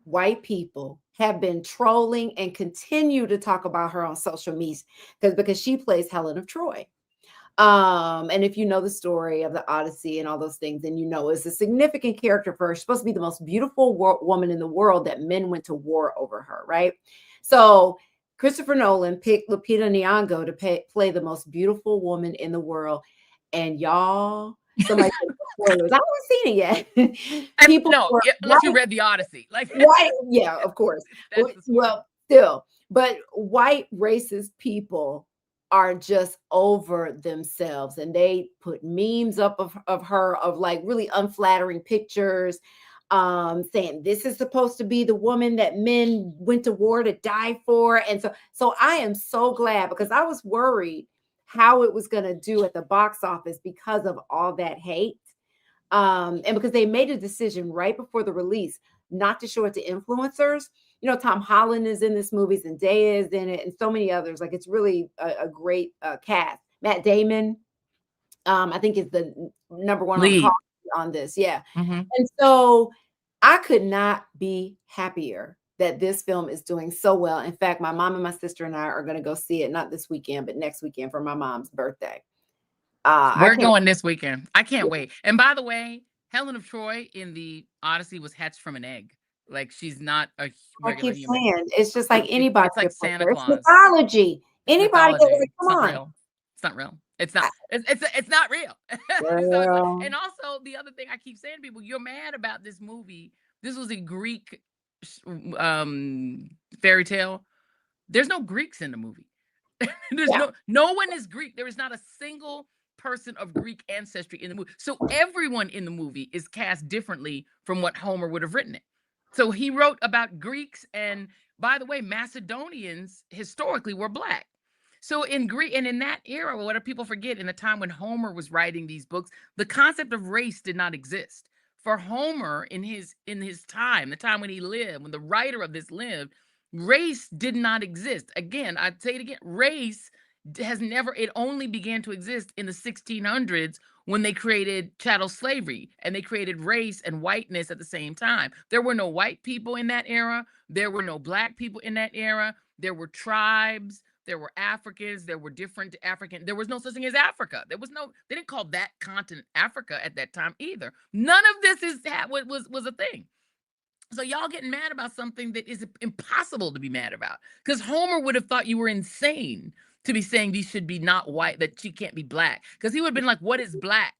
white people have been trolling and continue to talk about her on social media because she plays Helen of Troy. And if you know the story of the Odyssey and all those things, then you know it's a significant character for her. She's supposed to be the most beautiful woman in the world that men went to war over her, right? So Christopher Nolan picked Lupita Nyong'o to play the most beautiful woman in the world. And y'all, somebody said spoilers. I haven't seen it yet. People no, were unless you read the Odyssey. Like white, yeah, of course. Well, still, but white racist people are just over themselves, and they put memes up of her of like really unflattering pictures, saying this is supposed to be the woman that men went to war to die for. And so I am so glad, because I was worried how it was going to do at the box office because of all that hate, and because they made a decision right before the release not to show it to influencers. You know, Tom Holland is in this movie, Zendaya is in it, and so many others. Like, it's really a great cast. Matt Damon, I think, is the number one lead on this. Yeah. Mm-hmm. And so I could not be happier that this film is doing so well. In fact, my mom and my sister and I are going to go see it, not this weekend, but next weekend for my mom's birthday. We're going this weekend. I can't wait. And by the way, Helen of Troy in the Odyssey was hatched from an egg. Like, she's not a regular human. It's just like anybody. It's like Santa Claus. It's mythology. Anybody mythology. Like, come on. Real. It's not real. It's not. It's not real. So, and also, the other thing I keep saying to people, you're mad about this movie. This was a Greek fairy tale. There's no Greeks in the movie. There's no one is Greek. There is not a single person of Greek ancestry in the movie. So everyone in the movie is cast differently from what Homer would have written it. So he wrote about Greeks, and by the way, Macedonians historically were Black. So in Greek, and in that era, what do people forget? In the time when Homer was writing these books, the concept of race did not exist. For Homer, in his time, the time when he lived, when the writer of this lived, race did not exist. Again, I'd say it again, race has never, it only began to exist in the 1600s when they created chattel slavery, and they created race and whiteness at the same time. There were no white people in that era. There were no Black people in that era. There were tribes. There were Africans. There were different African. There was no such thing as Africa. There was no, they didn't call that continent Africa at that time either. None of this was a thing. So y'all getting mad about something that is impossible to be mad about, because Homer would have thought you were insane to be saying these should be not white, that she can't be Black, because he would have been like, what is Black?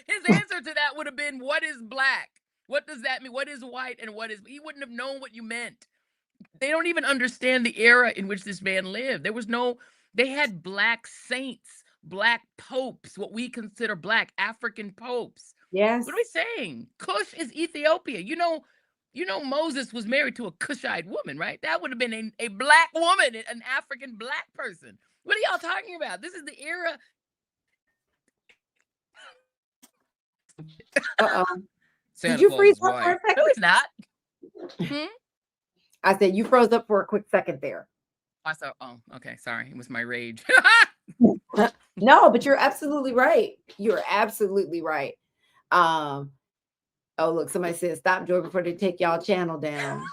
His answer to that would have been, what is Black? What does that mean? What is white and what is, he wouldn't have known what you meant. They don't even understand the era in which this man lived. There was no, they had Black saints, Black popes, what we consider Black African popes. Yes. What are we saying? Cush is Ethiopia. You know, Moses was married to a Cushite woman, right? That would have been a Black woman, an African Black person. What are y'all talking about? This is the era. Did you freeze up for a second? No, it's not. I said you froze up for a quick second there. I saw. Oh, okay. Sorry, it was my rage. No, but you're absolutely right. You're absolutely right. Oh, look, somebody said, stop, Joy, before they take y'all channel down.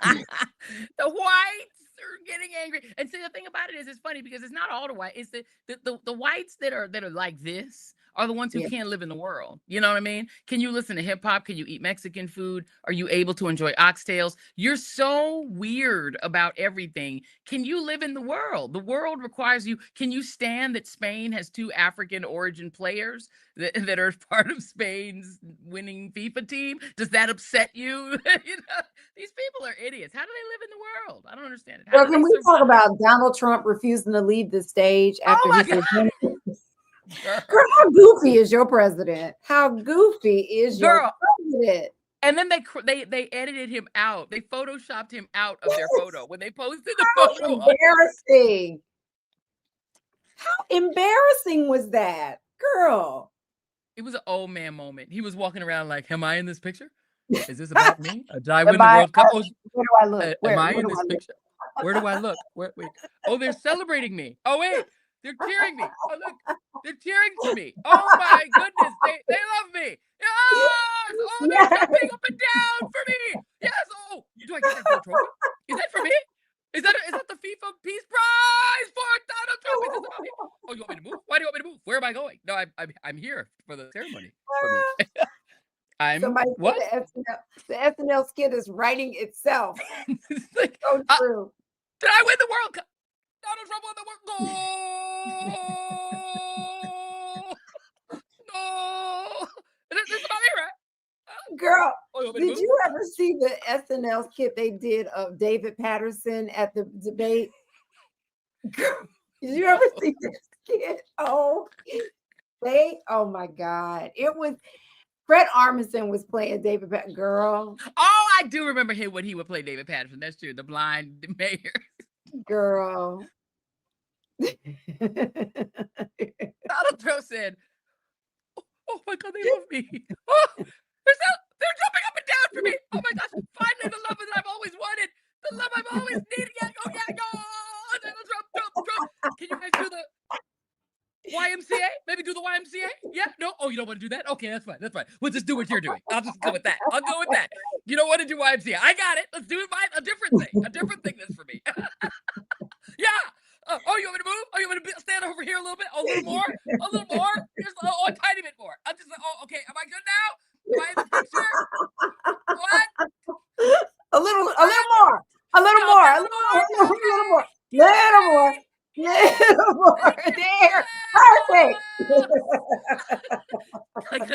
The whites are getting angry. And see, the thing about it is, it's funny because it's not all the white. It's the whites that are like this are the ones who can't live in the world. You know what I mean? Can you listen to hip hop? Can you eat Mexican food? Are you able to enjoy oxtails? You're so weird about everything. Can you live in the world? The world requires you. Can you stand that Spain has 2 African origin players that are part of Spain's winning FIFA team? Does that upset you? You know, these people are idiots. How do they live in the world? I don't understand it. Well, can we talk about Donald Trump refusing to leave the stage after he was Girl, how goofy is your president? How goofy is your president? And then they edited him out. They photoshopped him out of their photo when they posted the photo. Embarrassing. How embarrassing was that, girl? It was an old man moment. He was walking around like, am I in this picture? Is this about me? Did I win the World Cup? Where do I look? Am I in this picture? Where do I look? Wait. Oh, they're celebrating me. Oh, wait. They're cheering me. Oh, look. They're cheering for me. Oh, my goodness. They love me. Yes. Oh, they're jumping up and down for me. Yes. Oh, do I get that gold trophy? I'm here for the ceremony. For me. I'm Somebody what? said the SNL skit is writing itself. It's like, So true. did I win the World Cup? Donald Trump won the World Goal. No. This is about me, right? Girl, Oh, you want me to did move? you ever see the SNL skit they did of David Patterson at the debate? Girl, did you ever see this skit? Oh my God. It was Fred Armisen was playing David Patterson. Girl, Oh, I do remember him when he would play David Patterson. That's true. The blind mayor. girl. Donald Trump said, "Oh my God, they love me. Oh, they're jumping up and down for me. Oh my gosh, finally the love that I've always wanted, the love I've always needed. Yeah, oh yeah, go, Donald Trump. Can you guys do the YMCA? Maybe do the YMCA? Yeah, no. Oh, you don't want to do that? Okay, that's fine. We'll just do what you're doing. I'll just go with that. I'll go with that. You don't want to do YMCA? I got it. Let's do it. A different thing that's for me. Yeah. Oh, you want me to move? Oh, you want me to stand over here a little bit? Oh, a little more? Just a tiny bit more. I'm just like, oh, okay. Am I good now? Am I in the picture? What? A little more. There. Perfect. Like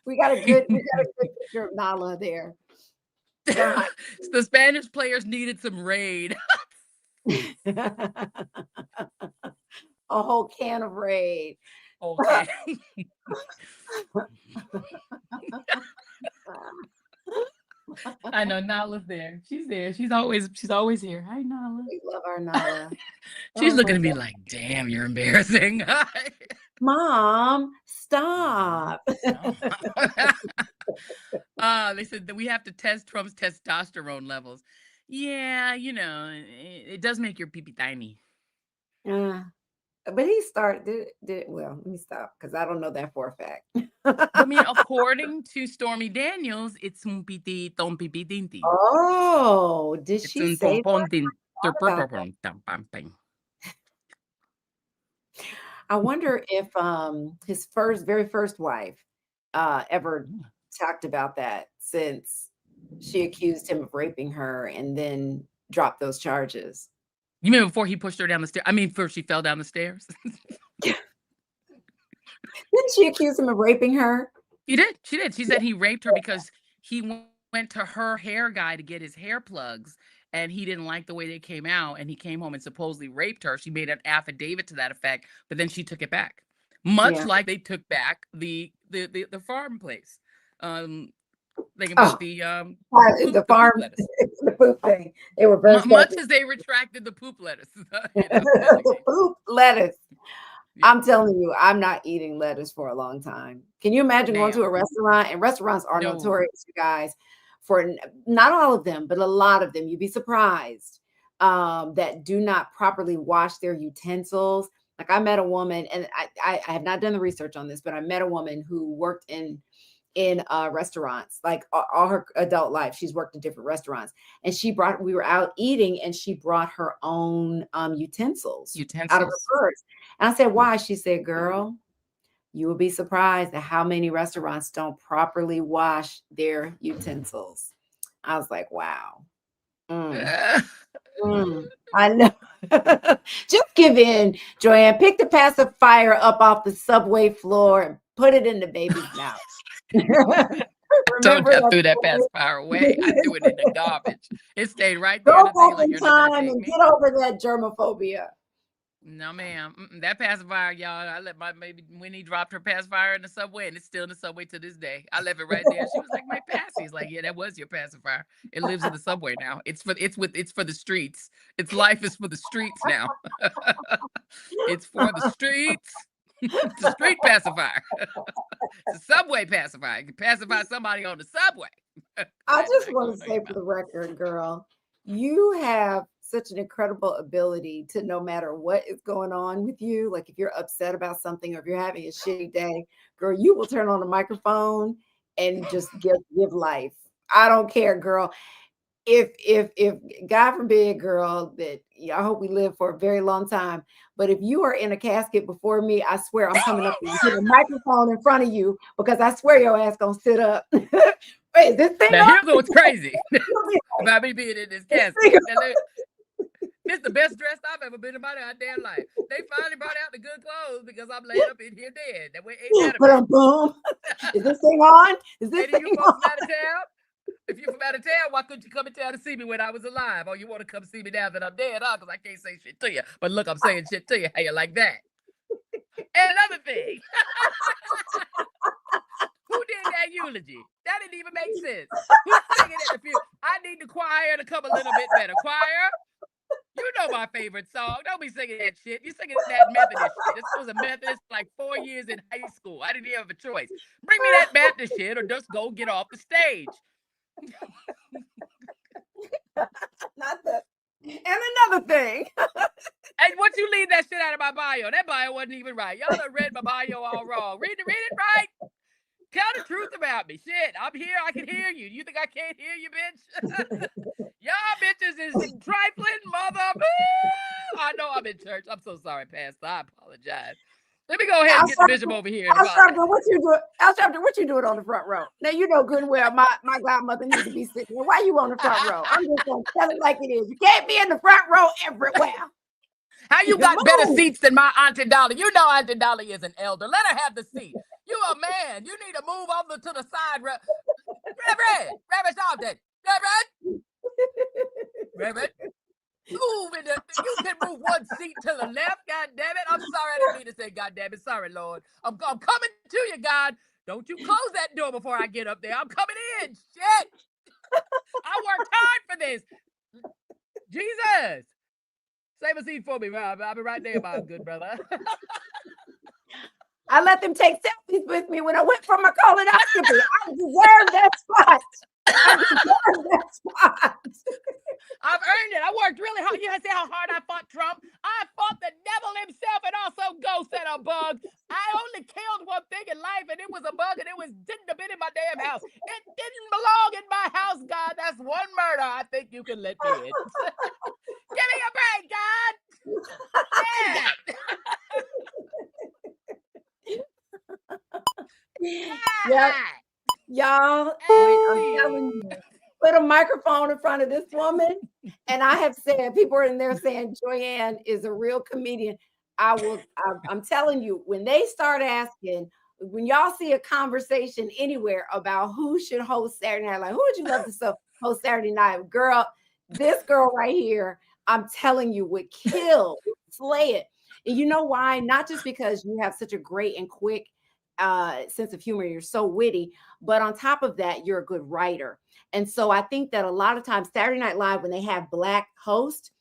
We got a good picture of Nala there. the Spanish players needed some raid. A whole can of Raid. Okay. I know Nala's there. She's there. She's always here. Hi, Nala. We love our Nala. She's Oh looking my at me God. like, damn, you're embarrassing. Mom, stop. They said that we have to test Trump's testosterone levels. Yeah, it does make your pee-pee tiny. But he started did well. Let me stop because I don't know that for a fact. I mean, according to Stormy Daniels, it's un piti ton pipi tinti. Oh, did It's she un say pompon tin. about I wonder if his very first wife ever talked about that since she accused him of raping her and then dropped those charges. You mean before he pushed her down the stairs? I mean, before she fell down the stairs? Didn't she accuse him of raping her? She did. She said he raped her because he went to her hair guy to get his hair plugs, and he didn't like the way they came out, and he came home and supposedly raped her. She made an affidavit to that effect, but then she took it back. Much like they took back the farm place. Like about the farm, lettuce. the poop thing. They were very much as they retracted the poop lettuce. The poop lettuce. Yeah. I'm telling you, I'm not eating lettuce for a long time. Can you imagine going to a restaurant? And restaurants are notorious, you guys, for not all of them, but a lot of them. You'd be surprised that do not properly wash their utensils. Like I met a woman, and I have not done the research on this, but I met a woman who worked in restaurants, like all her adult life. She's worked in different restaurants, and we were out eating, and she brought her own utensils out of her purse. And I said, why? She said, girl, you will be surprised at how many restaurants don't properly wash their utensils. I was like, wow. I know. Just give in, Joanne. Pick the pacifier up off the subway floor and put it in the baby's mouth. Don't threw that pacifier away. I threw it in the garbage. It stayed right there. Go back in time and get over that germophobia. No, ma'am. That pacifier, y'all. I let my baby Winnie dropped her pacifier in the subway, and it's still in the subway to this day. I left it right there. She was like, "My passie's like, yeah, that was your pacifier. It lives in the subway now. It's for the streets. Its life is for the streets now. It's for the streets." It's a street pacifier. It's a subway pacifier. You can pacify somebody on the subway. I just want to say for the record, girl, you have such an incredible ability to, no matter what is going on with you, like if you're upset about something or if you're having a shitty day, girl, you will turn on the microphone and just give life. I don't care, girl. if God forbid, girl, that I hope we live for a very long time. But if you are in a casket before me, I swear I'm coming up and put a microphone in front of you because I swear your ass gonna sit up. Wait, is this thing Now on? here's what's crazy about me being in this casket. This is the best dressed I've ever been in my goddamn life. They finally brought out the good clothes because I'm laying up in here dead. That way, ain't that a bitch? Boom. Is this thing on? Is this Any thing of you folks on? from out of town? If you're from out of town, why couldn't you come in town to see me when I was alive? Or you want to come see me now that I'm dead, huh? Because I can't say shit to you. But look, I'm saying shit to you. How you like that? And another thing. Who did that eulogy? That didn't even make sense. Who's singing at the funeral? I need the choir to come a little bit better. Choir, you know my favorite song. Don't be singing that shit. You singing that Methodist shit. This was a Methodist for like 4 years in high school. I didn't even have a choice. Bring me that Baptist shit or just go get off the stage. And another thing. And once you leave that shit out of my bio, that bio wasn't even right. Y'all done read my bio all wrong. Read it right. Tell the truth about me. Shit, I'm here. I can hear you. You think I can't hear you, bitch? Y'all bitches is trifling, mother. I know I'm in church. I'm so sorry, Pastor. I apologize. Let me go ahead and get the bishop over here. What you doing? What you doing on the front row? Now you know good and well my godmother needs to be sitting there. Why you on the front row? I'm just gonna tell it like it is. You can't be in the front row everywhere. How you got better seats than my Auntie Dolly? You know Auntie Dolly is an elder. Let her have the seat. You a man. You need to move over to the side. Reverend Sharpton. Reverend. Move in the, you can move one seat to the left, god damn it. I'm sorry, I didn't mean to say god damn it. Sorry, Lord. I'm coming to you, God. Don't you close that door before I get up there. I'm coming in. Shit. I worked hard for this. Jesus. Save a seat for me, Rob. I'll be right there, my good brother. I let them take selfies with me when I went for my colonoscopy. I deserve that spot. I've earned it. I worked really hard. You see how hard I fought Trump? I fought the devil himself and also ghosts and a bug. I only killed one thing in life, and it was a bug, and didn't have been in my damn house. It didn't belong in my house, God. That's one murder. I think you can let me in. Give me a break, God. Yeah. Y'all, I'm telling you, put a microphone in front of this woman. And I have said, people are in there saying Joyanne is a real comedian. I'm telling you, when they start asking, when y'all see a conversation anywhere about who should host Saturday Night Live, who would you love to host Saturday Night? Girl, this girl right here, I'm telling you, would kill, slay it. And you know why? Not just because you have such a great and quick sense of humor, you're so witty, but on top of that, you're a good writer. And so I think that a lot of times Saturday Night Live, when they have Black hosts,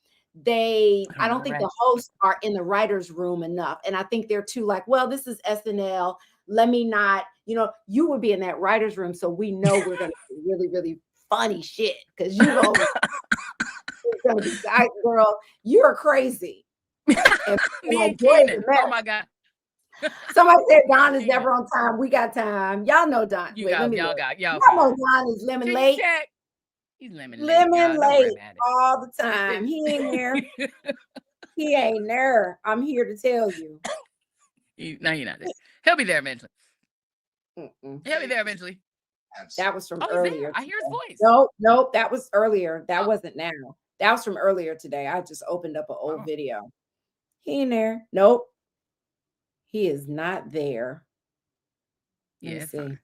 I don't think the hosts are in the writer's room enough. And I think they're too like, well, this is SNL. Let me not, you would be in that writer's room. So we know we're going to do really, really funny shit. Cause you know, it's going to be, girl, you're crazy. And, oh my God. Somebody said Don is never on time. We got time. Y'all know Don. Y'all know Don is lemon late. He's lemon late all the time. He ain't there. He ain't there. I'm here to tell you. No, you're not there. He'll be there eventually. He'll be there eventually. That was from earlier. I hear his voice. Nope. That was earlier. That wasn't now. That was from earlier today. I just opened up an old video. He ain't there. Nope. He is not there. Yeah, see.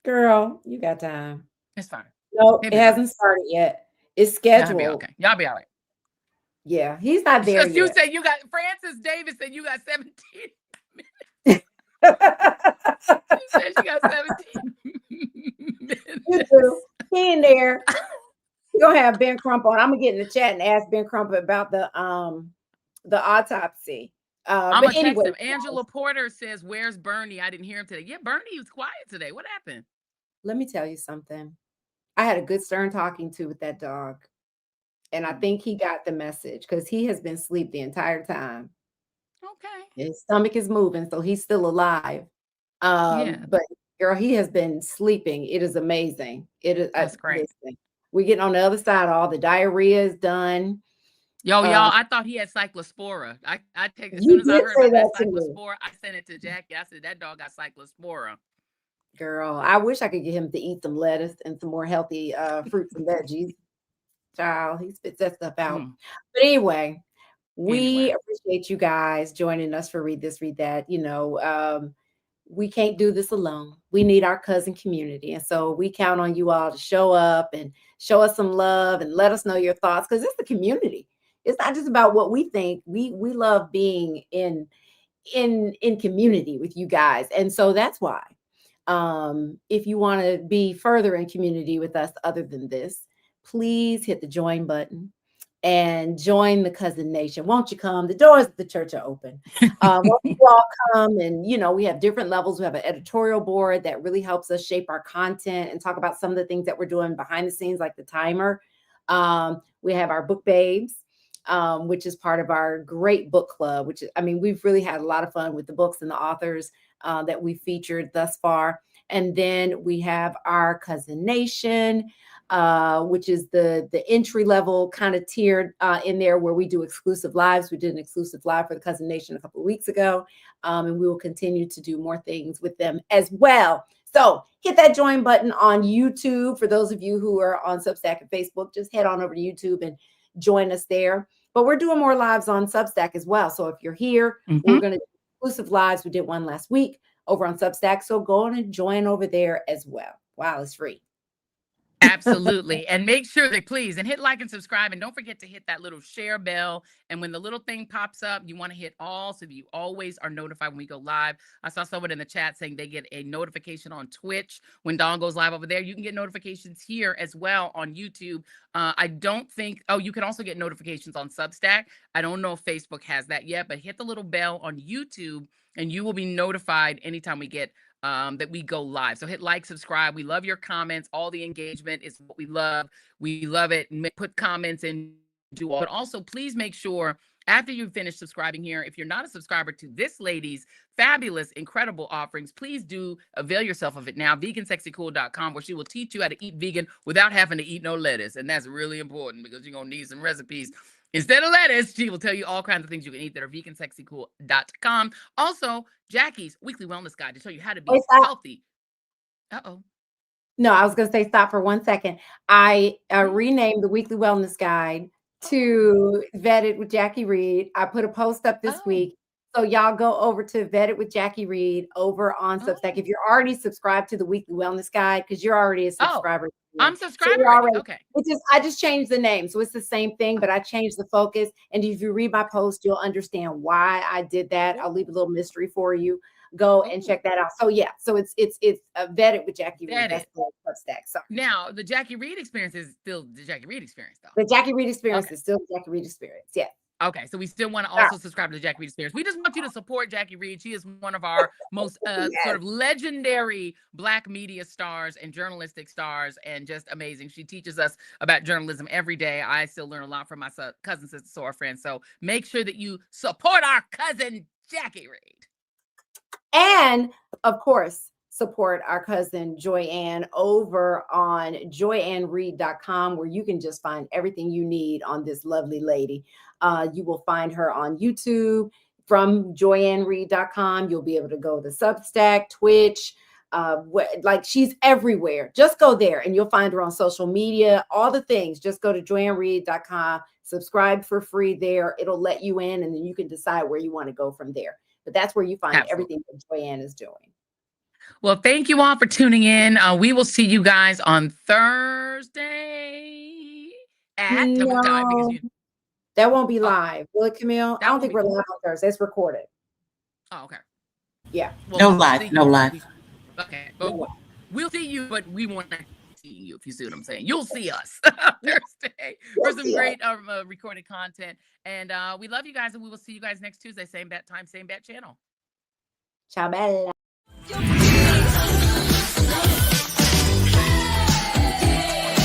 Girl, you got time. It's fine. No, it hasn't started yet. It's scheduled. Okay. Y'all be all right. Yeah, he's not there yet. You said you got Francis Davis said you got 17 minutes. She said she got 17 minutes. You do. He in there. You're gonna have Ben Crump on. I'm gonna get in the chat and ask Ben Crump about the autopsy. I'm gonna text him. Angela Porter says, "Where's Bernie? I didn't hear him today." Yeah, Bernie was quiet today. What happened? Let me tell you something. I had a good stern talking to with that dog, and I think he got the message because he has been asleep the entire time. Okay. His stomach is moving, so he's still alive. But girl, he has been sleeping. It is amazing. It is. That's great. We're getting on the other side. All the diarrhea is done. Yo, y'all, I thought he had cyclospora. I take as You soon as I did heard say about that that to me. cyclospora, I sent it to Jackie. I said that dog got cyclospora. Girl, I wish I could get him to eat some lettuce and some more healthy fruits and veggies. Child, he spits that stuff out. But anyway, we appreciate you guys joining us for Read This, Read That. We can't do this alone. We need our cousin community. And so we count on you all to show up and show us some love and let us know your thoughts, because it's the community. It's not just about what we think. We love being in community with you guys. And so that's why. If you want to be further in community with us other than this, please hit the join button and join the Cousin Nation. Won't you come? The doors of the church are open. Won't you all come? And, we have different levels. We have an editorial board that really helps us shape our content and talk about some of the things that we're doing behind the scenes, like the timer. We have our book babes, which is part of our great book club, which is, we've really had a lot of fun with the books and the authors that we featured thus far. And then we have our Cousin Nation, which is the entry level kind of tiered in there, where we do exclusive lives. We did an exclusive live for the Cousin Nation a couple of weeks ago, and we will continue to do more things with them as well. So hit that join button on YouTube. For those of you who are on Substack and Facebook, just head on over to YouTube and join us there. But we're doing more lives on Substack as well. So if you're here, we're going to do exclusive lives. We did one last week over on Substack. So go on and join over there as well. Wow, it's free. Absolutely. And make sure that please, and hit like and subscribe. And don't forget to hit that little share bell. And when the little thing pops up, you want to hit all, so that you always are notified when we go live. I saw someone in the chat saying they get a notification on Twitch when Dawn goes live over there. You can get notifications here as well on YouTube. I don't think, you can also get notifications on Substack. I don't know if Facebook has that yet, but hit the little bell on YouTube and you will be notified anytime we get that we go live. So hit like, subscribe. We love your comments. All the engagement is what we love. We love it. Put comments and do all. But also, please make sure after you finish subscribing here, if you're not a subscriber to this lady's fabulous, incredible offerings, please do avail yourself of it now. Vegansexycool.com, where she will teach you how to eat vegan without having to eat no lettuce. And that's really important, because you're going to need some recipes. Instead of lettuce, she will tell you all kinds of things you can eat that are vegansexycool.com. Also, Jackie's weekly wellness guide to show you how to be healthy. No, I was going to say stop for 1 second. I renamed the weekly wellness guide to Vet It with Jackie Reed. I put a post up this week. So y'all go over to Vet It with Jackie Reed over on Substack. If you're already subscribed to the weekly wellness guide, because you're already a subscriber. I'm subscribed already. Okay. I just changed the name. So it's the same thing, but I changed the focus. And if you read my post, you'll understand why I did that. I'll leave a little mystery for you. Go and check that out. So yeah, so it's Vet It with Jackie Reed. That's the Substack. So now the Jackie Reed experience is still the Jackie Reed experience, though. The Jackie Reed experience is still the Jackie Reed experience. Yeah. Okay, so we still want to also subscribe to the Jackie Reed experience. We just want you to support Jackie Reed. She is one of our most sort of legendary Black media stars and journalistic stars, and just amazing. She teaches us about journalism every day. I still learn a lot from my cousin, sister, Sora friend. So make sure that you support our cousin Jackie Reed. And of course, support our cousin Joy-Ann over on joyannreed.com, where you can just find everything you need on this lovely lady. You will find her on YouTube from joyannreed.com. You'll be able to go to Substack, Twitch, like she's everywhere. Just go there and you'll find her on social media, all the things. Just go to joyannreed.com, subscribe for free there. It'll let you in, and then you can decide where you want to go from there. But that's where you find everything that Joy-Ann is doing. Well, thank you all for tuning in. We will see you guys on Thursday at time, because that won't be live. Will it, Camille? I don't think we're live on Thursday. It's recorded. Oh, okay. Yeah. Well, no live. Okay. But we'll see you, but we want to see you, if you see what I'm saying. You'll see us Thursday for some great recorded content. And we love you guys, and we will see you guys next Tuesday. Same bat time, same bat channel. Ciao, bella.